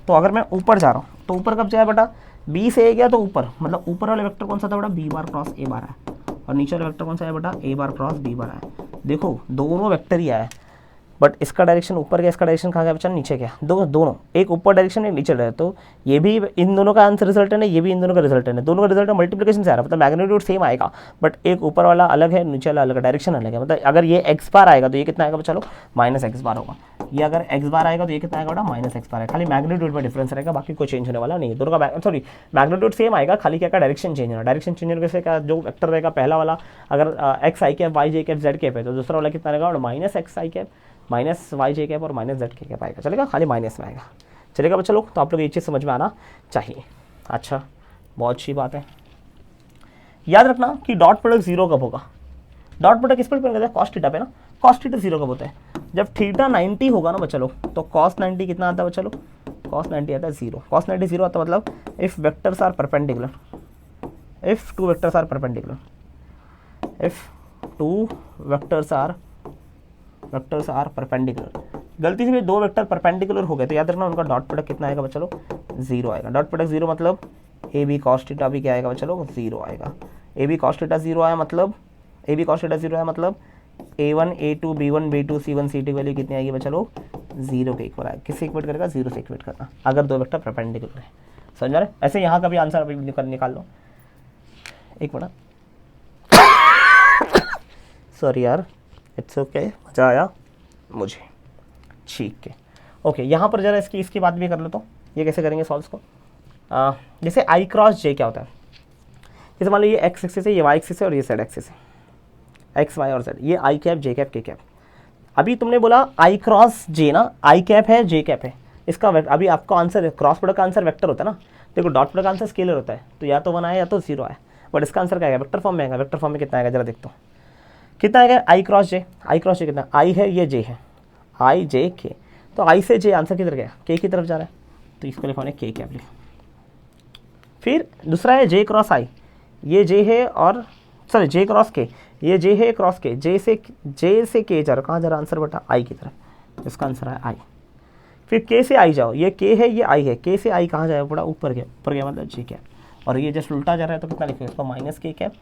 तो अगर मैं ऊपर जा रहा हूँ तो ऊपर कब जाए बेटा, बी से ए गया तो ऊपर, मतलब ऊपर वाला वेक्टर कौन सा था बेटा, बी बार क्रॉस ए बार है, और नीचे वाला वेक्टर कौन सा है बेटा, ए बार क्रॉस बी बार है। देखो दोनों वेक्टर ही आया, बट इसका डायरेक्शन ऊपर गया, इसका डायरेक्शन कहाँ गया बच्चा, नीचे गया। दोनों एक ऊपर डायरेक्शन एक नीचे डायरेक्शन, तो ये भी इन दोनों का आंसर रिजल्टेंट है, ये भी इन दोनों का रिजल्टेंट है, दोनों का रिजल्ट मल्टीप्लिकेशन से आ रहा है, मतलब मैग्नीट्यूड सेम आएगा, बट एक ऊपर वाला अलग है, नीचे वाला अलग है, डायरेक्शन अलग है। मतलब अगर ये एक्स बार आएगा तो ये कितना आएगा, चलो माइनस एक्स बार होगा, ये अगर एक्स बार आएगा तो ये कितना आएगा बेटा, माइनस एक्स बार है। खाली मैग्नीट्यूड में डिफरेंस रहेगा, बाकी कोई चेंज होने वाला नहीं है, दोनों का सॉरी मैग्नीट्यूड सेम आएगा, खाली क्या डायरेक्शन चेंज होना। डायरेक्शन चेंज होने से क्या, जो वेक्टर रहेगा पहला वाला अगर x I cap Y J cap Z cap है, तो दूसरा वाला कितना रहेगा, minus x I cap minus Y J cap और माइनस जेड के कैप आएगा, चलेगा, खाली माइनस में आएगा, चलेगा बच्चा लोग। तो आप लोग ये चीज़ समझ में आना चाहिए। अच्छा बहुत अच्छी बात है, याद रखना कि डॉट प्रोडक्ट जीरो कब होगा, डॉट प्रोडक्ट किस पर डिपेंड करता है, कॉस थीटा पे ना, कॉस थीटा जीरो कब होता है, जब थीटा 90 होगा ना बच्चा लोग, तो कॉस 90 कितना आता है बच्चा लोग, कॉस 90 आता है जीरो, कॉस 90 जीरो आता है, मतलब if vectors are perpendicular, if two vectors are perpendicular, if two vectors are perpendicular, गलती से भी दो वेक्टर परपेंडिकुलर हो गए तो याद रखना उनका डॉट प्रोडक्ट कितना आएगा बच्चा लोग, जीरो आएगा। डॉट प्रोडक्ट जीरो मतलब ए बी कॉस थीटा भी क्या आएगा बच्चा लोग, जीरो आएगा। A B cos theta zero आया मतलब A1 A2 B1 B2 C1 C2 की वैल्यू कितनी आएगी बच्चा लोग, जीरो के इक्वल आएगा। किससे इक्वेट करेगा, जीरो से इक्वेट करना, अगर दो वेक्टर परपेंडिकुलर है, समझ रहे। ऐसे यहाँ का भी आंसर अभी निकाल लो, एक मिनट सॉरी यार, इट्स ओके, मज़ा आया मुझे, ठीक है ओके। यहाँ पर जरा इसकी बात भी कर लो, तो ये कैसे करेंगे सॉल्व को। जैसे आई क्रॉस जे क्या होता है, जैसे मान लो ये एक्स एक्सिस है, ये वाई एक्सिस है और ये जेड एक्सिस है, एक्स वाई और जेड, ये आई cap J cap K cap. अभी तुमने बोला आई क्रॉस जे ना, आई कैप है जे कैप है, इसका अभी आपका आंसर क्रॉस प्रोडक्ट का आंसर वेक्टर होता है ना, देखो डॉट प्रोडक्ट का आंसर स्केलर होता है, तो या तो 1 आया या तो 0 आया, बट इसका आंसर क्या आएगा, वेक्टर फॉर्म में आएगा। वेक्टर फॉर्म में कितना आएगा जरा देखता हूँ, कितना आएगा, आई क्रॉस जे कितना, आई है ये जे है, आई जे के, तो आई से जे आंसर किधर गया, के की तरफ जा रहा है, तो इसको लिखा के कैप लिखो। फिर दूसरा है जे क्रॉस आई, ये जे है और सॉरी जे क्रॉस के, ये जे है क्रॉस के, जे से के जा रहा, कहाँ जा रहा आंसर बेटा, आई की तरफ, इसका आंसर है आई। फिर के से आई जाओ, ये के है ये आई है, के से आई कहाँ जाएगा बड़ा, ऊपर गया मतलब जे कैप, और ये जस्ट उल्टा जा रहा है तो कितना लिखो, इसको माइनस के कैप,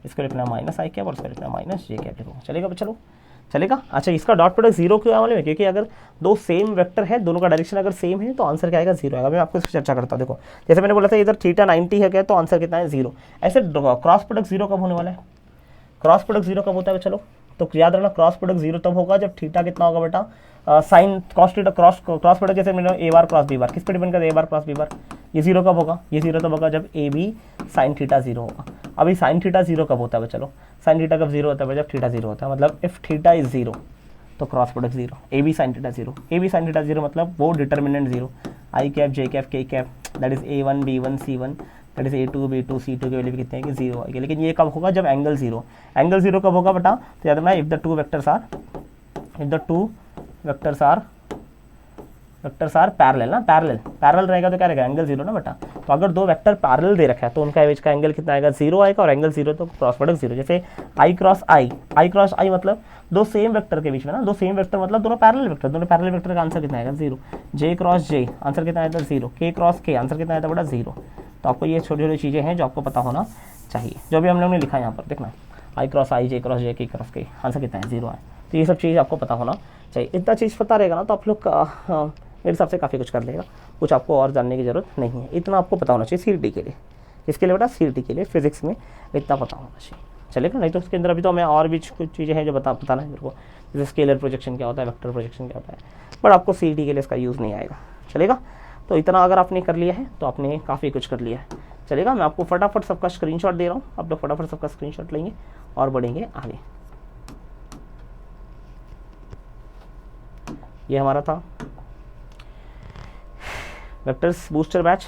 इसको लिखना माइनस आई कैप और इसको लिखना माइनस जे कैप लिखो, चलेगा चलो चलेगा। अच्छा इसका डॉट प्रोडक्ट जीरो क्यों मालूम है, क्योंकि अगर दो सेम वेक्टर है, दोनों का डायरेक्शन अगर सेम है तो आंसर क्या आएगा, जीरो आएगा। मैं आपको इस पर चर्चा करता हूँ। देखो जैसे मैंने बोला था इधर थीटा 90 है क्या, तो आंसर कितना है, जीरो। ऐसे क्रॉस प्रोडक्ट जीरो कब होने वाला है, क्रॉस प्रोडक्ट जीरो कब होता है चलो, तो याद रखना क्रॉस प्रोडक्ट जीरो तब होगा जब थीटा कितना होगा बेटा, sign cos theta, cross product जैसे मैंने ए बार क्रॉस बी बार, किस पे डिपेंड करता है, A bar cross B bar. ये जीरो कब होगा, ये जीरो तब होगा जब A B sine theta zero होगा। अभी साइन थीटा जीरो कब होता है चलो, साइन थीटा कब जीरो होता है जब थीटा जीरो होता है, मतलब इफ थीटा इज जीरो तो cross product zero, A B sine theta zero, A B sine theta zero मतलब वो determinant zero, I cap J cap K cap that is A1 B1 C1 that is A2 B2 C2 की value कितने है कि zero आएगी। लेकिन ये कब होगा जब एंगल जीरो, एंगल जीरो कब होगा बेटा, तो याद रखना if the two vectors are vectors are parallel ना, पैरेलल रहेगा तो क्या रहेगा, एंगल जीरो ना बेटा। तो अगर दो वेक्टर पैरेलल दे रखा है तो उनका एवरेज का एंगल कितना आएगा, जीरो आएगा, और एंगल जीरो तो क्रॉस प्रोडक्ट जीरो। जैसे आई क्रॉस आई मतलब दो सेम वेक्टर के बीच में ना, दो सेम वेक्टर मतलब दोनों पैरेलल वेक्टर का आंसर कितना आएगा, जीरो। जे क्रॉस जे आंसर कितना आएगा, जीरो। के क्रॉस के आंसर कितना आएगा बेटा, जीरो। तो आपको ये छोटी छोटी चीज़ें हैं जो आपको पता होना चाहिए, जो भी हम लोगों ने लिखा है यहाँ पर देखना, आई क्रॉस आई, जे क्रॉस जे, के क्रॉस के, आंसर कितना है, जीरो है। तो ये सब चीज़ आपको पता होना चाहिए। इतना चीज़ पता रहेगा ना तो आप लोग मेरे हिसाब से काफ़ी कुछ कर लेगा, कुछ आपको और जानने की ज़रूरत नहीं है। इतना आपको पता होना चाहिए सीईटी के लिए। किसके लिए बेटा, सीईटी के लिए, फिजिक्स में इतना पता होना चाहिए, चलेगा। नहीं तो उसके अंदर अभी तो हमें और भी कुछ चीज़ें हैं जो बताना है मेरे को, जैसे स्केलर प्रोजेक्शन क्या होता है, वेक्टर प्रोजेक्शन क्या होता है, बट आपको सीईटी के लिए इसका यूज़ नहीं आएगा, चलेगा। तो इतना अगर आपने कर लिया है तो आपने काफ़ी कुछ कर लिया है, चलेगा। मैं आपको फटाफट सबका स्क्रीनशॉट दे रहा हूँ, आप लोग फटाफट सबका स्क्रीनशॉट लेंगे और बढ़ेंगे आगे। ये हमारा था वेक्टर्स बूस्टर बैच,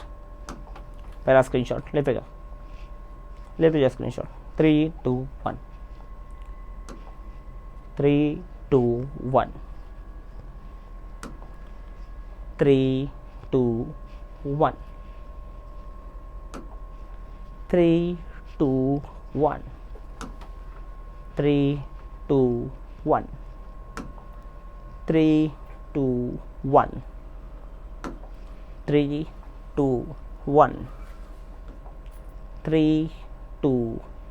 पहला स्क्रीनशॉट लेते जाओ स्क्रीनशॉट। 3 2 1 3 2 1 3 2 1 3 2 1 3 2 1 3 2 1 3 2 1 3 2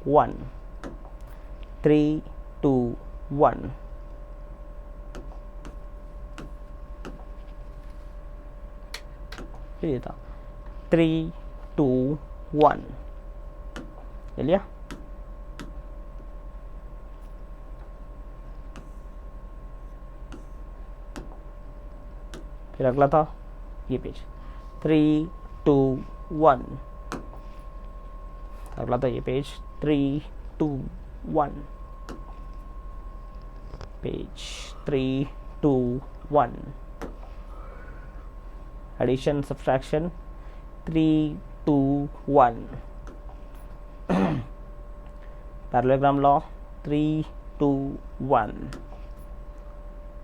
1 3 2 1 ये था 3 2 1, ले लिया। फिर अगला था ये पेज 3 2 1, अगला था ये page 3 2 1, page 3 2 1, addition subtraction 3 2 1, parallelogram law 3 2 1,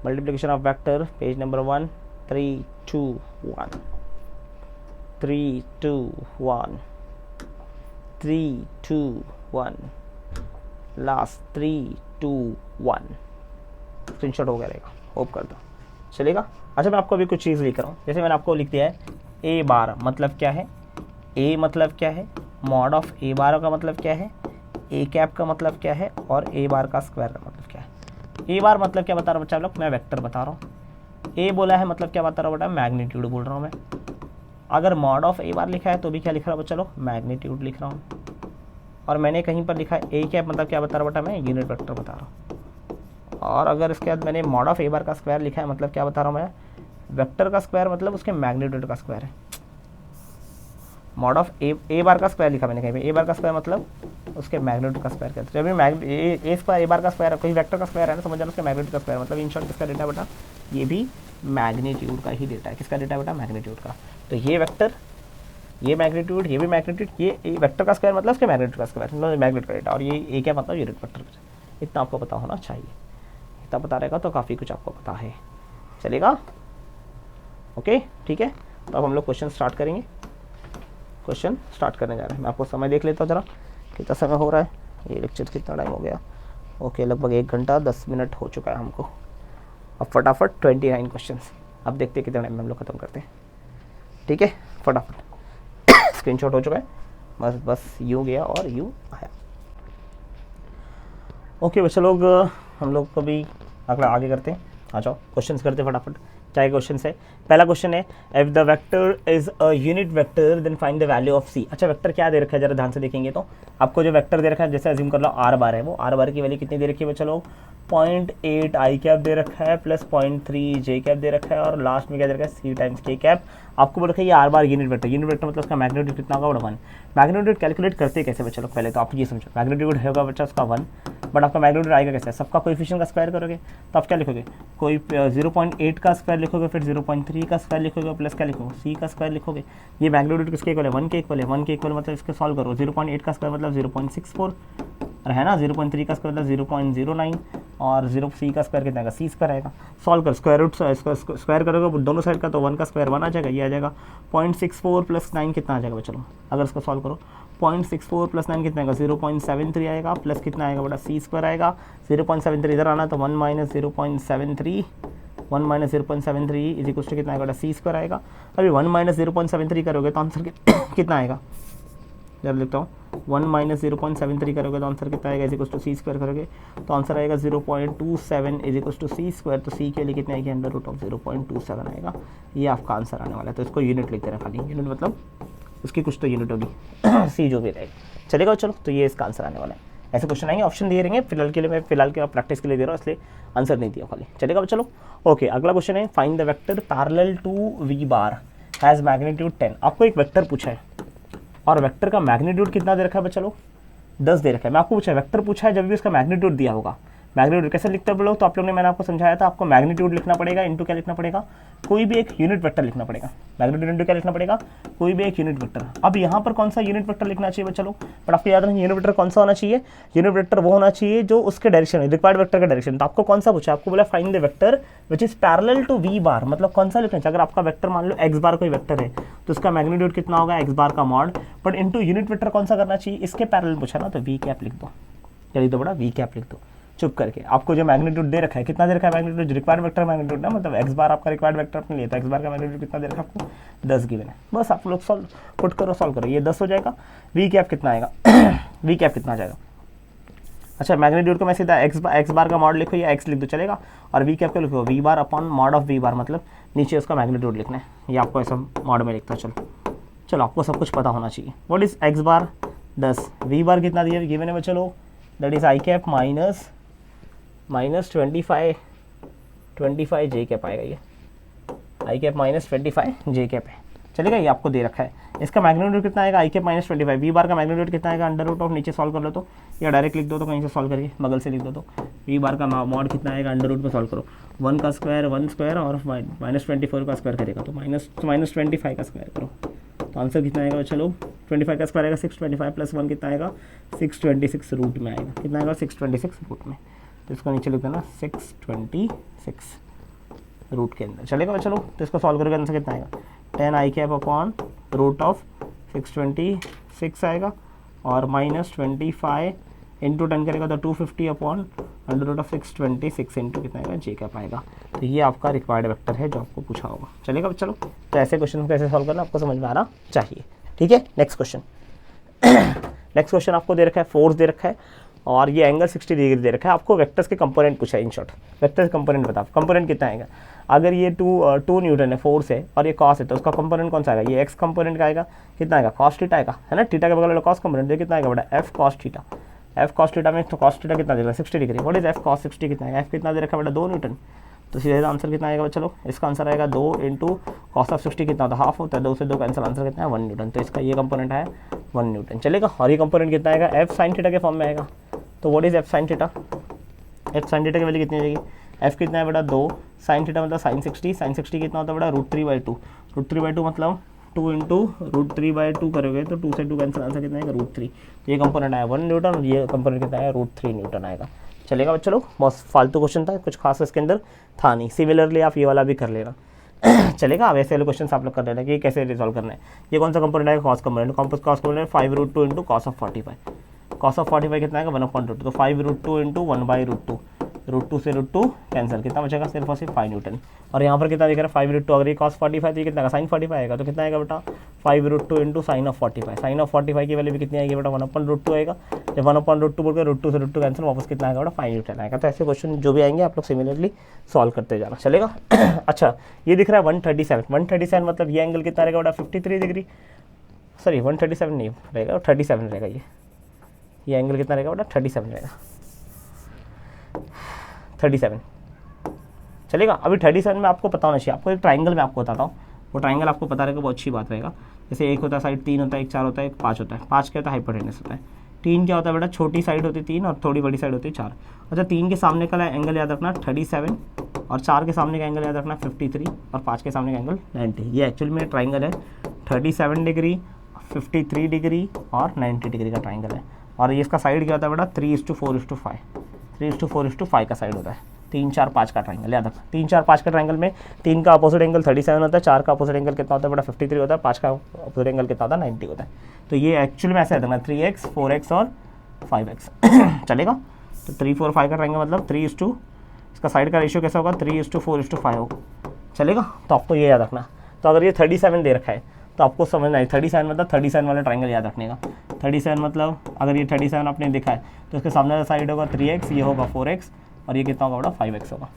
multiplication of vector page number 1 3 2 1 3 2 1 3 2 1, last 3 2 1। Screenshot हो गया रहेगा, होप करता हूँ, चलेगा। अच्छा मैं आपको अभी कुछ चीज़ लिख रहा हूँ, जैसे मैंने आपको लिख दिया है ए बार मतलब क्या है, ए मतलब क्या है, मॉड ऑफ ए बार का मतलब क्या है, ए कैप का मतलब क्या है, और ए बार का स्क्वायर का मतलब क्या है। ए बार मतलब क्या बता रहा हूँ बच्चा लोग, मैं वेक्टर बता रहा हूँ। ए बोला है मतलब क्या बता रहा हूँ बेटा, मैग्नीट्यूड बोल रहा हूँ मैं। अगर मॉड ऑफ ए बार लिखा है तो भी क्या लिख रहा हूँ बच्चा लोग, मैग्नीट्यूड लिख रहा हूँ। और मैंने कहीं पर लिखा है ए कैप मतलब क्या बता रहा हूँ बेटा, मैं यूनिट वेक्टर बता रहा हूँ। और अगर इसके बाद मैंने मॉड ऑफ ए बार का स्क्वायर लिखा है मतलब क्या बता रहा हूँ मैं, वेक्टर का स्क्वायर मतलब उसके मैग्नीट्यूड का स्क्वायर है। मॉड ऑफ ए बार का स्क्वायर लिखा मैंने कहीं पे, ए बार का स्क्वायर मतलब उसके मैग्नीट्यूड का स्क्वायर कहते हैं। जब ए स्क्वायर ए बार का स्क्वायर कोई वेक्टर का स्क्वायर है ना, समझ जाना उसके मैग्नीट्यूड का स्क्वायर मतलब इन शॉर्ट किसका डेटा बेटा, ये भी मैग्नीट्यूड का ही डेटा है। किसका डेटा बेटा, मैग्नीट्यूड का। तो ये वेक्टर, ये मैग्नीट्यूड, ये भी मैग्नीट्यूड, ये वेक्टर का स्क्वायर मतलब उसके मैग्नीट्यूड का स्क्वायर, मैग्नीट्यूड का डेटा। और ये ए क्या मतलब यूनिट वेक्टर, इतना आपको पता होना चाहिए। इतना पता रहेगा तो काफ़ी कुछ आपको पता है, चलेगा। ओके ठीक है, तो अब हम लोग क्वेश्चन स्टार्ट करेंगे। क्वेश्चन स्टार्ट करने जा रहे हैं। मैं आपको समय देख लेता हूँ ज़रा, कितना समय हो रहा है, ये लेक्चर कितना टाइम हो गया। ओके लगभग 1 घंटा 10 मिनट हो चुका है हमको। अब फटाफट 29 क्वेश्चन, अब देखते हैं कितने टाइम में हम लोग खत्म करते हैं। ठीक है फटाफट स्क्रीनशॉट हो चुका है, बस यूँ गया और यूँ आया। ओके बच्चा लोग, हम लोग को भी अगला आगे करते हैं। आ जाओ क्वेश्चन करते हैं फटाफट। क्या क्वेश्चन है, पहला क्वेश्चन है if the vector is a unit vector then find the value of C. अच्छा वेक्टर क्या दे रखा है जरा ध्यान से देखेंगे तो आपको जो वेक्टर दे रखा है, जैसे अज्यूम कर लो आर बार है, वो आर बार की वैल्यू कितनी दे रखी है बच्चा लोग, 0.8 आई कैप दे रखा है प्लस 0.3 जे कैप दे रखा है, और लास्ट में क्या दे रखा है सी टाइम्स के कैप। आपको बोल रखा है ये आर बार यूनिट वेक्टर मतलब उसका मैग्नीट्यूड कितना होगा 1। मैग्नीट्यूड कैलकुलेट करते कैसे बच्चा लोग, पहले तो आप ये समझो, मैग्नीट्यूड होगा बच्चा उसका 1, बट आपका मैग्नीट्यूड आएगा कैसे, सबका कोएफिशिएंट का स्क्वायर करोगे तो आप क्या लिखोगे, कोई 0.8 का स्क्वायर लिखोगे, फिर 0.3 का स्क्वायर लिखोगे, प्लस क्या लिखोगे सी का स्क्वायर लिखोगे। ये मैग्नीट्यूड किसके इक्वल है, 1 के इक्वल है। 1 के इक्वल मतलब इसके सॉल्व करो, 0.8 का स्क्वायर मतलब 0.64 और है ना, 0.3 का स्क्वायर मतलब 0.09, और 0 सी का स्क्वायर कितना आएगा, सी स्क्वायर आएगा। सॉल्व कर, स्क्वायर रूट स्क्वायर करोगे दोनों साइड का तो 1 का स्क्वायर 1 आ जाएगा, ये आ जाएगा 0.64 + 9 कितना आ जाएगा चलो, अगर इसको सॉल्व करो 0.64 + 9 कितना आएगा 0.73 आएगा, प्लस कितना आएगा बेटा सी स्क्वायर आएगा। 0.73 इधर आना तो 1 - 0.73 1 - 0.73 इज इक्वल टू कितना आएगा, सी स्क्वायर आएगा। अभी 1 - 0.73 करोगे तो आंसर कितना आएगा, जब लिखता हूँ 1 - 0.73 करोगे तो आंसर कितना आएगा, is equal to C square करोगे तो आंसर आएगा 0.27 is equal to C square. तो सी के लिए कितना आएगा, √0.27 आएगा, ये आपका आंसर आने वाला है। तो इसको यूनिट लिखते हैं, खाली यूनिट मतलब उसकी कुछ तो यूनिट होगी सी जो भी रहेगा, चलेगा। चलो तो ये इसका आंसर आने वाला है। ऐसे क्वेश्चन आएंगे, ऑप्शन दिए रहेंगे, फिलहाल के लिए मैं फिलहाल के प्रैक्टिस के लिए दे रहा हूँ, इसलिए आंसर नहीं दिया खाली, चलेगा। चलो ओके, अगला क्वेश्चन है find the vector parallel to V bar has magnitude 10। आपको एक वेक्टर पूछा है और वेक्टर का मैग्नीट्यूड कितना दे रखा है बच्चा लोग, 10 दे रखा है। मैं आपको पूछा है, वेक्टर पूछा है, जब भी उसका मैग्नीट्यूड दिया होगा, मैग्नीट्यूड कैसे लिखते हैं लोग, तो आप लोगों ने मैंने आपको समझाया था, आपको मैग्नीट्यूड लिखना पड़ेगा इनटू क्या लिखना पड़ेगा, कोई भी एक यूनिट वेक्टर लिखना पड़ेगा। मैग्नीट्यूड इनटू क्या लिखना पड़ेगा, कोई भी एक यूनिट वेक्टर। अब यहाँ पर कौन सा यूनिट वेक्टर लिखना चाहिए बच्चा लोग, बट आपको याद रखना यूनिट वेक्टर कौन सा होना चाहिए, यूनिट वेक्टर वो होना चाहिए जो उसके डायरेक्शन है, रिक्वायर्ड वेक्टर का डायरेक्शन। तो आपको कौन सा पूछा, आपको बोला find the vector which is parallel to V bar, मतलब कौन सा लिखना चाहिए। अगर आपका वेक्टर मान लो एक्स बार कोई वेक्टर है तो उसका मैग्नीट्यूड कितना होगा, एक्स बार का mod, but into unit vector कौन सा करना चाहिए, इसके पैरेलल पूछा ना, तो वी कैप लिख दो, क्या लिख दो बड़ा, वी कैप लिख दो चुप करके। आपको जो मैग्नीट्यूड दे रखा है, कितना दे रखा है मैग्नीट्यूड, रिक्वायर्ड वेक्टर मैग्नीट्यूड ना, मतलब एक्स बार आपका रिक्वायर्ड वेक्टर अपने लिए, तो एक्स बार का मैग्नीट्यूड कितना दे रखा है आपको, 10 गिवन है। बस आप लोग सॉल्व पुट करो, सॉल्व करो, ये 10 हो जाएगा। वी कैप कितना आएगा वी कैप कितना आ जाएगा, अच्छा मैग्नीट्यूड को मैं सीधा एक्स बार का मॉड लिखो या एक्स लिख दो चलेगा, और वी कैप को लिखो V bar upon mod of V bar, मतलब नीचे उसका मैग्नीट्यूड लिखना है, ये आपको ऐसा मॉड में लिखता है। चलो आपको सब कुछ पता होना चाहिए। What is X bar 10, V bar कितना दिया गिवन है बच्चों लोग, that is I cap minus 25 J cap आएगा, ये आई कैप -25 जे कैप है, चलेगा। ये आपको दे रखा है, इसका मैग्नीट्यूड कितना आएगा, आई कैप -25, वी बार का मैग्नीट्यूड कितना आएगा, अंडर रूट नीचे सॉल्व कर लो तो, या डायरेक्ट लिख दो तो कहीं से सॉल्व करके बगल से लिख दो तो, वी बार का मॉड कितना आएगा, अंडर रूट में सॉल्व करो, 1 का स्क्वायर 1 स्क्वायर और -24 का स्क्वायर करेगा तो -25 का स्क्वायर करो, तो आंसर कितना आएगा चलो, 25 का स्क्वायर आएगा 625 + 1 कितना आएगा, 626 रूट में आएगा, कितना आएगा 626 रूट में, तो इसको नीचे लिख देना 626 रूट के अंदर, चलेगा चलो। तो इसको सॉल्व करोगे आंसर कितना आएगा, 10 I cap upon root of 626 आएगा, और -25 इंटू 10 करेगा तो 250 upon under root of 626 into कितना आएगा, जे कैप आएगा। तो ये आपका रिक्वायर्ड वेक्टर है जो आपको पूछा होगा, चलेगा चलो। तो ऐसे क्वेश्चन कैसे सॉल्व करना आपको समझ में आना चाहिए, ठीक है। नेक्स्ट क्वेश्चन आपको दे रखा है, फोर्स दे रखा है और ये एंगल 60 डिग्री दे रखा है। आपको वेक्टर्स के कंपोनेंट पूछा है, इन शॉर्ट वेक्टर्स कंपोनेंट बताओ, कंपोनेंट कितना आएगा। अगर ये 2 न्यूटन है फोर्स है और ये कॉस है तो उसका कंपोनेंट कौन सा आएगा, ये एक्स कंपोनेंट का आएगा, कितना आएगा कॉस थीटा आएगा, है ना, थीटा के बगल वाला कॉस कंपोनेंट देखिए कितना आएगा बेटा, F cos theta. F cos theta में तो कॉस थीटा कितना देगा 60 degree, what is F cos 60 कितना है, एफ कितना दे रखा है बेटा 2 न्यूटन, तो सीधे आंसर कितना आएगा चलो, इसका आंसर आएगा 2 इंटू कॉस ऑफ 60 कितना होता है, हाफ होता है, 2 से 2 कैंसिल, आंसर कितना है 1 न्यूटन। तो इसका ये कंपोनेंट है 1 न्यूटन, चलेगा। और ये कंपोनेंट कितना आएगा, एफ साइन थीटा के फॉर्म में आएगा, तो what is F sine theta, F sine theta की वैल्यू कितनी आएगी, एफ कितना है बेटा 2, साइन थीटा मतलब साइन 60 कितना होता है बेटा √3/2, √3/2 मतलब 2 इंटू √3/2 करोगे तो 2 से 2 कैंसिल, आंसर कितना आएगा √3। तो ये कंपोनेंट आया 1 न्यूटन और ये कंपोनेंट कितना है √3 न्यूटन आएगा, चलेगा चलो। बहुत फालतू क्वेश्चन था, कुछ खास इसके अंदर था नहीं। सिमिलरली आप ये वाला भी कर लेना चलेगा। अब ऐसे वाले क्वेश्चन आप लोग कर लेना कि कैसे रिजॉल्व करना है। ये कौन सा कंपोनेंट है, cos component, cos component 5√2 into cos of 45, cos of 45 कितना आएगा 1/√2, तो 5√2 इंटू 1/√2, √2 से √2 कैंसिल, कितना बचेगा सिर्फ और सिर्फ 5 न्यूटन। और यहाँ पर कितना दिख रहा है 5√2, अगर ये cos 45 तो ये कितना साइन 45 आएगा, तो कितना आएगा बेटा 5√2 into sine of 45, sine of 45 की वैल्यू भी कितनी आएगी बेटा 1/√2 आएगा। जब 1/√2 बोलकर √2 से √2 कैंसिल, वापस कितना आएगा बेटा 5 न्यूटन आएगा। तो ऐसे क्वेश्चन जो भी आएंगे आप लोग सिमिलरली सॉल्व करते जाना, चलेगा अच्छा ये दिख रहा है 137 मतलब ये एंगल कितना रहेगा बेटा 53 डिग्री, सॉरी 137 नहीं रहेगा 37 रहेगा, ये एंगल कितना रहेगा बेटा 37 रहेगा, 37 चलेगा। अभी 37 में आपको पता होना चाहिए, आपको एक ट्राइंगल में आपको बताता हूँ, वो ट्राइंगल आपको पता रहेगा, बहुत अच्छी बात रहेगा। जैसे एक होता है साइड 3 होता है, एक 4 होता है, एक 5 होता है। 5 क्या होता है हाइपोटेनस होता है, 3 क्या होता है बेटा छोटी साइड होती है 3 और थोड़ी बड़ी साइड होती है 4। अच्छा 3 के सामने का एंगल याद रखना 37 और 4 के सामने का एंगल याद रखना 53 और 5 के सामने का एंगल 90। ये एक्चुअली में ट्राइंगल है 37 डिग्री 53 डिग्री और 90 डिग्री का ट्राइंगल है। और ये इसका साइड क्या होता है बेटा 3:4:5, 3:4:5 का साइड होता है। 3 4 5 का ट्राइंगल याद रखना। 3 4 5 का ट्राइंगल में 3 का अपोजिट एंगल 37 होता है, 4 का अपोजिट एंगल कितना होता है बेटा 53 होता है, 5 का अपोजिट एंगल कितना होता है 90 होता है। तो ये एक्चुअली में ऐसे रहता है 3x 4x और 5x चलेगा। तो 3 4 5 का ट्राइंगल मतलब 3:, इसका साइड का रेशियो कैसा होगा 3:4:5 होगा, चलेगा। तो आपको ये याद रखना। तो अगर ये 37 दे रखा है तो आपको समझना है 37 मतलब 37 वाला ट्राइंगल याद रखने का। 37 मतलब अगर ये 37 आपने देखा है तो इसके सामने का साइड होगा 3x, ये होगा 4x और ये कितना होगा बेटा 5x होगा।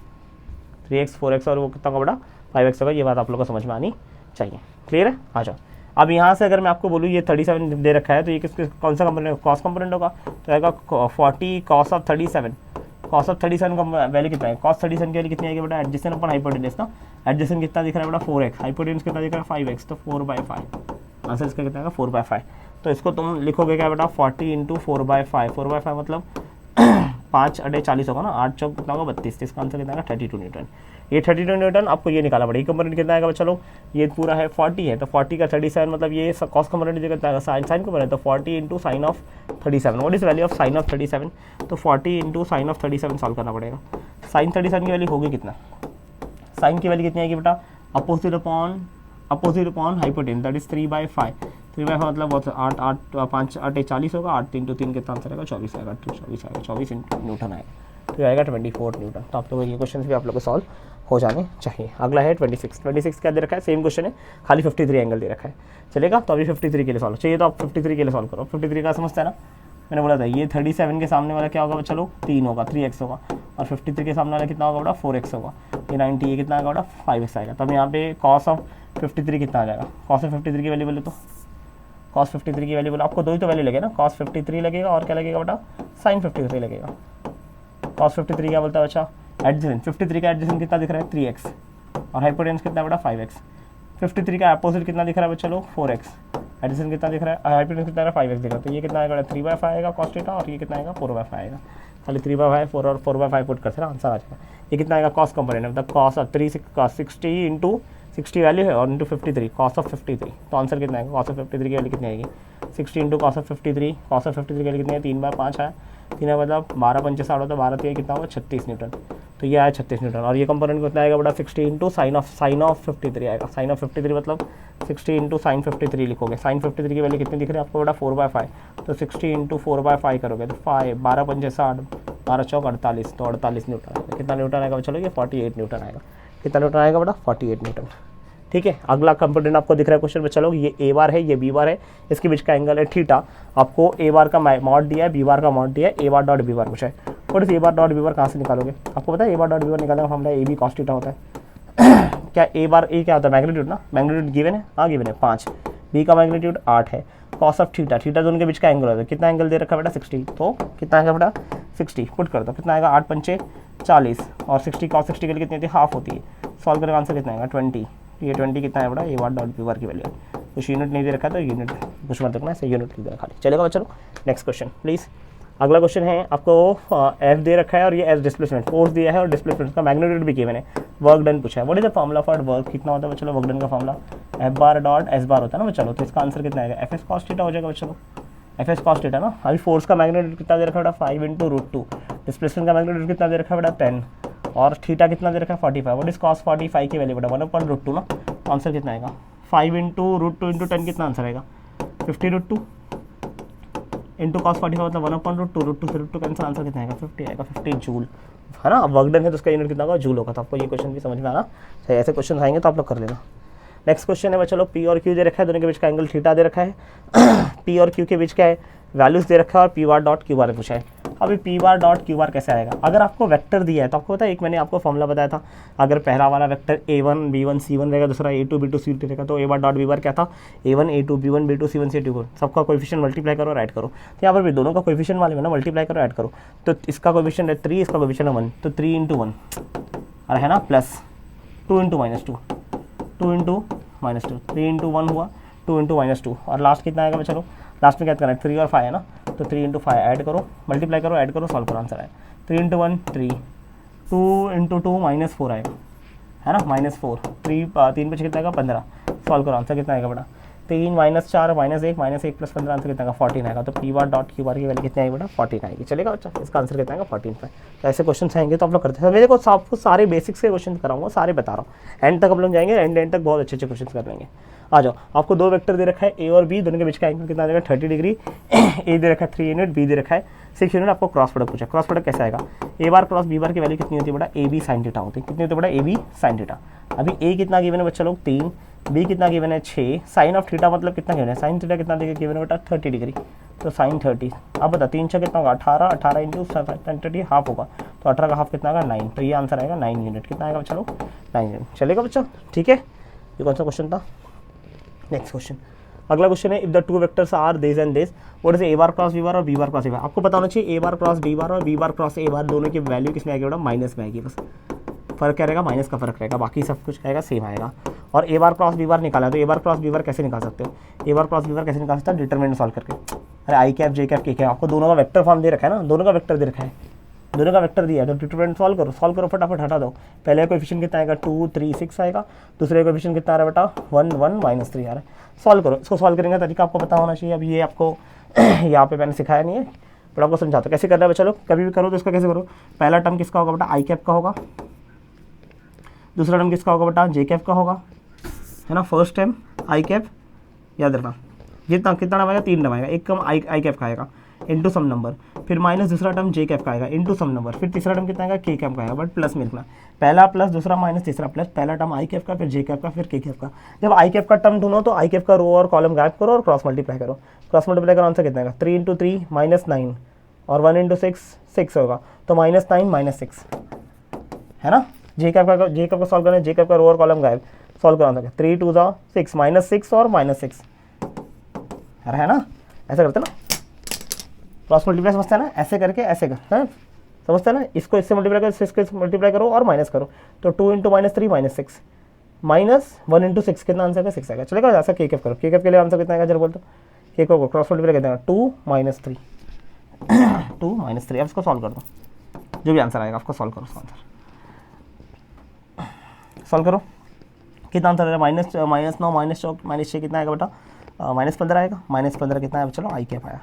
3x 4x और वो कितना होगा बेटा 5x होगा। ये बात आप लोग को समझ में आनी चाहिए, क्लियर है। आ जाओ अब यहाँ से अगर मैं आपको बोलूँ ये 37 दे रखा है तो ये किसके कौन सा कंपोनेंट कॉस कंपोनेंट होगा, तो आएगा 40 cos ऑफ 37। cos ऑफ 37 का वैल्यू कितना है, cos 37 की वैल्यू कितनी आएगी बेटा एडजेसेंट अपन हाइपोटेनस ना, एडजेसेंट कितना दिख रहा है बेटा 4x, हाइपोटेनस कितना दिख रहा है 5x, तो 4/5 आंसर इसका कितना आएगा 4/5। तो इसको तुम लिखोगे क्या बेटा 40 × 4/5, 4/5 मतलब 5 × 40 होगा ना, 8 चौक कितना होगा 32, इसका आंसर कितना आएगा 32 न्यूटन। ये 32 न्यूटन आपको ये निकाला पड़ेगा। कंपोनेंट कितना आएगा चलो ये पूरा है 40 है तो 40 का 37 मतलब ये कॉस कंपोनेंट कितना आएगा साइन कंपोनेंट, तो 40 × sin of 37। What is value of sin of 37, तो 40 × sin ऑफ 37 सॉल्व करना पड़ेगा। sin 37 की वैल्यू होगी कितना, साइन की वैल्यू कितनी आएगी बेटा opposite upon hypotenuse that is 3/5। 3/5 मतलब 8 8 5 8 40 होगा, 8 3 3 कितना आंसर आएगा 24 आएगा, 24 आएगा, 24 न्यूटन आएगा, तो ये आएगा 24 न्यूटन। तो आप लोगों को ये क्वेश्चन भी आप लोग को सॉल्व हो जाने चाहिए। अगला है 26 क्या दे रखा है, सेम क्वेश्चन है खाली 53 एंगल दे रखा है, चलेगा। तो अभी 53 के लिए सॉल्व चाहिए तो आप 53 के लिए सॉल्व करो। 53 का समझता है ना, मैंने बोला था ये 37 के सामने वाला क्या होगा चलो 3 होगा 3x होगा, और 53 के सामने वाला कितना होगा बेटा 4x होगा, ये 90 ये कितना आएगा बेटा 5x आएगा। तब यहाँ पे cos ऑफ 53 कितना आ जाएगा, cos ऑफ 53 की वैल्यू बोले तो cos 53 की वैल्यू बोलो, आपको दो ही तो वैल्यू लगेगा ना, cos 53 लगेगा और क्या लगेगा बेटा sin 53 लगेगा। cos 53 क्या बोलता है अच्छा एडजेसेंट, 53 का एडजेसेंट कितना दिख रहा है 3x और हाइपोटेनस कितना है बेटा 5x। 53 का अपोजिट कितना दिख रहा है चलो 4x, एडजेसेंट कितना दिख रहा है हाइपोटेनस कितना है 5x दिख रहा है, तो ये कितना आएगा 3/5 आएगा cos थीटा और ये कितना आएगा 4/5 आएगा। खाली 3/5 4 और 4/5 पुट करते हैं आंसर आ जाएगा। ये कितना आएगा कॉस कंपोनेंट मतलब cos ऑफ 60 × 60 वैल्यू है और इंटू 53 cos ऑफ 53, तो आंसर कितना आएगा cos ऑफ 53 की वैल्यू कितनी आएगी 60 × cos ऑफ 53, cos ऑफ 53 की वैल्यू कितनी है 3/5 है, 3 मतलब 12 × 5 = 60 होता है, 12 3 कितना होगा 36 न्यूटन, तो ये आया 36 न्यूटन। और ये कंपोनेंट कितना आएगा बड़ा 60 × sin ऑफ 53 आएगा, sin ऑफ 53 मतलब 60 × sin 53 लिखोगे, sin 53 की वैल्यू कितनी दिख रही है आपको बड़ा 4/5, तो 60 × 4/5 करोगे तो 12 × 5 = 60, 12 चौक 48, तो 48 न्यूटन आएगा। कितना न्यूटन आएगा चलो ये 48 न्यूटन आएगा। कितना न्यूटन आएगा बड़ा 48 न्यूटन, ठीक है। अगला कंपोनेंट आपको दिख रहा है क्वेश्चन में, चलो ये ए बार है ये बी बार है, इसके बीच का एंगल है थीटा, आपको ए बार का मॉड दिया है बी बार का मॉड दिया है, ए बार डॉट बी बार पूछा है। और ए बार डॉट बी बार कहाँ से निकालोगे, आपको पता है A bar dot B bar निकालने का formula A B cos theta होता है क्या ए बार ए क्या होता है मैग्नीट्यूड ना, मैग्नीट्यूड गिवन है, हाँ गिवन है 5, बी का मैग्नीट्यूड 8 है, कॉस ऑफ थीटा, थीटा दोनों के बीच का एंगल होता है, कितना एंगल दे रखा है बेटा 60, तो कितना आएगा बेटा 60 पुट कर दो, कितना आएगा 8 × 5 = 40 और 60 cos 60 के लिए कितनी होती है हाफ होती है, सॉल्व करने का आंसर कितना आएगा 20, ये 20 कितना है बड़ा ए बार डॉट बी बार की वैल्यू है, कुछ यूनिट नहीं दे रखा तो यूनिट कुछ मत रखना है, यूनिट लिख देना खाली, चलेगा। चलो नेक्स्ट क्वेश्चन प्लीज़। अगला क्वेश्चन है आपको एफ दे रखा है और ये एस डिस्प्लेसमेंट फोर्स दिया है और डिस्प्लेसमेंट का मैग्नीट्यूड भी गिवन है, वर्क डन पूछा है। What is the formula for work, कितना होता है चलो वर्क डन का formula F bar dot S bar होता है ना चलो, तो इसका आंसर कितना आएगा एफ एस कॉस थीटा हो जाएगा चलो, एफ एस कॉस थीटा ना। अभी फोर्स का मैग्नीट्यूड कितना दे रखा है बेटा 5 × √2, डिस्प्लेसमेंट का मैग्नीट्यूड कितना दे रखा है बेटा 10 और थीटा कितना दे रखा है 45। व्हाट इज कॉस 45 की वैल्यू बेटा 1/√2 ना, तो आंसर कितना आएगा 5 × √2 × 10 कितना आंसर आएगा 50√2 इंटू कॉस 45 मतलब 1/√2, √2 से √2 कैंसिल, आंसर कितना आएगा 50 आएगा, 50 जूल है ना। अब वर्क डन है तो उसका यूनिट कितना होगा जूल होगा, तो आपको ये क्वेश्चन भी समझ में आना चाहिए, ऐसे क्वेश्चन आएंगे तो आप लोग कर लेना। नेक्स्ट क्वेश्चन है चलो पी और क्यू दे रखा है, दोनों के बीच का एंगल थीटा दे रखा है पी और क्यू के बीच क्या है वैल्यूज दे रखा है और पी बार डॉट क्यू बार पूछा है। अभी पी बार डॉट क्यू बार कैसे आएगा, अगर आपको वेक्टर दिया है तो आपको पता है एक मैंने आपको फॉर्मूला बताया था, अगर पहला वाला वेक्टर a1 b1 c1 रहेगा, दूसरा a2 b2 c2 रहेगा, तो A bar dot B bar क्या था a1 a2 b1 b2 c1 c2, सबका कोएफिशिएंट मल्टीप्लाई करो और ऐड करो, तो यहाँ पर भी दोनों का कोएफिशिएंट वाले में ना मल्टीप्लाई करो ऐड करो, तो इसका कोएफिशिएंट है 3, इसका कोएफिशिएंट है 1, तो 3 × 1 और है ना प्लस 2 × -2 2 × -2 3 × 1 हुआ 2 × -2 और लास्ट कितना आएगा चलो लास्ट में क्या करना है 3 और 5 है ना, तो 3 × 5 ऐड करो मल्टीप्लाई करो ऐड करो सॉल्व करो, आंसर आए 3 × 1 3 2 × 2 -4 आएगा है ना -4 3 पे कितना आएगा 15, सॉल्व करो आंसर कितना आएगा बेटा 3 -4 -1 -1 + 15 आंसर कितना आएगा 14 आएगा। तो पी बार डॉट क्यू बार की वैल्यू कितनी आएगी बेटा 14 आएगी। चलेगा बच्चा, इसका आंसर कितना आएगा 14 पे। तो ऐसे क्वेश्चन आएंगे तो आप लोग करते हैं। मेरे को आपको सारे बेसिक्स के क्वेश्चन कराऊंगा, सारे बता रहा हूँ। एंड तक हम लोग जाएंगे, एंड तक बहुत अच्छे क्वेश्चन कर लेंगे। आ जाओ, आपको दो वेक्टर दे रखा है ए और बी, दोनों के बीच का एंगल कितना आ जाएगा 30 डिग्री। ए दे रखा है 3 यूनिट, बी दे रखा है 6 यूनिट। आपको क्रॉस प्रोडक्ट पूछा, क्रॉस प्रोडक्ट कैसे आएगा? ए बार क्रॉस बी बार की वैल्यू कितनी होती है बेटा ए बी साइन थीटा होती है। कितनी होती है बेटा ए बी साइन थीटा। अभी ए कितना गिवन है बच्चा लोग 3, बी कितना गिवन है 6, साइन ऑफ थीटा मतलब कितना गिवन है साइन थीटा कितना गिवन है बेटा 30 डिग्री। तो साइन 30, अब बता 3 6 कितना होगा 18, 18 इंटू 30 हाफ होगा। तो 18 का हाफ कितना आएगा 9। तो ये आंसर आएगा 9 यूनिट। कितना आएगा बच्चा लोग 9 यूनिट। चलेगा बच्चा, ठीक है। ये कौन सा क्वेश्चन था? नेक्स्ट क्वेश्चन, अगला क्वेश्चन है if the two vectors are this and this what is A bar cross B bar और बी बार क्रॉस ए बार। आपको पता होना चाहिए ए बार क्रॉस बी बार और बी बार क्रॉस ए बार दोनों की वैल्यू किसमें आएगी बेटा माइनस में आएगी। बस फर्क क्या रहेगा, माइनस का फर्क रहेगा, बाकी सब कुछ आएगा सेम आएगा। और ए बार क्रॉस बी बार निकाला तो ए बार क्रॉस बी बार कैसे निकाल सकते हो? ए बार क्रॉस बी बार कैसे निकाल सकते हो? डिटरमिनेंट सॉल्व करके। अरे आई cap J cap K cap, आपको दोनों का वेक्टर फॉर्म दे रखा है ना, दोनों का वेक्टर दे रखा है, दोनों का वेक्टर दिया है। तो डिटरमिनेंट सॉल्व करो फटाफट हटा दो। पहले कोएफिशिएंट कितना आएगा 2 3 6 आएगा, दूसरे कोएफिशिएंट कितना आ रहा है बेटा 1 1 -3 आ रहा है। सॉल्व करो, इसको सॉल्व करने का तरीका आपको पता होना चाहिए। अब ये आपको यहाँ पे मैंने सिखाया नहीं है, बट आपको समझाता हूँ कैसे करना है बच्चा लोग। कभी भी करो तो इसका कैसे करो, पहला टर्म किसका होगा बेटा आई कैप का होगा, दूसरा टर्म किसका होगा बेटा जे कैप का होगा, है ना। फर्स्ट टर्म आई कैप याद रखना, जितना कितना टर्म आएगा 3 टर्म आएगा, एक कम आई कैप का आएगा इंटू सम नंबर, फिर माइनस दूसरा टर्म जे कैप का आएगा इंटू सम नंबर, फिर तीसरा टर्म कितना आएगा के कैप का आएगा, बट प्लस में लिखना, पहला प्लस दूसरा माइनस तीसरा प्लस, पहला टर्म आई कैप का फिर जे कैप का फिर के कैप का। जब आई कैप का टर्म ढूंढो तो आई कैप का रो और कॉलम गायब करो और क्रॉस मल्टीप्लाई करो। क्रॉस मल्टीप्लाई करो आंसर कितना आएगा 3 × 3 -9 और 1 × 6 6 होगा। तो -9 -6 है ना। जे कैप का सॉल्व करना है, जे कैप का रो और कॉलम गायब, सॉल्व करना था 3 2 6 -6 और -6 है ना। ऐसा करते ना, क्रॉस मल्टीप्लाई समझते हैं ना, ऐसे करके ऐसे कर, है समझते हैं ना। इसको इससे मल्टीप्लाई करो, इसको मल्टीप्लाई करो और माइनस करो। तो 2 × -3 -6 माइनस 1 × 6 कितना आंसर है 6 आएगा। चलेगा, ऐसा के कैप करो, के कैप के लिए आंसर कितना आएगा जरा बोल। तो के को क्रॉस मल्टीप्लाई कितना 2 -3 2 -3। अब इसको सॉल्व कर दो, जो भी आंसर आएगा आपको सॉल्व करो। आंसर सॉल्व करो, कितना आंसर आएगा -9 -6 कितना आएगा बेटा -15 आएगा। -15 कितना है चलो आई कैप आया।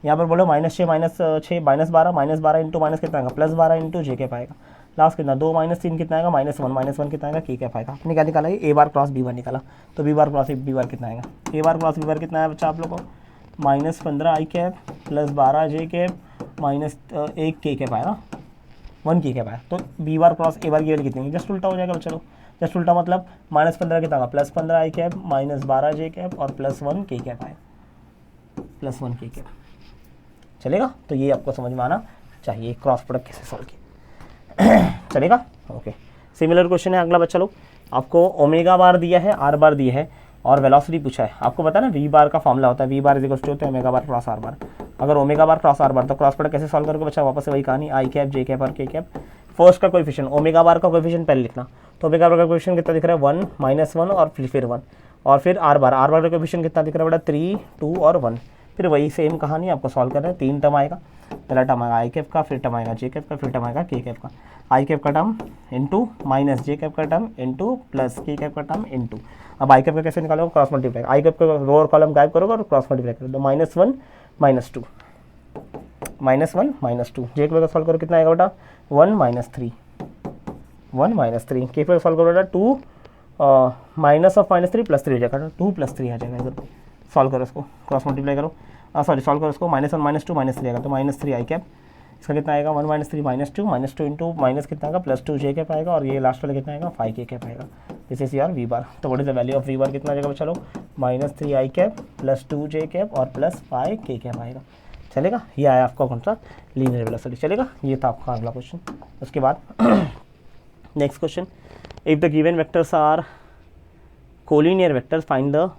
यहाँ पर बोलो -6 -6 -12 इंटू माइनस कितना आएगा +12 इंटू जे कैप आएगा। लास्ट कितना 2 -3 कितना आएगा -1 कितना आएगा के कैप आएगा। आपने क्या निकाला ए बार क्रॉस बी बार निकाला, तो B bar cross B bar कितना आएगा, ए बार क्रॉस बी बार कितना है बच्चा आप लोगों को -15 आई कैप +12 जे कैप -1 के कैप आया ना, 1 के कैप आया। तो बी बार क्रॉस ए बार की वैल्यू कितनी है, जस्ट उल्टा हो जाएगा बच्चा लोग। जस्ट उल्टा मतलब -15 कितना होगा +15 आई कैप -12 जे कैप और +1 के कैप आएगा, +1 के कैप। चलेगा, तो ये आपको समझ में आना चाहिए क्रॉस प्रोडक्ट कैसे सॉल्व किया। चलेगा, ओके। सिमिलर क्वेश्चन है अगला बच्चा लोग, आपको ओमेगा बार दिया है, आर बार दिया है और वेलोसिटी पूछा है। आपको पता है ना वी बार का फॉर्मूला होता है, V bar is equal to omega bar cross R bar. अगर omega bar cross R bar तो क्रॉस प्रोडक्ट कैसे सॉल्व करोगे बच्चा, वापस से वही कहानी, आई कैप जे कैप और के कैप। फर्स्ट का कोएफिशिएंट ओमेगा बार का कोएफिशिएंट पहले लिखना, तो ओमेगा बार का कोएफिशिएंट कितना दिख रहा है 1 -1 और फिर 1, और फिर आर बार का कोएफिशिएंट कितना दिख रहा है बेटा 3 2 और 1। फिर वही सेम कहानी आपको सॉल्व करना है। 3 टर्म आएगा, पहला टर्म आएगा आई कैप का, फिर टर्म आएगा जे कैप का, फिर टर्म आएगा के कैप का। आई कैप का टर्म इंटू माइनस जे कैप का टर्म इंटू प्लस के कैप का टर्म इंटू। अब आई कैप का कैसे निकालोगे क्रॉस मल्टीप्लाई, आई कैप का रो और कॉलम गायब करोगे और क्रॉस मल्टीप्लाई करोगे। तो -1 -2 -1 -2 जे कैप का सॉल्व करो कितना आएगा बेटा 1 -3 के कैप का सॉल्व करो बेटा 2 माइनस ऑफ -3 +3 हो जाएगा, 2 + 3 आ जाएगा इधर। सॉल्व करो इसको, क्रॉस मल्टीप्लाई करो, सॉरी सॉल्व करो इसको, -1 -2 -3 आएगा, तो -3 आई कैप। इसका कितना आएगा 1 -3 -2 इंटू माइनस कितना आएगा +2 जे कैप आएगा, और ये लास्ट वाला कितना आएगा 5 के कैप आएगा। This is your V bar. तो what is the value of V bar कितना आ जाएगा बच्चा लोग -3 आई कैप +2 जे कैप और +5 के कैप आएगा। चलेगा, ये आया आपका कौन सा लीनियर वेलोसिटी। चलेगा, ये था आपका अगला क्वेश्चन। उसके बाद next question, if the given vectors are collinear vectors find the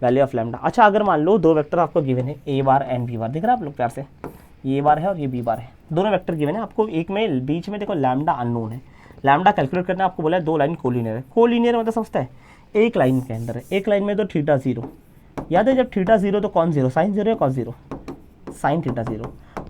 value of lambda. अच्छा, अगर मान लो दो वेक्टर आपको गिवन है ए बार एंड बी बार, दिख रहा है आप लोग प्यार से, ये बार है और ये बी बार है, दोनों वेक्टर गिवन है आपको। एक में बीच में देखो लैम्डा अननोन है, लैम्डा कैलकुलेट करना है आपको बोला है, 2 लाइन कोलिनियर है। कोलिनियर मतलब समझता है एक लाइन के अंदर है, एक लाइन में तो θ 0, याद है जब θ 0 तो कौन 0, साइन 0 या कॉस 0, साइन θ 0,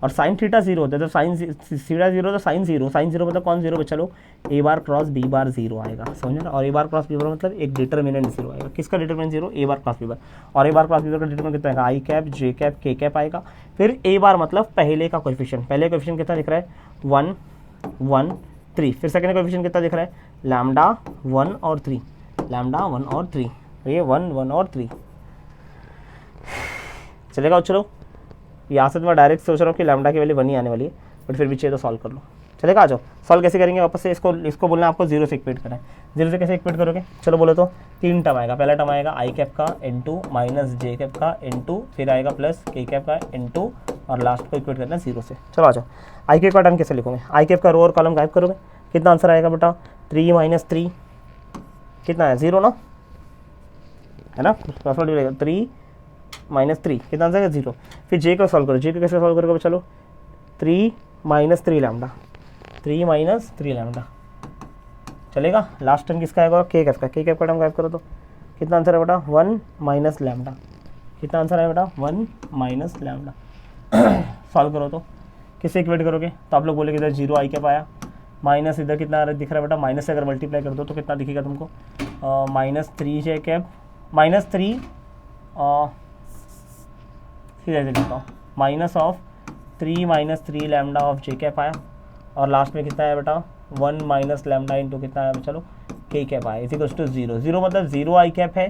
और साइन थीटा जीरो होता है, तो साइन थीटा जीरो तो साइन जीरो, साइन जीरो मतलब कौन जीरो बच्चा लोग, ए बार क्रॉस बी बार जीरो आएगा, समझ ना। और ए बार क्रॉस बी बार मतलब एक डिटर्मिनेंट जीरो आएगा। किसका डिटर्मिनेंट जीरो, ए बार क्रॉस बी बार। और ए बार क्रॉस बी बार का डिटर्मिनेंट कितना आएगा, आई cap J cap K cap आएगा। फिर ए बार मतलब पहले का कोएफिशिएंट, पहले कोएफिशिएंट कितना दिख रहा है 1 1 3। फिर सेकंड कोएफिशिएंट कितना दिख रहा है लैम्डा 1 और 3, लैम्डा 1 और 3, ये 1 1 और 3 चलेगा। चलो यहाँ से तो मैं डायरेक्ट सोच रहा हूँ कि लैम्डा की वैल्यू 1 ही आने वाली है, बट फिर भी चाहिए तो सॉल्व कर लो। चलेगा, आ जाओ सॉल्व कैसे करेंगे वापस से, इसको बोलना है आपको जीरो से इक्वेट करना है। जीरो से कैसे इक्वेट करोगे, चलो बोलो तो 3 टर्म आएगा। पहला टर्म आएगा आई कैप का इनटू माइनस जे कैप का इनटू, फिर आएगा प्लस के कैप का इनटू, और लास्ट को इक्वेट करना है जीरो से। चलो आ जाओ, आई कैप का टर्म कैसे लिखोगे, आई कैप का रो और कॉलम गायब करोगे, कितना आंसर आएगा बेटा 3 माइनस 3 कितना है 0 ना, है ना, 3 माइनस 3 कितना आंसर है 0। फिर जे को सॉल्व करो, जे को कैसे सॉल्व करोगे, चलो 3 माइनस 3 लैम्डा, 3 माइनस 3 लैम्डा चलेगा। लास्ट टर्म किसका आएगा के कैप का, के कैप का टर्म गायब करो तो कितना आंसर है बेटा 1 माइनस लैम्डा, कितना आंसर है बेटा 1 माइनस लैम्डा। सॉल्व करो तो किससे इक्वेट करोगे, तो आप लोग बोले इधर 0 आई कैप आया, माइनस इधर कितना दिख रहा है बेटा, माइनस से अगर मल्टीप्लाई कर दो तो कितना दिखेगा तुमको, माइनस 3 जे कैप माइनस 3 फिर ऐसे लिखता हूँ minus of 3 minus 3 lambda of J cap आया, और लास्ट में कितना है बेटा 1 माइनस लैम्डा इंटू कितना है, चलो के कैप आया, इसी टू 0 0 मतलब 0 आई कैप है,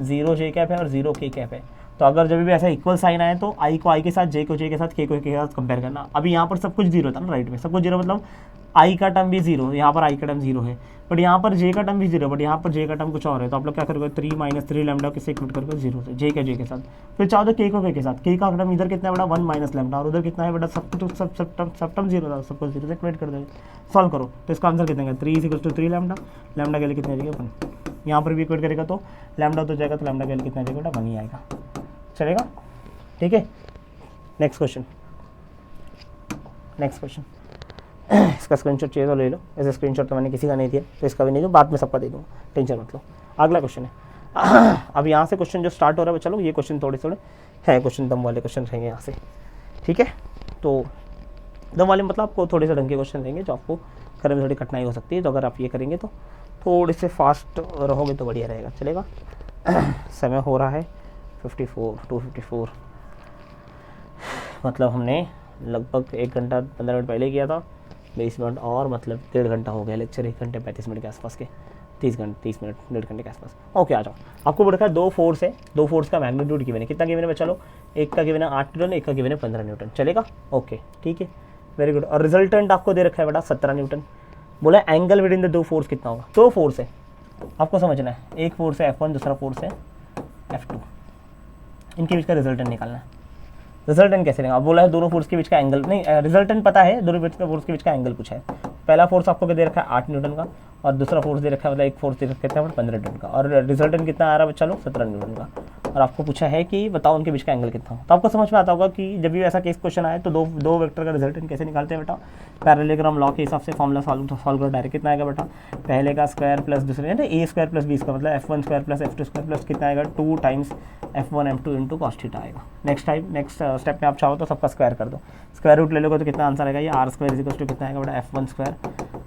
0 जे कैप है और 0 के कैप है। तो अगर जब भी ऐसा इक्वल साइन आए तो आई को आई के साथ, जे को जे के साथ, के को के साथ कंपेयर करना। अभी यहाँ पर सब कुछ जीरो था ना, राइट में सब कुछ जीरो मतलब आई का टर्म भी जीरो, यहाँ पर आई का टर्म जीरो है, बट यहाँ पर जे का टर्म भी जीरो, बट यहाँ पर जे का टर्म कुछ और है। तो आप लोग क्या करोगे 3 माइनस 3 लैम्डा किससे इक्वेट करोगे जीरो से, जे के साथ। फिर चाहो तो के को के साथ, के का टर्म इधर कितना है बेटा 1 माइनस लैम्डा, और उधर कितना है बेटा सब टर्म जीरो था, सबको जीरो से इक्वेट कर देंगे। सॉल्व करो तो इसका आंसर कितना है 3 लैम्डा, लैम्डा के लिए कितना जाएगा 1। यहाँ पर भी इक्वेट करेगा तो लैम्डा तो जाएगा, तो लैम्डा के लिए कितना जाएगा बेटा 1 ही आएगा। चलेगा, ठीक है। नेक्स्ट क्वेश्चन इसका स्क्रीनशॉट चाहिए तो ले लो, ऐसे स्क्रीनशॉट तो मैंने किसी का नहीं दिया, तो इसका भी नहीं दूँ, बाद में सबका दे दूँगा, टेंशन मत लो। अगला क्वेश्चन है, अब यहाँ से क्वेश्चन जो स्टार्ट हो रहा है चलो ये क्वेश्चन थोड़े है क्वेश्चन दम वाले क्वेश्चन रहेंगे यहाँ से, ठीक है। तो दम वाले मतलब आपको थोड़े से ढंग के क्वेश्चन रहेंगे जो आपको करने में थोड़ी कठिनाई हो सकती है, तो अगर आप ये करेंगे तो थोड़े से फास्ट रहोगे तो बढ़िया रहेगा। चलेगा, समय हो रहा है 254 मतलब हमने लगभग 1 घंटा 15 मिनट पहले किया था, 20 मिनट और मतलब 1.5 घंटा हो गया लेक्चर, 1 घंटे 35 मिनट के आसपास के, 30 मिनट 1.5 घंटे के आसपास। ओके आ जाओ, आपको बोल रखा है 2 फोर्स है, 2 फोर्स का मैग्नीट्यूड गिवन है, कितना गिवन है बच्चा लो, एक का गिवन है 8 न्यूटन, एक का गिवन है 15 न्यूटन। चलेगा, ओके ठीक है, वेरी गुड। और रिजल्टेंट आपको दे रखा है बेटा 17 न्यूटन। बोला angle with in the 2 force कितना होगा, 2 फोर्स है आपको समझना है, एक फोर्स है F1, दूसरा फोर्स है F2, इनके बीच का रिजल्टेंट निकालना है। रिजल्टेंट कैसे लेंगे, अब बोला है दोनों फोर्स के बीच का एंगल, नहीं रिजल्टेंट पता है, दोनों फोर्स के बीच का एंगल पूछा है। पहला फोर्स आपको दे रखा है 8 न्यूटन का, और दूसरा फोर्स दे रखा है मतलब एक फोर्स दे रखा है 15 न्यूटन का, और रिजल्टेंट कितना आ रहा है बच्चा लोग 17 न्यूटन का, और आपको पूछा है कि बताओ उनके बीच का एंगल कितना हो। तो आपको समझ में आता होगा कि जब भी ऐसा केस क्वेश्चन आए तो दो वेक्टर का रिजल्टेंट कैसे निकालते हैं बेटा, पैरेललोग्राम लॉ के हिसाब से फॉर्मूला सॉल्व करो डायरेक्ट, कितना आएगा बेटा पहले का स्क्वायर प्लस दूसरे a square plus b square मतलब f1 square plus f2 square plus कितना आएगा 2 times f1 f2 into cos theta आएगा। नेक्स्ट स्टेप में आप चाहो तो सबका स्क्वायर कर दो, स्क्वायर रूट ले लोगे तो कितना आंसर आएगा, ये R square is equal to कितना आएगा बेटा f1 square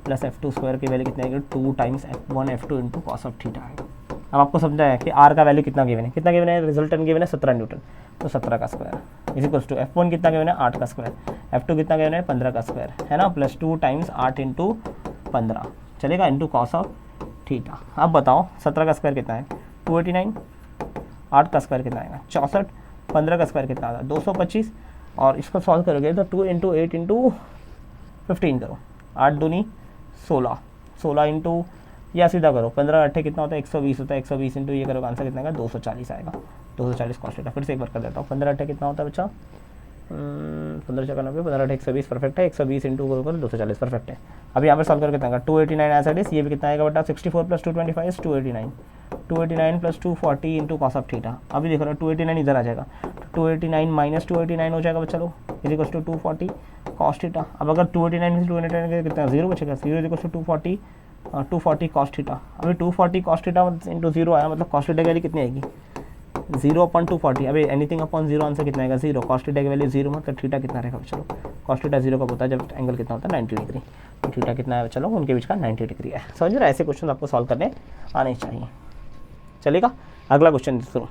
plus f2 square की वैल्यू कितना आएगी 2 times f1 f2 into cos of theta आएगा। अब आपको समझा है कि आर का वैल्यू कितना गिवन है, रिजल्टेंट गिवन है 17 न्यूटन, तो 17 का square is equals to f1 कितना गिवन है 8 का स्क्वायर, f2 कितना गिवन है 15 का स्क्वायर, है ना, प्लस 2 टाइम्स 8 इंटू 15 चलेगा इंटू कॉस ऑफ थीटा। अब बताओ 17 का स्क्वायर कितना है 289, 8 का स्क्वायर कितना आएगा 64, 15 का स्क्वायर कितना आएगा 225, और इसको सॉल्व करोगे तो 2 इंटू 8 इंटू 15 करो, 8 दूनी 16, 16 इंटू या सीधा करो 15 8 कितना होता है 120 होता है, 120 इंटू ये करोगे आंसर कितना आएगा 240 आएगा, 240 कॉस थीटा। फिर से एक बार कर देता हूँ 15 8 कितना होता है बच्चा 15 चक्कर 90, 15 8 120 परफेक्ट है, 120 इंटू करोगे 240 परफेक्ट है। अब यहाँ पर सॉल्व करके कितना आएगा 289 एज इट इज, ये भी कितना आएगा बेटा 64 plus 225 289 plus 240 into cos of theta. अभी देखो ना 289 इधर आ जाएगा, 289 माइनस 289 हो जाएगा बच्चा लोग is equal to 240 cos theta. अब अगर 289 में 289 कितना 0 बचेगा, 0 is equal to 240 cos theta. अभी 240 कॉस थीटा इंटू 0 आया मतलब कॉस थीटा की वैल्यू कितनी आएगी 0/240, अभी एनीथिंग अपॉन 0 आंसर कितना आएगा 0, कॉस थीटा की वैल्यू 0 मतलब थीटा कितना रहेगा चलो, कॉस थीटा 0 कब होता है जब एंगल कितना होता है 90 डिग्री, तो थीटा कितना है चलो उनके बीच का 90 डिग्री है। समझ रहे, ऐसे क्वेश्चन आपको सॉल्व करने आने चाहिए। चलेगा, अगला क्वेश्चन सुनो,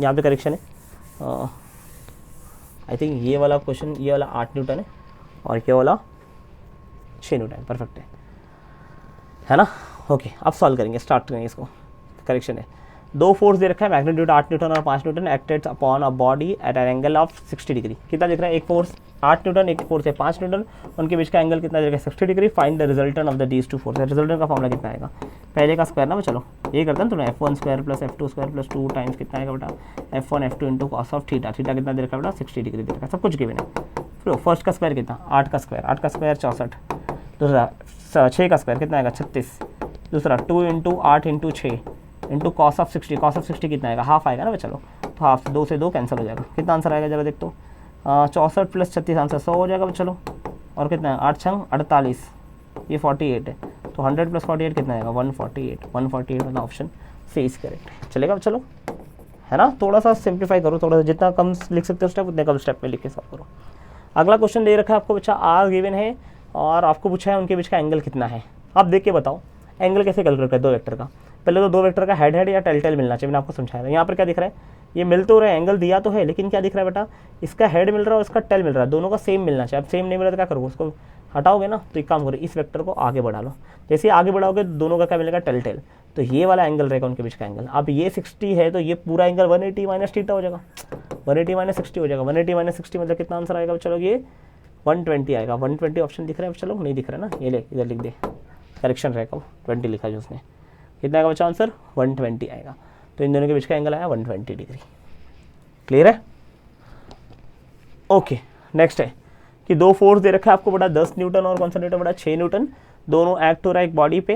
यहाँ पे करेक्शन है, आई थिंक ये वाला क्वेश्चन, ये वाला 8 न्यूटन है और ये वाला 6 न्यूटन, परफेक्ट है ना। ओके, अब सॉल्व करेंगे, स्टार्ट करेंगे इसको। करेक्शन है, दो फोर्स दे रखा है, मैग्नीट्यूड 8 न्यूटन और 5 Newton, acted upon a body at an angle of 60 degree. कितना दिख रहा है, एक फोर्स 8 न्यूटन, एक फोर्स है 5 न्यूटन, उनके बीच का एंगल कितना दिख रहा है 60 degree. Find the resultant of the these two force. Resultant का फॉर्मूला कितना आएगा, पहले का स्क्वायर ना, चलो ये करते हैं तो F1 square plus F2 square plus 2 times कितना आएगा बेटा F1 F2 into cos of theta. Theta कितना दे रखा है बेटा 60 डिग्री दे रखा है, सब कुछ गिवन है। फिर फर्स्ट का स्क्वायर कितना 8 का स्क्वायर 64, दूसरा 6 का स्क्वायर कितना आएगा 36, दूसरा 2 into 8 into 6 into cos of 60, cos of 60 कितना आएगा हाफ आएगा ना चलो, तो हाफ 2 से 2 कैंसिल हो जाएगा, कितना आंसर आएगा जरा देख तो 64 प्लस 36 आंसर 100 हो जाएगा चलो, और कितना है 8 छंग 48, ये 48 है, तो 100 प्लस 48 कितना आएगा 148 मतलब ऑप्शन सी इज करेक्ट। चलेगा चलो, है ना। थोड़ा सा सिंप्लीफाई करो, थोड़ा सा जितना कम लिख सकते हो स्टेप उतने कम स्टेप में लिख के सॉल्व करो। अगला क्वेश्चन दे रखा है आपको बच्चा, आर गिवन है और आपको पूछा है उनके बीच का एंगल कितना है। आप देख के बताओ एंगल कैसे कैलकुलेट करें दो वेक्टर का। पहले तो दो वेक्टर का हेड हेड या टेल टेल मिलना चाहिए, मैंने आपको समझाया था। यहाँ पर क्या दिख रहा है, ये मिल तो रहे एंगल दिया तो है, लेकिन क्या दिख रहा है बेटा, इसका हेड मिल रहा है और इसका टेल मिल रहा है, दोनों का सेम मिलना चाहिए। अब सेम नहीं मिला तो क्या करोगे, उसको हटाओगे ना, तो एक काम करो इस वेक्टर को आगे बढ़ा लो, जैसे आगे बढ़ाओगे दोनों का क्या मिलेगा टेल टेल, तो ये वाला एंगल रहेगा उनके बीच का एंगल। अब ये 60 है तो ये पूरा एंगल 180 माइनस थीटा हो जाएगा, 180 माइनस 60 हो जाएगा, 180 माइनस 60 मतलब कितना आंसर आएगा चलो, ये 120 आएगा। 120 ऑप्शन दिख रहा है चलो, नहीं दिख रहा ना, ये ले इधर लिख दे, करेक्शन रहेगा 20 लिखा है उसने, कितना आएगा बच्चा आंसर 120 आएगा। तो इन दोनों के बीच का एंगल आया 120 डिग्री। क्लियर है, ओके। नेक्स्ट है कि दो फोर्स दे रखा है आपको बड़ा 10 न्यूटन और कौन सा न्यूटन बड़ा 6 न्यूटन, दोनों एक्ट हो रहा है एक बॉडी पे।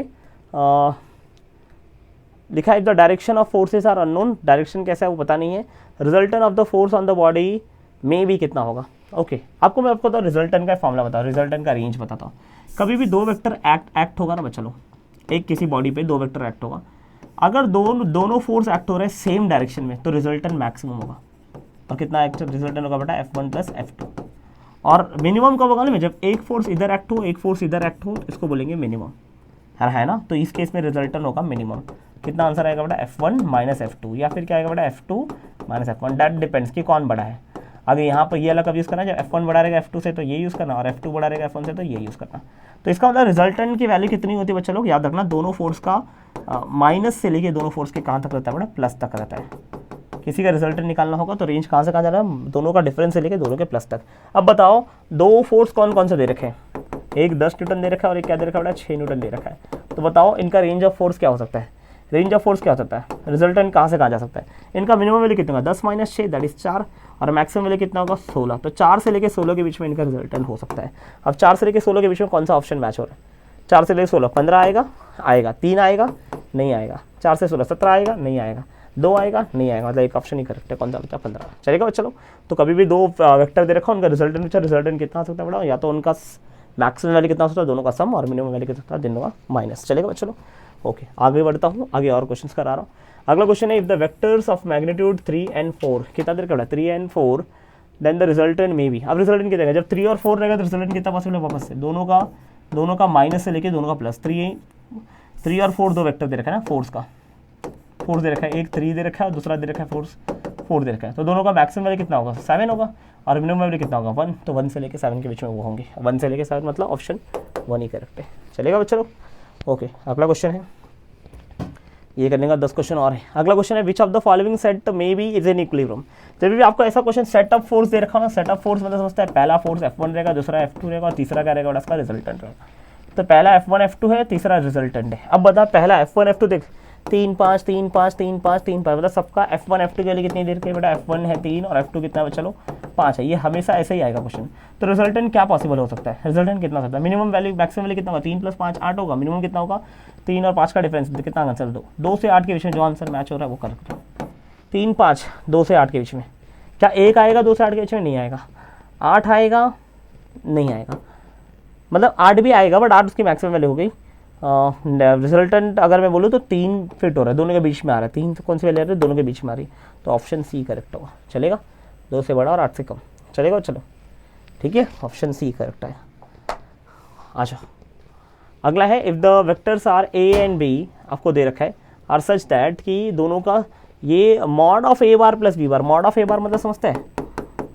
लिखा है if the direction of forces are unknown, direction कैसा है वो पता नहीं है। Resultant of the force on the body में भी कितना होगा। ओके आपको मैं आपको रिजल्टेंट का फॉर्मूला बताऊँ, रिजल्टेंट का रेंज बताता हूँ। कभी भी दो वेक्टर एक्ट होगा ना बच्चा लो, एक किसी बॉडी पे दो वेक्टर एक्ट होगा, अगर दोनों फोर्स एक्ट हो रहे हैं सेम डायरेक्शन में तो रिजल्टेंट मैक्सिमम होगा। और कितना रिजल्टेंट होगा बेटा F1 प्लस F2। और मिनिमम कब होगा ना, जब एक फोर्स इधर एक्ट हो एक फोर्स इधर एक्ट हो, इसको बोलेंगे मिनिमम, है ना। तो इस केस में रिजल्टेंट होगा मिनिमम। कितना आंसर आएगा बेटा F1 माइनस F2, या फिर क्या आएगा बेटा F2 minus F1, that depends कि कौन बड़ा है। अगर यहाँ पर ये वाला कब यूज़ करना, जब F1 बड़ा रहेगा F2 से तो ये यूज़ करना, और F2 बड़ा रहेगा F1 से तो ये यूज़ करना। तो इसका मतलब रिजल्टेंट की वैल्यू कितनी होती है बच्चा लोग, याद रखना दोनों फोर्स का माइनस से लेके दोनों फोर्स के कहाँ तक रहता है बेटा, प्लस तक रहता है। किसी का रिजल्टेंट निकालना होगा तो रेंज कहाँ से कहाँ जाना है, दोनों का डिफरेंस से लेके दोनों के प्लस तक। अब बताओ दो फोर्स कौन कौन से दे रखे हैं, एक 10 न्यूटन दे रखा है और एक क्या दे रखा है बेटा 6 न्यूटन दे रखा है। तो बताओ इनका रेंज ऑफ फोर्स क्या हो सकता है, रेंज ऑफ फोर्स क्या हो सकता है, रिजल्टेंट कहाँ से कहाँ जा सकता है। इनका मिनिमम वैल्यू कितना होगा 10 माइनस 6 दैट इज 4, और मैक्सिमम वैल्यू कितना होगा 16। तो 4 से लेके 16 के बीच में इनका रिजल्टेंट हो सकता है। अब 4 से लेके 16 के बीच में कौन सा ऑप्शन मैच हो रहा है, 4 से लेके 16 15 आएगा 3 आएगा नहीं आएगा, 4 से 16 17 आएगा नहीं आएगा, 2 आएगा नहीं आएगा, मतलब एक ऑप्शन ही करेक्ट है, कौन सा बच्चा 15 चलेगा। चलो तो कभी भी दो वेक्टर दे रखा उनका रिजल्टेंट कितना हो सकता है बड़ा, या तो उनका मैक्सिमम वैल्यू कितना हो सकता है दोनों का सम, और मिनिमम वैल्यू कितना दोनों का माइनस। चलेगा चलो ओके आगे बढ़ता हूँ, आगे और क्वेश्चंस करा रहा हूँ। अगला क्वेश्चन है if the vectors of magnitude 3 and 4, कितना देर का 3 and 4 देन द रिजल्टेंट में भी। अब रिजल्टेंट कितना जब 3 और 4 रहेगा तो रिजल्टेंट कितना पॉसिबल है, वापस से दोनों का माइनस से लेके दोनों का प्लस। 3 और 4 दो वेक्टर दे रखा है ना, फोर्स का फोर्स दे रखा है, एक 3 दे रखा है और दूसरा दे रखा है फोर्स 4 दे रखा है। तो दोनों का मैक्सिमम वैल्यू कितना होगा 7 होगा, और मिनिमम वैल्यू कितना होगा 1। तो 1 से लेके 7 के बीच में वो होंगे, 1 से लेके 7 मतलब ऑप्शन 1 ही करेक्ट है। चलेगा चलो ओके। अगला क्वेश्चन है, ये करने का 10 क्वेश्चन और है। अगला क्वेश्चन है which of the following set may be is in equilibrium. जब भी आपको ऐसा क्वेश्चन सेट ऑफ फोर्स दे रखा हो ना, सेट ऑफ फोर्स मतलब समझता है पहला फोर्स F1 रहेगा, दूसरा F2 रहेगा और तीसरा क्या रहेगा उसका रिजल्टेंट रहेगा। तो पहला F1 F2 है, तीसरा रिजल्टेंट है। अब बता पहला F1 F2 देख 3 5 3 5 3 5 3 5 मतलब सबका F1 F2 के लिए कितनी देर के बेटा F1 है 3 और F2 कितना है चलो 5 है। ये हमेशा ऐसे ही आएगा क्वेश्चन। तो रिजल्टेंट क्या पॉसिबल हो सकता है, रिजल्टेंट कितना हो सकता है, मिनिमम वैल्यू मैक्सिमम वैल्यू कितना होगा 3 + 5 8 होगा, मिनिमम कितना होगा 3 और 5 का डिफरेंस कितना आंसर 2 से 8 के बीच में जो आंसर मैच हो रहा है वो कर दो। 3 5 2 से 8 के बीच में क्या 1 आएगा, 2 से 8 के बीच में नहीं आएगा, 8 आएगा नहीं आएगा, मतलब 8 भी आएगा बट 8 उसकी मैक्सिमम वैल्यू हो गई, रिजल्टेंट अगर मैं बोलूँ तो 3 फिट हो रहा है, दोनों के बीच में आ रहा है, 3 कौन सी वैल्यू आ रही है, दोनों के बीच में आ रही है, तो ऑप्शन सी करेक्ट होगा। चलेगा, 2 से बड़ा और 8 से कम, चलेगा, चलो ठीक है, ऑप्शन सी करेक्ट है। अच्छा, अगला है if the vectors are A and B, आपको दे रखा है, आर सच दैट कि दोनों का ये mod of A bar plus B bar, mod of A bar मतलब समझते हैं,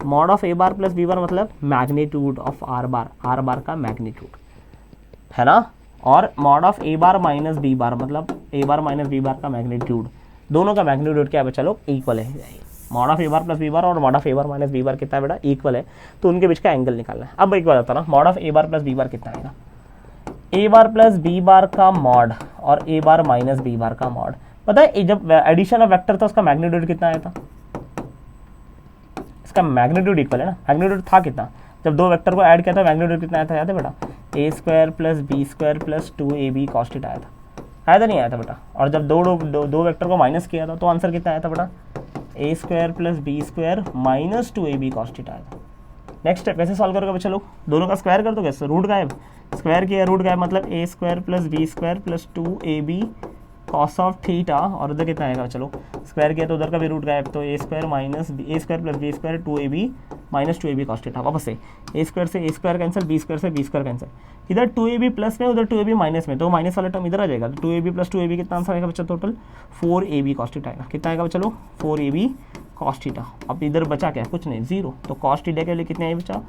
mod of A bar plus B bar मतलब मैग्नीट्यूड ऑफ आर बार का मैग्नीट्यूड है ना, और mod of A bar minus B bar मतलब A bar minus B bar का मैग्नीट्यूड, दोनों का मैग्नीट्यूड क्या है बच्चा लोग, इक्वल है। Mod of A bar plus B bar और mod of A bar minus B bar कितना है बेटा, इक्वल है, तो उनके बीच का एंगल निकालना है। अब एक बात आता है ना, mod of A bar plus B bar कितना आएगा, ए बार प्लस बी बार का मॉड और ए बार माइनस बी बार का मॉड, पता है जब एडिशन ऑफ वेक्टर था उसका मैग्नीट्यूड कितना आया था, इसका मैग्नीट्यूड इक्वल है ना, मैग्नीट्यूड था कितना, जब दो वेक्टर को ऐड किया था मैग्नीट्यूड कितना आया था, याद है बेटा, A square plus B square plus 2ab cos theta आया था नहीं आया था बेटा, और जब दो वेक्टर को माइनस किया था तो आंसर कितना आया था बेटा, A square plus B square minus 2ab cos theta आया था। नेक्स्ट स्टेप कैसे सॉल्व करोगे बच्चा लोग, दोनों का स्क्वायर कर दो, कैसे, रूट गायब, स्क्वायर किया रूट गायब, मतलब A square plus B square plus 2ab cos of theta, और उधर कितना आएगा चलो, स्क्वायर किया तो उधर का भी रूट गायब, तो A square minus A square plus B square 2ab minus 2ab cos theta, वापस से ए स्क्वायर से A square cancel, B square से बी स्क्वायर कैंसिल, इधर 2ab प्लस में उधर 2ab माइनस में, तो माइनस वाला टर्म इधर आ जाएगा, तो 2ab प्लस 2ab कितना आंसर आएगा बच्चा, टोटल 4ab cos थीटा आएगा, कितना आएगा बच्चा लोग, 4ab cos थीटा। अब इधर बचा क्या, कुछ नहीं, 0, तो cos थीटा के लिए कितने आए बच्चा,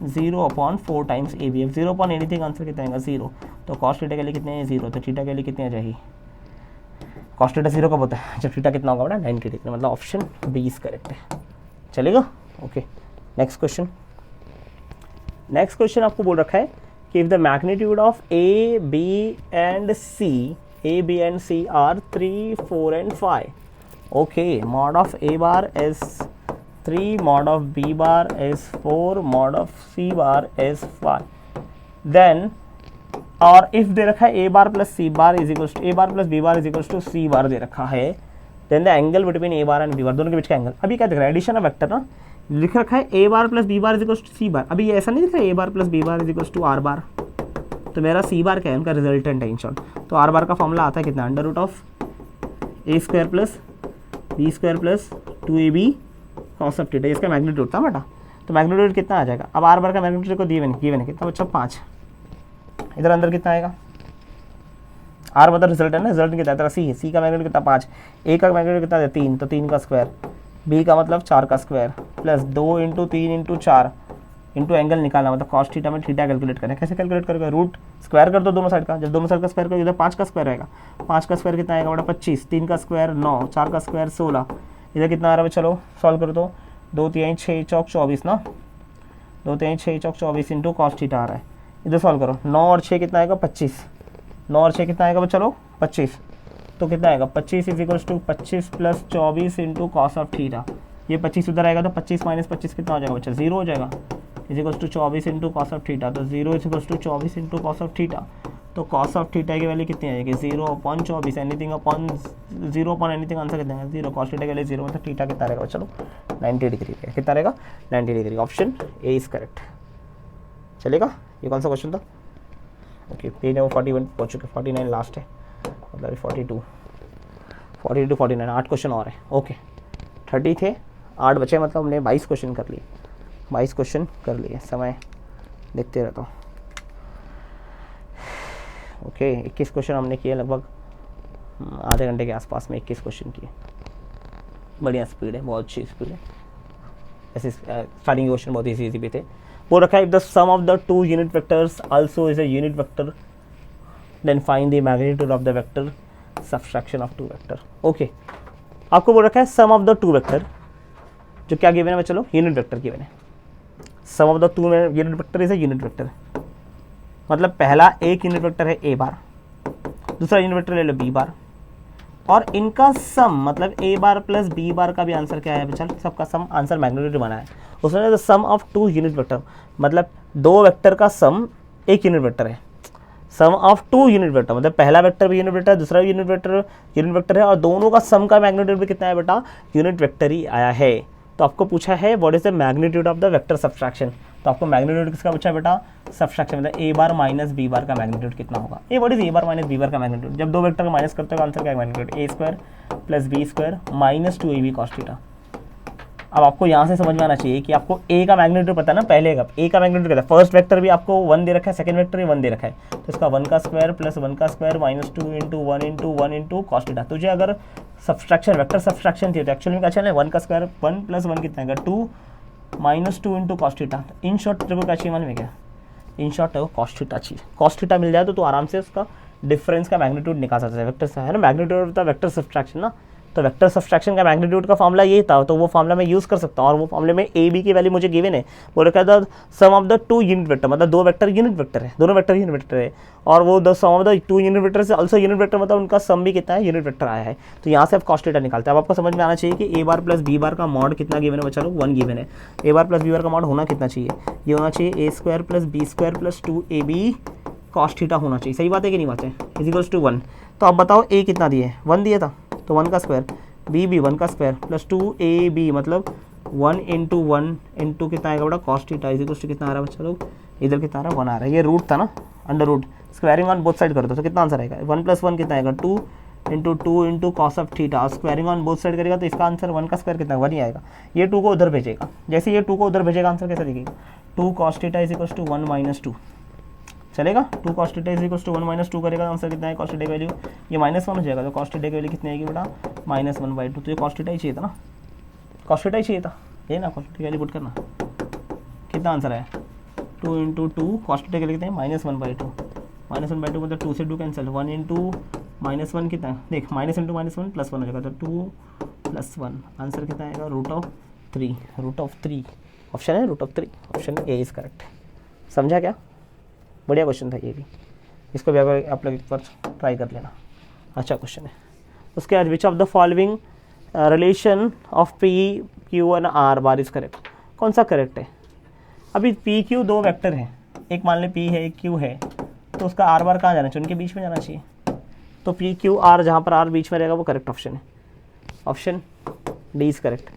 0/4 टाइम्स ab, 0 एनीथिंग आंसर कितना आएगा, 0, तो cos थीटा के लिए कितने हैं, 0, तो थीटा के लिए कितने आ जाएगी, cos थीटा 0 कब होता है, जब थीटा कितना होगा बेटा, 90 डिग्री, मतलब ऑप्शन बी इज करेक्ट है। चलेगा, ओके। नेक्स्ट क्वेश्चन आपको बोल रखा है कि if the magnitude of A B and C are 3, 4 and 5, okay, mod of A bar is 3, mod of B bar is 4, mod of C bar is 5, then और if दे रखा है A bar plus C bar is equals to A bar plus B bar is equals to C bar दे रखा है, then the angle between A bar and B बार, दोनों के बीच का एंगल, अभी क्या दिख रहा है, एडिशन ऑफ वेक्टर ना, लिख रखा है A bar plus B bar is equals to C bar, अभी ये ऐसा नहीं दिख रहा है A bar plus B bar is equals to are bar, तो मेरा सी बार क्या है, उनका रिजल्टेंट है इन शॉर्ट, तो आर बार का फॉर्मूला आता है कितना, under root of A square plus B square plus 2ab cos of theta, इसका मैग्नीट्यूड था बेटा, तो मैग्नीट्यूड कितना आ जाएगा, अब आर बार का मैग्नीट्यूड को गिवन है कितना बच्चा, 5, इधर अंदर कितना आएगा, आर मतलब रिजल्ट है ना, रिजल्ट कितना है तेरा सी है, सी का मैग्नीट्यूड कितना 5, ए का मैग्नीट्यूड कितना है 3, तो 3 का स्क्वायर, बी का मतलब 4 का स्क्वायर प्लस 2 × 3 × 4 इंटू एंगल निकालना, मतलब cos थीटा में थीटा कैलकुलेट करना है, कैसे कैलकुलेट करोगे, रूट स्क्वायर कर दो दोनों साइड का, जब दोनों साइड का स्क्वायर करोगे इधर 5 का स्क्वायर आएगा, 5 का स्क्वायर कितना आएगा बड़ा 25, 3 का स्क्वायर 9, 4 का स्क्वायर 16, इधर कितना आ रहा है, चलो सॉल्व कर दो, 2 3 6 चौक 24 ना, 2 3 6 चौक 24 इंटू cos थीटा आ रहा है, इधर सॉल्व करो, 9 और 6 कितना आएगा 25, 9 और 6 कितना आएगा चलो 25, तो कितना आएगा 25 is equals to 25 plus 24 into cos of theta, ये 25 उधर आएगा तो 25 माइनस 25 कितना हो जाएगा बच्चा, 0 हो जाएगा, is equals to 24 into cos of theta, तो 0 is equals to 24 into cos of theta, तो cos ऑफ थीटा की वैल्यू कितनी आएगी, 0/24, एनीथिंग अपॉन 0 एनीथिंग आंसर कितना है 0, cos थीटा के लिए 0, मतलब थीटा कितना रहेगा चलो 90 डिग्री पे, कितना रहेगा 90 degree, option A is correct. चलेगा, ये कौन सा क्वेश्चन था, ओके, पेज नंबर 41 पहुँच चुके, 49 लास्ट है, मतलब 42 49, 8 क्वेश्चन और है, ओके, 30 थे, 8 बचे, मतलब हमने 22 क्वेश्चन कर लिए, 22 क्वेश्चन कर लिए, समय देखते रहता हूँ, ओके, 21 क्वेश्चन हमने किए, लगभग आधे घंटे के आसपास में 21 क्वेश्चन किए, बढ़िया स्पीड है, बहुत अच्छी स्पीड है, ऐसे स्टार्टिंग क्वेश्चन बहुत ईजी भी थे। वो रखा है if the sum of the 2 unit vectors also is a unit vector then find the magnitude of the vector subtraction of 2 vector, okay, आपको बोल रखा है सम ऑफ द 2 वेक्टर, जो क्या गिवन है चलो, यूनिट वेक्टर गिवन है, sum of the 2 unit vector is a unit vector, मतलब पहला एक यूनिट वेक्टर है ए बार, दूसरा यूनिट वेक्टर ले लो बी बार, और इनका सम मतलब A bar plus B bar का भी आंसर क्या है बच्चा, सबका सम आंसर मैग्नीट्यूड बना है, उसमें the sum of 2 unit vector, मतलब 2 वेक्टर का सम एक यूनिट वेक्टर है, सम ऑफ 2 यूनिट वेक्टर मतलब पहला वेक्टर भी यूनिट वेक्टर है, दूसरा यूनिट वेक्टर है, और दोनों का सम का मैग्नीट्यूड भी कितना है बेटा, यूनिट वेक्टर ही आया है, तो आपको पूछा है what is the magnitude of the vector subtraction, तो आपको मैग्नीट्यूड किसका पूछा बेटा, सब्सट्रैक्शन मतलब A bar minus B bar का मैग्नीट्यूड कितना होगा। ये what is A bar minus B bar का मैग्नीट्यूड, जब दो वेक्टर का माइनस करते हो आंसर क्या है magnitude, A square plus B square minus 2ab cos theta. अब आपको यहाँ से समझ में आना चाहिए कि आपको ए का मैग्नीट्यूड पता है ना, पहले का ए का मैग्नीट्यूड क्या था, फर्स्ट वेक्टर भी आपको 1 दे रखा है, सेकंड वेक्टर भी 1 दे रखा है, तो इसका 1 का स्क्वायर प्लस 1 का square minus 2 into 1 into 1 into cos theta. तुझे अगर सब्सट्रैक्शन वेक्टर सब्सट्रैक्शन चाहिए तो एक्चुअली में क्या चलना है, 1 का स्क्वायर 1 प्लस 1 कितना है 2 minus 2 into cos theta. In short तेरे को क्या चाहिए मालूम है क्या, इन शॉर्ट cos थीटा चाहिए। cos थीटा मिल जाए तो आराम से उसका डिफरेंस का मैग्नीट्यूड निकाल सकते हैं, वेक्टर से है ना, मैग्नीट्यूड होता है वेक्टर सब्सट्रैक्शन ना, तो वेक्टर सब्सट्रैक्शन का मैग्नीट्यूड का फॉर्मूला ये था, तो वो फॉर्मूला मैं यूज़ कर सकता हूँ। और वो फॉर्मूले में ए बी की वैल्यू मुझे गिवन है, वो रखा था सम ऑफ द 2 यूनिट वेक्टर, मतलब दो वेक्टर यूनिट वेक्टर है, दोनों वेक्टर यूनिट वेक्टर है, और वो the sum of the 2 unit vector से ऑल्सो यूनिट वेक्टर, मतलब उनका सम भी कितना है, यूनिट वेक्टर आया है। तो यहाँ से आप cos थीटा निकालते हैं। अब आपको समझ में आना चाहिए कि A bar plus B bar का मॉड कितना गिवन है बच्चा लोग, 1 गिवन है। A bar plus B bar का मॉड होना कितना चाहिए, ये होना चाहिए A square plus B square plus 2ab cos theta होना चाहिए। सही बात है कि नहीं बात है, इज इक्वल्स टू 1। तो अब बताओ ए कितना दिए, 1 दिया था, तो 1 का स्क्वायर, बी भी 1 का स्क्वायर प्लस 2ab मतलब 1 इंटू 1 इंटू कितना आएगा बड़ा cos theta is equals to कितना आ रहा है बच्चा लोग, इधर कितना आ रहा है 1 आ रहा है, ये रूट था ना, under root, squaring on both side कर दो तो कितना आंसर आएगा, 1 प्लस 1 कितना आएगा 2 into 2 into cos of theta, और स्क्वायरिंग ऑन बोथ साइड करेगा तो इसका आंसर 1 का स्क्वायर कितना 1 ही आएगा। ये 2 को उधर भेजेगा, जैसे ये 2 को उधर भेजेगा आंसर कैसे दिखेगा, 2 cos theta is equals to 1 minus 2 चलेगा, 2 cos theta is equals to 1 minus 2 करेगा, आंसर कितना है cos थीटा की वैल्यू, ये -1 हो जाएगा, तो cos थीटा की वैल्यू कितनी आएगी बेटा -1/2। तो ये cos थीटा ही चाहिए था ना, cos थीटा ही चाहिए था, ये ना cos थीटा की वैल्यू पुट करना, कितना आंसर है 2 इंटू 2 cos थीटा के लिए कितने हैं -1/2, -1/2 मतलब 2 से 2 कैंसिल, 1 इंटू -1 कितना है देख, माइनस इंटू -1 +1 हो जाएगा, तो 2 + 1 आंसर कितना आएगा √3 ऑप्शन है √3, ऑप्शन ए इज करेक्ट। समझा क्या, बढ़िया क्वेश्चन था ये भी, इसको भी आप लोग एक बार ट्राई कर लेना, अच्छा क्वेश्चन है। उसके बाद which of the following relation of P Q and R bar is correct, कौन सा करेक्ट है। अभी पी क्यू दो वेक्टर हैं, एक मान ले पी है एक क्यू है, तो उसका आर बार कहाँ जाना चाहिए, उनके बीच में जाना चाहिए, तो पी क्यू आर जहाँ पर आर बीच में रहेगा वो करेक्ट ऑप्शन है, ऑप्शन डी इज करेक्ट।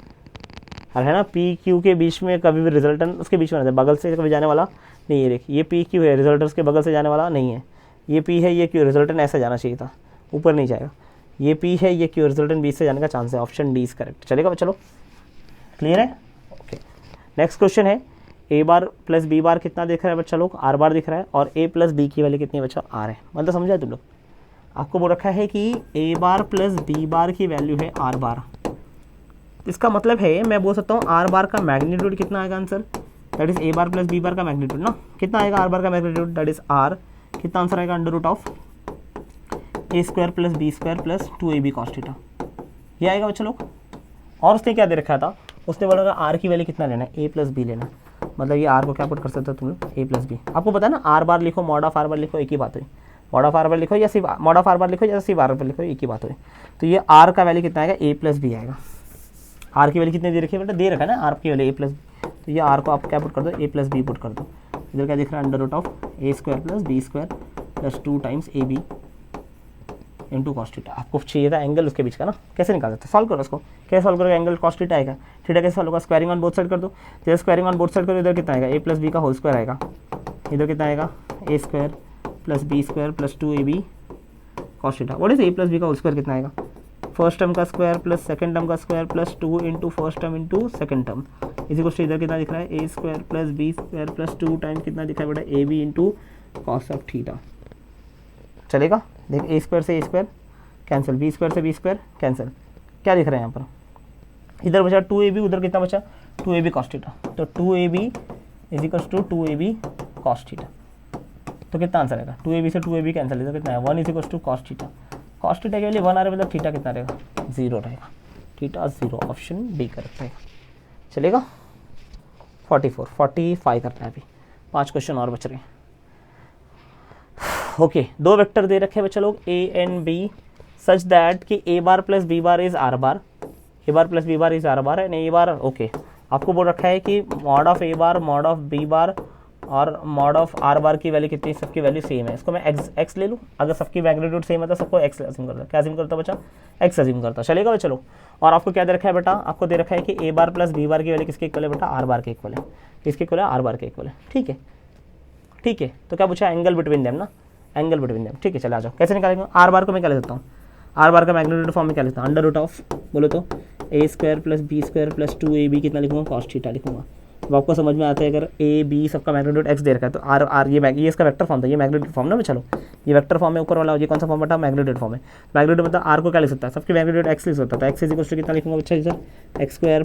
और है ना पी क्यू के बीच में कभी भी रिजल्टेंट उसके बीच में रहता है, बगल से कभी जाने वाला नहीं है। देखिए ये पी क्यू है, रिजल्टेंट के बगल से जाने वाला नहीं है, ये पी है ये क्यू, रिजल्टेंट ऐसे जाना चाहिए था, ऊपर नहीं जाएगा, ये पी है ये क्यू, रिजल्टेंट बीच से जाने का चांस है, ऑप्शन डी इज करेक्ट। चलेगा चलो, क्लियर है, ओके। नेक्स्ट क्वेश्चन है A bar plus B bar कितना दिख रहा है बच्चा लोग, आर बार दिख रहा है, और ए प्लस बी की वैल्यू कितनी बच्चा आर है, मतलब समझा तुम लोग। आपको बोल रखा है कि A bar plus B bar की वैल्यू है आर बार, इसका मतलब है मैं बोल सकता हूँ आर बार का मैग्नीट्यूड कितना आएगा answer, that is A bar plus B bar का मैग्नीट्यूड ना, कितना आएगा आर बार का मैग्नीट्यूड, दैट इज आर, कितना आंसर आएगा √a² plus b square plus 2ab cos theta, ये आएगा बच्चा लोग। और उसने क्या दे रखा था, उसने बोला आर की वैल्यू कितना लेना है, a प्लस बी लेना, मतलब ये आर को क्या पुट कर सकते हो तुम लोग a प्लस बी। आपको पता है ना आर बार लिखो मॉड ऑफ आर बार लिखो एक ही बात हुई, मॉड ऑफ आर बार लिखो या सिर्फ मॉड ऑफ आर बार लिखो या सिर्फ आर बार लिखो एक ही बात हुई। तो ये आर का वैल्यू कितना आएगा, a प्लस बी आएगा। आर की वैल्यू कितनी दे रखी है बेटा, दे रखा है ना आर की वैल्यू a प्लस, तो ये आर को आप क्या पुट कर दो, a प्लस बी पुट कर दो, इधर क्या दिख रहा है √a² plus b square plus 2 times ab into cos theta. आपको चाहिए था एंगल उसके बीच का ना, कैसे निकाल सकते, सॉल्व करो उसको, कैसे सॉल्व करोगे, एंगल cos थीटा आएगा, थीटा कैसे सॉल्व होगा, स्क्वायरिंग ऑन बोथ साइड कर दो, जैसे स्क्वायरिंग ऑन बोथ साइड करो इधर कितना आएगा a प्लस बी का होल स्क्वायर आएगा, इधर कितना आएगा a² plus b square plus 2ab cos theta. What is a plus b का होल स्क्वायर कितना आएगा, फर्स्ट टर्म का स्क्वायर प्लस सेकंड टर्म का square plus 2 into first term into second term, इसी को इधर कितना दिख रहा है a² plus b square plus 2 times कितना दिखा है बेटा ab into cos of theta. चलेगा, देख a² से a² कैंसिल, b² से b² कैंसिल, क्या दिख रहा है यहाँ पर, इधर बचा 2ab, उधर कितना बचा 2ab cos थीटा, तो 2ab is equals to 2ab cos theta, तो कितना आंसर आएगा 2ab से 2ab कैंसिल, इधर कितना है 1 is equals to cos theta, cos theta के लिए 1 आ रहा है मतलब थीटा कितना रहेगा 0 रहेगा, थीटा 0, ऑप्शन डी करेक्ट रहेगा। चलेगा 45 करना है अभी, 5 क्वेश्चन और बच रहे हैं। ओके, दो वेक्टर दे रखे हैं बच्चा लोग a and b such that कि a bar plus b bar is r bar, a bar plus b bar is r bar and a bar, okay आपको बोल रखा है कि mod of a bar mod of b बार और mod of are बार की value कितनी, सबकी value same है, इसको मैं एक्स ले लूँ, अगर सबकी मैग्नीट्यूड सेम है तो सबको एक्स अज्यूम करता है, क्या अज्यूम करता बच्चा, एक्स अज्यूम करता, चलेगा चलो। और आपको क्या दे रखा है बेटा, आपको दे रखा है कि A bar plus B bar की वैल्यू किसके इक्वल है बेटा, आर बार के इक्वल है, किसके इक्वल है, आर बार के इक्वल है, ठीक है ठीक है। तो क्या पूछा, एंगल बिटवीन देम ना, एंगल बिटवीन देम, ठीक है। चले आ जाओ, कैसे निकालेंगे, आर बार को मैं क्या लिख सकता हूँ, आर बार का मैग्नीट्यूड फॉर्म में क्या लिखता हूँ, अंडर रूट ऑफ बोलो तो A square plus B square plus 2ab कितना लिखूंगा, कॉस थीटा लिखूंगा। अब आपको समझ में आता है, अगर ए बी सबका मैग्नीट्यूड एक्स दे रखा है तो आर ये इसका वेक्टर फॉर्म था, ये मैग्नीट्यूड फॉर्म ना, चलो ये वेक्टर फॉर्म है ऊपर वाला, ये कौन सा फॉर्म बेटा, मैग्नीट्यूड फॉर्म है। मैग्नीट्यूड मतलब आर को क्या लिख सकता है, सबकी मैग्नीट्यूड एक्स लिख सकता है, तो एक्स इज इक्वल टू कितना लिखूंगा बच्चा इधर, x square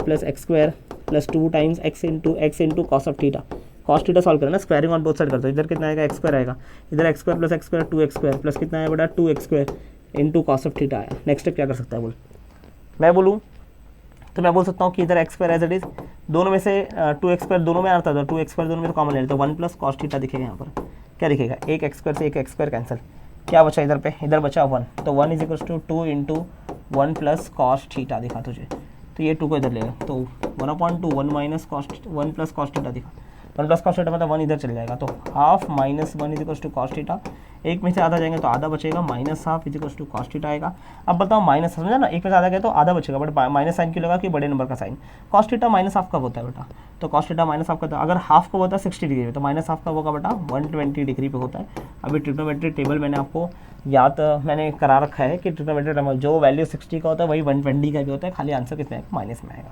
plus 2 times x into cos of theta, cos theta solve करना ना, स्क्वायरिंग ऑन बोथ साइड करते हो, इधर कितना आएगा एक्स स्क्वायर आएगा, इधर x square plus x square 2x square plus कितना है बेटा 2x square into cos of theta आया। नेक्स्ट स्टेप क्या कर सकता है बोल, मैं बोलूँ तो मैं बोल सकता हूँ कि इधर x square as it is, दोनों में से 2x स्क्वायर दोनों में आता था, 2x स्क्वायर दोनों में तो कॉमन ले लेते हैं, 1 प्लस कॉस थीटा दिखेगा यहाँ पर, क्या दिखेगा, एक एक्स स्क्वायर से एक एक्स स्क्वायर कैंसिल, क्या बचा इधर पे, इधर बचा 1, तो 1 is equal to 2 into 1 plus cos theta दिखा तुझे, तो ये 2 को इधर लेगा, तो 1/2 1 minus cos 1 plus cos theta दिखा, 1 प्लस कॉस थीटा मतलब 1 इधर चले जाएगा, तो half minus 1 is equal to cos theta, एक में से आधा जाएंगे तो आधा बचेगा, minus half is equal to cos theta आएगा। अब बताओ माइनस, समझा ना, एक में से आधा गया तो आधा बचेगा, बट माइनस साइन क्यों लगा कि बड़े नंबर का sign, cos theta minus half कब होता है बेटा, तो कॉस थीटा माइनस हाफ का, अगर हाफ कब होता है 60 डिग्री पे, तो माइनस हाफ कब होगा बेटा 120 डिग्री पे होता है। अभी ट्रिग्नोमेट्री टेबल मैंने आपको याद मैंने करा रखा है कि ट्रिग्नोमेट्री टेबल जो वैल्यू 60 का होता है वही 120 का भी होता है, खाली आंसर कितने माइनस में आएगा,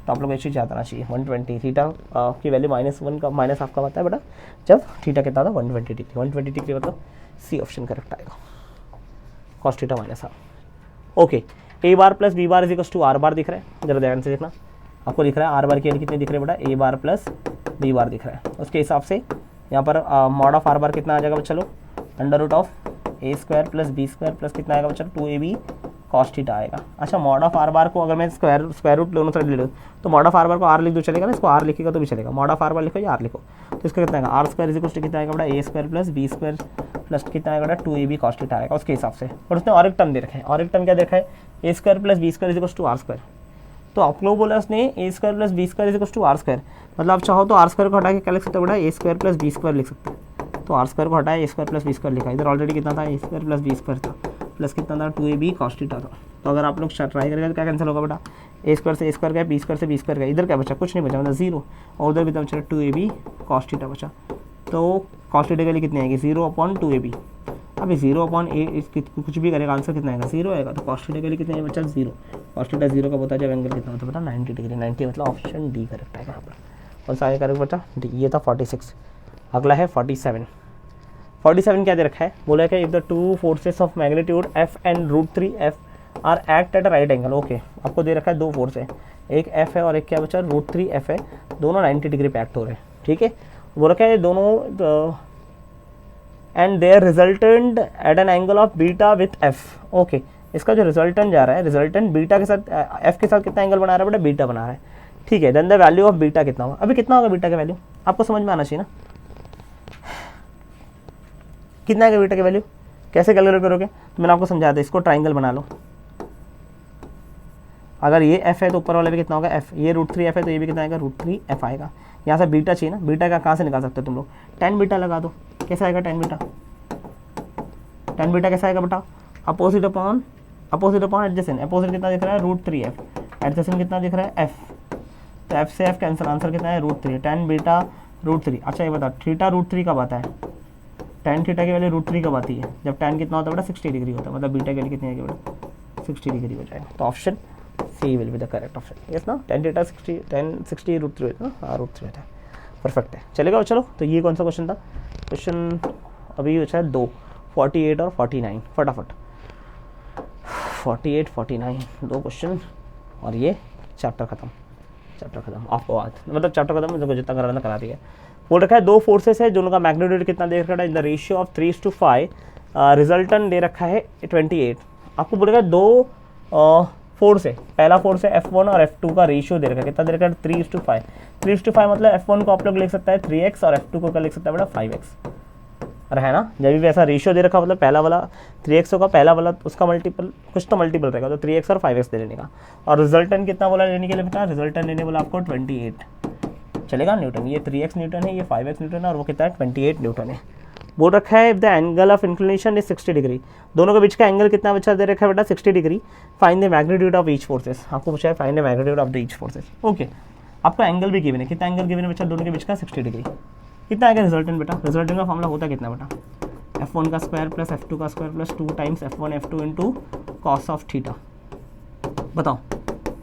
तो आप लोग ये चीज़ याद आना चाहिए। 120 थीटा की वैल्यू -1 का माइनस हाफ का आता है बेटा, जब थीटा कितना था 120 डिग्री, 120 डिग्री मतलब सी ऑप्शन करेक्ट आएगा, cos theta minus half. Okay, a bar plus B bar is equal to are bar दिख रहा है, जरा ध्यान से देखना, आपको दिख रहा है आर बार की वैल्यू कितनी दिख रही है बेटा, A bar plus B bar दिख रहा है, उसके हिसाब से यहाँ पर मॉड ऑफ आर बार कितना आ जाएगा बच्चा, चलो under root of A square plus B square plus कितना आएगा बच्चा 2ab कॉस थीटा आएगा। अच्छा, मॉड ऑफ आर बार को अगर मैं स्क्वायर रूट दोनों साइड ले लूँ तो मॉड ऑफ आर बार को आर लिख दो चलेगा ना, इसको आर लिखेगा तो भी चलेगा, मॉड ऑफ आर बार लिखो या आर लिखो, तो इसका कितना आएगा R square is equal to कितना आएगा बेटा A square plus B square plus कितना आएगा बेटा 2ab कॉस थीटा आएगा उसके हिसाब से। और उसने और एक टर्म दे रखा है, और एक टर्म क्या देखा है, A square plus B square is equal to R square, तो आप लोग बोला उसने A square plus B square is equal to R square, मतलब आप चाहो तो आर स्क्वायर को हटा के क्या लिख सकते हो बेटा A square plus B square लिख सकते हैं, तो आर स्क्वायर को हटाया ए स्क्वायर प्लस बी स्क्वायर लिखा, इधर ऑलरेडी कितना था ए स्क्वायर प्लस बी स्क्वायर था प्लस कितना था 2ab कॉस थीटा था, तो अगर आप लोग ट्राई करेंगे तो क्या कैंसिल होगा बेटा, ए स्क्वायर से ए स्क्वायर गया, बी स्क्वायर से बी स्क्वायर गया, इधर क्या बचा कुछ नहीं बचा मतलब 0, और उधर भी बचा 2ab कॉस थीटा बचा, तो कॉस थीटा के लिए कितनी आएगी 0/2ab, अभी 0/a कुछ भी करेगा आंसर कितना आएगा 0 आएगा, तो कॉस थीटा के लिए कितना है बच्चा 0, कॉस थीटा 0 का होता है जब एंगल कितना होता है बेटा 90 डिग्री, 90 मतलब ऑप्शन डी करेक्ट आएगा यहाँ पर, कौन सा आएगा करेक्ट बच्चा डी, ये था 46। अगला है 47, 47 क्या दे रखा है, बोला है कि if the two forces of magnitude f and √3f are act at a right angle, okay आपको दे रखा है दो फोर्स है, एक f है और एक क्या बचा √3f है, दोनों 90 डिग्री पे एक्ट हो रहे हैं, ठीक है, वो रखा है दोनों and their resultant at an angle of beta with f, okay इसका जो रिजल्टेंट जा रहा है, रिजल्टेंट बीटा के साथ f के साथ कितना एंगल बना रहा है बेटा बीटा बना रहा है, ठीक है, then the value of beta कितना होगा, अभी कितना होगा बीटा का वैल्यू आपको समझ में आना चाहिए ना, कितना है बीटा की वैल्यू, कैसे कैलकुलेट करोगे, तो मैंने आपको समझाया था, इसको ट्राइंगल बना लो, अगर ये f है तो ऊपर वाला भी कितना होगा f, ये √3f है तो ये भी कितना आएगा √3f आएगा, यहाँ से बीटा चाहिए ना, बीटा का कहाँ से निकाल सकते हो तुम लोग, tan बीटा लगा दो, कैसे आएगा tan बीटा कैसा आएगा बेटा, अपोजिट अपॉन एडजेसेंट, अपोजिट कितना दिख रहा है √3f, एडजेसेंट कितना दिख रहा है f, तो f से f कैंसिल, आंसर कितना है √3, tan बीटा √3। अच्छा ये बता थीटा √3 कब आता है, tan थीटा की वैल्यू √3 कब आती है, जब tan कितना होता है बेटा 60 डिग्री होता है, मतलब बीटा के लिए कितनी आएगी बेटा 60 डिग्री हो जाएगा, तो option c will be the correct option, yes ना, tan थीटा 60 √3 होता है ना, √3 होता है, परफेक्ट है, चलेगा चलो। तो ये कौन सा क्वेश्चन था, क्वेश्चन अभी अच्छा है 2, 48 और 49, फटाफट 48 49 दो क्वेश्चन और ये चैप्टर खत्म आपको आज मतलब चैप्टर खत्म मुझे जितना कराना करा दिया। बोल रखा है दो फोर्सेस है जिनका मैग्नीट्यूड कितना दे रखा है in the ratio of 3:5, resultant दे रखा है 28। आपको बोल रखा है दो फोर्स है, पहला फोर्स है F1 और F2 का रेशियो दे रखा है, कितना दे रखा है 3:5, 3:5 मतलब F1 को आप लोग लिख सकता है 3x और F2 को क्या लिख सकता है बेटा 5x, अरे है ना, जब भी ऐसा रेशियो दे रखा मतलब पहला वाला 3x होगा, पहला वाला उसका मल्टीपल कुछ तो मल्टीपल रहेगा, तो 3x और 5x दे लेने का। और रिजल्टेंट कितना बोला लेने के लिए बेटा, रिजल्टेंट लेने बोला आपको 28, चलेगा न्यूटन। ये 3x न्यूटन है, ये 5x न्यूटन है और वो कितना है 28 न्यूटन है। बोल रखा है if the angle of inclination is 60 degree, दोनों के बीच का एंगल कितना बचा दे रखा है बेटा 60 degree. Find the magnitude of each forces, आपको पूछा है find the magnitude of the each forces. Okay, आपका एंगल भी गिवन है, कितना एंगल गिवन है बच्चा दोनों के बीच का 60 डिग्री। कितना आएगा रिजल्टेंट बेटा, रिजल्टेंट का फॉर्मूला होता है कितना बेटा, f1 का स्क्वायर प्लस f2 का square plus 2 times f1 f2 into cos of theta. बताओ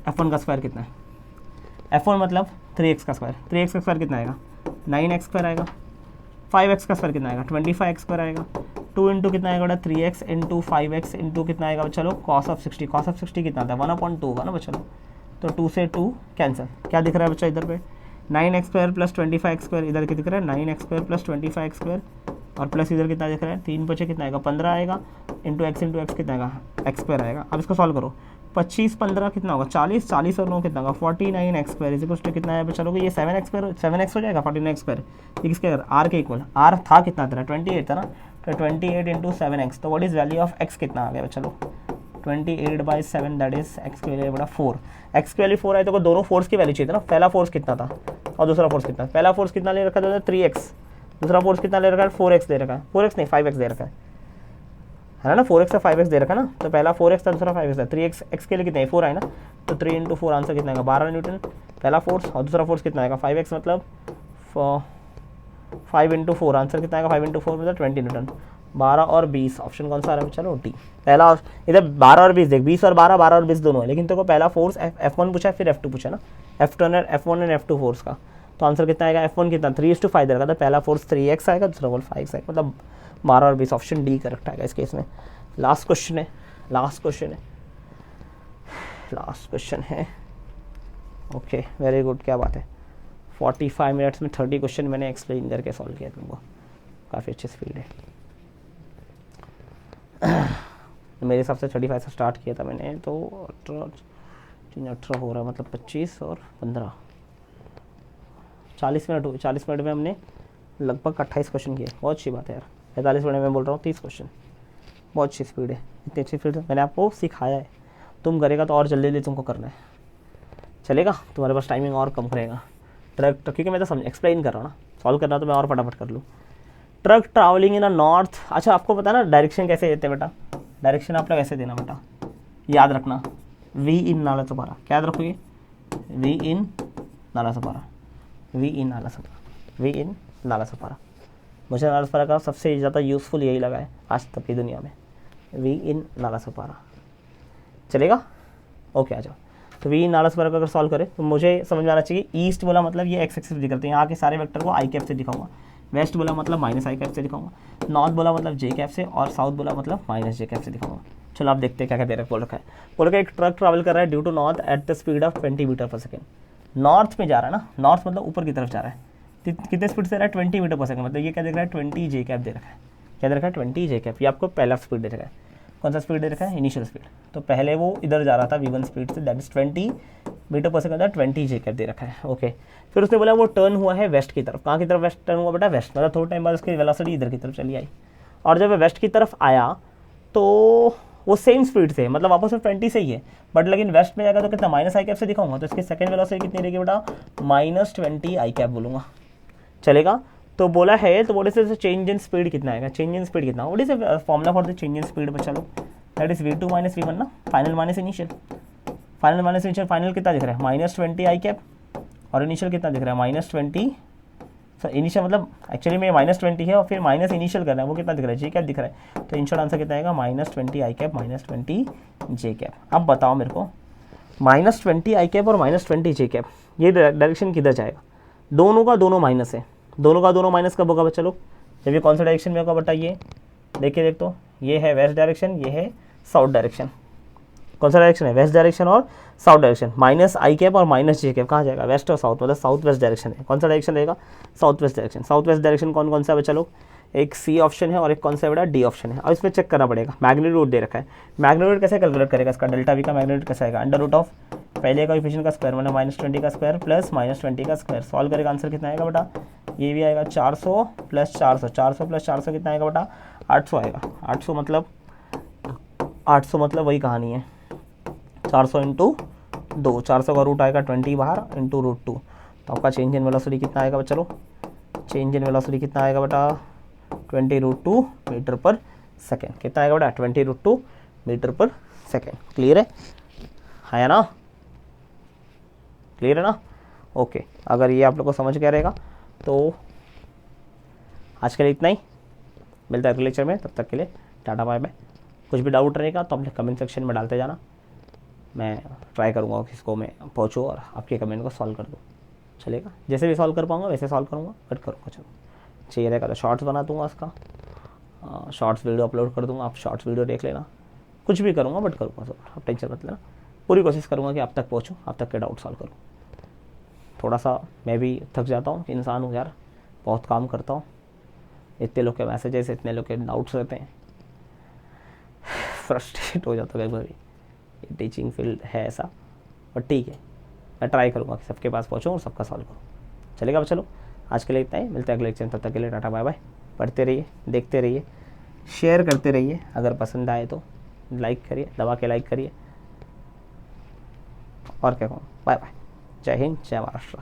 f1 का स्क्वायर कितना है, f1 मतलब 3x का स्क्वायर, 3x का स्क्वायर कितना आएगा 9x स्क्वायर आएगा। 5x का स्क्वायर कितना आएगा 25x स्क्वायर आएगा। 2 इंटू कितना आएगा बेटा 3x इंटू 5x इंटू कितना आएगा चलो कॉस ऑफ 60, कॉस ऑफ 60 कितना आता है 1/2 होगा ना बच्चा। तो 2 से 2 कैंसिल, क्या दिख रहा है बच्चा इधर पे 9x square plus 25x square, इधर क्या दिख रहा है 9x square plus 25x square और प्लस इधर कितना दिख रहा है 3 बचे कितना आएगा 15 आएगा इंटू एक्स कितना आएगा x स्क्वायर आएगा। अब इसको सॉल्व करो, 25 15 कितना होगा 40, 40 और 9 कितना होगा 49x square is equal to कितना है बच्चा लोग, ये 7x स्क्वायर 7x हो जाएगा 49x स्क्वायर। ये किसके r के इक्वल, r था कितना था 28 था ना, तो 28 इंटू 7x, तो what is value of x कितना आ गया बच्चा लोग 28/7 दैट इज x की वैल्यू बड़ा 4। x की वैल्यू 4 है तो दोनों फोर्स की वैल्यू चाहिए था ना, पहला फोर्स कितना था और दूसरा फोर्स कितना, पहला फोर्स कितना ले रखा था 3x, दूसरा फोर्स कितना ले रखा है 4x दे रखा है, 4x नहीं 5x दे रखा है ना, 4x से 5x दे रखा है ना, तो पहला 4x था दूसरा 5x था, 3x x के लिए कितना है 4 आए ना, तो 3 इंटू 4 आंसर कितना आएगा 12 न्यूटन पहला फोर्स और दूसरा फोर्स कितना आएगा 5x मतलब 5 इंटू 4 आंसर कितना आएगा 5 इंटू 4 मतलब 20 न्यूटन। 12 और 20 ऑप्शन कौन सा आ रहा है चलो डी पहला, इधर 12 और 20 देख 20 और 12 12 और 20 दोनों है, लेकिन तेरे को पहला फोर्स F1 पूछा है फिर F2 पूछा ना, F1 एंड F2 फोर्स का, तो आंसर कितना आएगा F1 कितना 3:5 दे रखा था, पहला फोर्स 3x आएगा दूसरा फोर्स 5x आएगा, मतलब 12 और 20 ऑप्शन डी करेक्ट आएगा इस केस में। लास्ट क्वेश्चन है ओके वेरी गुड, क्या बात है 45 मिनट्स में 30 क्वेश्चन मैंने एक्सप्लेन करके सॉल्व किया तुमको, काफ़ी अच्छी स्पीड है। मेरे हिसाब से 35 से स्टार्ट किया था मैंने, तो 18 हो रहा है मतलब 25 और 15 40 मिनट में हमने लगभग 28 क्वेश्चन किए, बहुत अच्छी बात है यार। 45 मिनट में बोल रहा हूँ 30 क्वेश्चन, बहुत अच्छी स्पीड है, इतनी अच्छी स्पीड मैंने आपको सिखाया है, तुम करेगा तो और जल्दी तुमको करना है, चलेगा तुम्हारे पास टाइमिंग और कम करेगा। ट्रक क्योंकि मैं तो एक्सप्लेन कर रहा हूँ ना, सॉल्व करना तो मैं और फटाफट कर लूँ। Truck travelling in a north, अच्छा आपको पता ना डायरेक्शन कैसे देते हैं बेटा, डायरेक्शन आप लोग ऐसे देना बेटा, याद रखना V इन नालासोपारा, क्या याद रखोगे V इन नालासोपारा, मुझे नालासोपारा का सबसे ज़्यादा यूज़फुल यही लगा है आज तक की दुनिया में, V इन नालासोपारा चलेगा। ओके आ जाओ, तो V इन नालासोपारा का अगर सॉल्व करें तो मुझे समझ में आना चाहिए, ईस्ट बोला मतलब ये x एक्सिस दिखाते हैं, यहाँ के सारे वेक्टर को i कैप से दिखाऊंगा, वेस्ट बोला मतलब -i कैप से दिखाऊंगा, नॉर्थ बोला मतलब j कैप से और साउथ बोला मतलब -j कैप से दिखाऊंगा। चलो आप देखते हैं क्या क्या दे रखा है। बोल रखा है एक ट्रक ट्रैवल कर रहा है due to north at the speed of 20 metre पर सेकेंड, नॉर्थ में जा रहा है ना, नॉर्थ मतलब ऊपर की तरफ जा रहा है, कितने स्पीड से रहा है 20 मीटर पर सेकेंड, मतलब ये क्या देख रहा है 20 j कैप दे रखा है, क्या दे रखा है 20 j कैप, ये आपको पहला स्पीड दे रखा है। कौन सा स्पीड दे रखा है इनिशियल स्पीड, तो पहले वो इधर जा रहा था v1 स्पीड से, दैट इज 20 मीटर पर सेकंड, 20 j कैप दे रखा है। ओके फिर उसने बोला वो टर्न हुआ है वेस्ट की तरफ, कहाँ की तरफ वेस्ट टर्न हुआ बेटा वेस्ट, मतलब थोड़ा टाइम बाद उसकी वेलोसिटी इधर की तरफ चली आई, और जब वेस्ट की तरफ आया तो वो सेम स्पीड से, मतलब वापस में 20 से ही है, बट लेकिन वेस्ट में जाएगा तो कितना -i कैप से दिखाऊंगा, तो इसकी सेकंड वेलोसिटी कितनी रहेगी बेटा -20 i कैप बोलूँगा, चलेगा। तो बोला है तो what is change in speed कितना आएगा, चेंज इन स्पीड कितना, what is formula for the change in speed बच्चा लोग, दैट इज v2 - v1 ना, फाइनल माइनस इनिशियल, फाइनल कितना दिख रहा है -20 i कैप और इनिशियल कितना दिख रहा है -20, सो इनिशियल मतलब एक्चुअली में -20 है और फिर माइनस इनिशियल करना है, वो कितना दिख रहा है j कैप दिख रहा है, तो इनिशियल आंसर कितना आएगा -20 i कैप -20 j कैप। अब बताओ मेरे को -20 i कैप और -20 j कैप ये डायरेक्शन किधर जाएगा, दोनों का दोनों माइनस है, दोनों का दोनों माइनस कब होगा बच्चा लोग, जब ये कौन सा डायरेक्शन में होगा बताइए, देखिए देख तो ये है वेस्ट डायरेक्शन, ये है साउथ डायरेक्शन, कौन सा डायरेक्शन है वेस्ट डायरेक्शन और साउथ डायरेक्शन, -i कैप और -j कैप कहाँ जाएगा वेस्ट और साउथ, मतलब साउथ वेस्ट डायरेक्शन है, कौन सा डायरेक्शन रहेगा south west direction. South west direction कौन कौन सा बच्चा लोग, एक सी ऑप्शन है और एक कौन सा बेटा डी ऑप्शन है, और इसमें चेक करना पड़ेगा मैग्नीट्यूड दे रखा है, मैग्नीट्यूड कैसे कैलकुलेट करेगा इसका, डेल्टा वी का मैग्नीट्यूड कैसे आएगा √, पहले कोएफिशिएंट का स्क्वायर मतलब -20 का स्क्वायर प्लस -20 का स्क्वायर, सॉल्व करेगा आंसर कितना आएगा बेटा, ये भी आएगा 400 प्लस 400, 400 प्लस 400 कितना आएगा बेटा 800 आएगा, 800 मतलब वही कहानी है 400 इंटू 2, 400 का रूट आएगा 20 बाहर इंटू √2, तो आपका चेंज इन वेलोसिटी कितना आएगा चलो, चेंज इन वेलोसिटी कितना आएगा बेटा 20√2 मीटर पर सेकेंड। कितना आएगा बेटा 20√2 मीटर पर सेकेंड। क्लियर है ना, क्लियर है ना। ओके, अगर ये आप लोग को समझ गया रहेगा तो आज के लिए इतना ही, मिलता है अगले लेक्चर में। तब तक के लिए टाटा बाय बाय। कुछ भी डाउट रहेगा तो अपने कमेंट सेक्शन में डालते जाना, मैं ट्राई करूँगा कि इसको मैं पहुँचूँ और आपके कमेंट को सॉल्व कर दूँ। चलेगा, जैसे भी सॉल्व कर पाऊँगा वैसे सॉल्व करूँगा, बट करूँगा। चलो चाहिए रहेगा तो शॉर्ट्स बना दूँगा उसका, शॉर्ट्स वीडियो अपलोड कर दूँगा, आप शॉर्ट्स वीडियो देख लेना। कुछ भी करूँगा बट करूँगा सर, आप टेंशन मत लेना। पूरी कोशिश करूँगा कि आप तक पहुँचूँ, आप तक के डाउट सॉल्व करूँ। थोड़ा सा मैं भी थक जाता हूँ, इंसान हूँ यार, बहुत काम करता हूँ, इतने लोग के मैसेजेस, इतने लोग के डाउट्स रहते हैं, फ्रस्ट्रेट हो जाता है कभी। ये टीचिंग फील्ड है ऐसा, बट ठीक है, मैं ट्राई करूँगा कि सबके पास पहुँचूँ और सबका सॉल्व करूँ। चलेगा, चलो आज के लिए इतना ही, मिलते हैं अगले लेक्चर। तब तक के लिए टाटा बाय बाय। पढ़ते रहिए, देखते रहिए, शेयर करते रहिए, अगर पसंद आए तो लाइक करिए, दबा के लाइक करिए, और क्या कहूँ, बाय बाय। जय हिंद, जय महाराष्ट्र।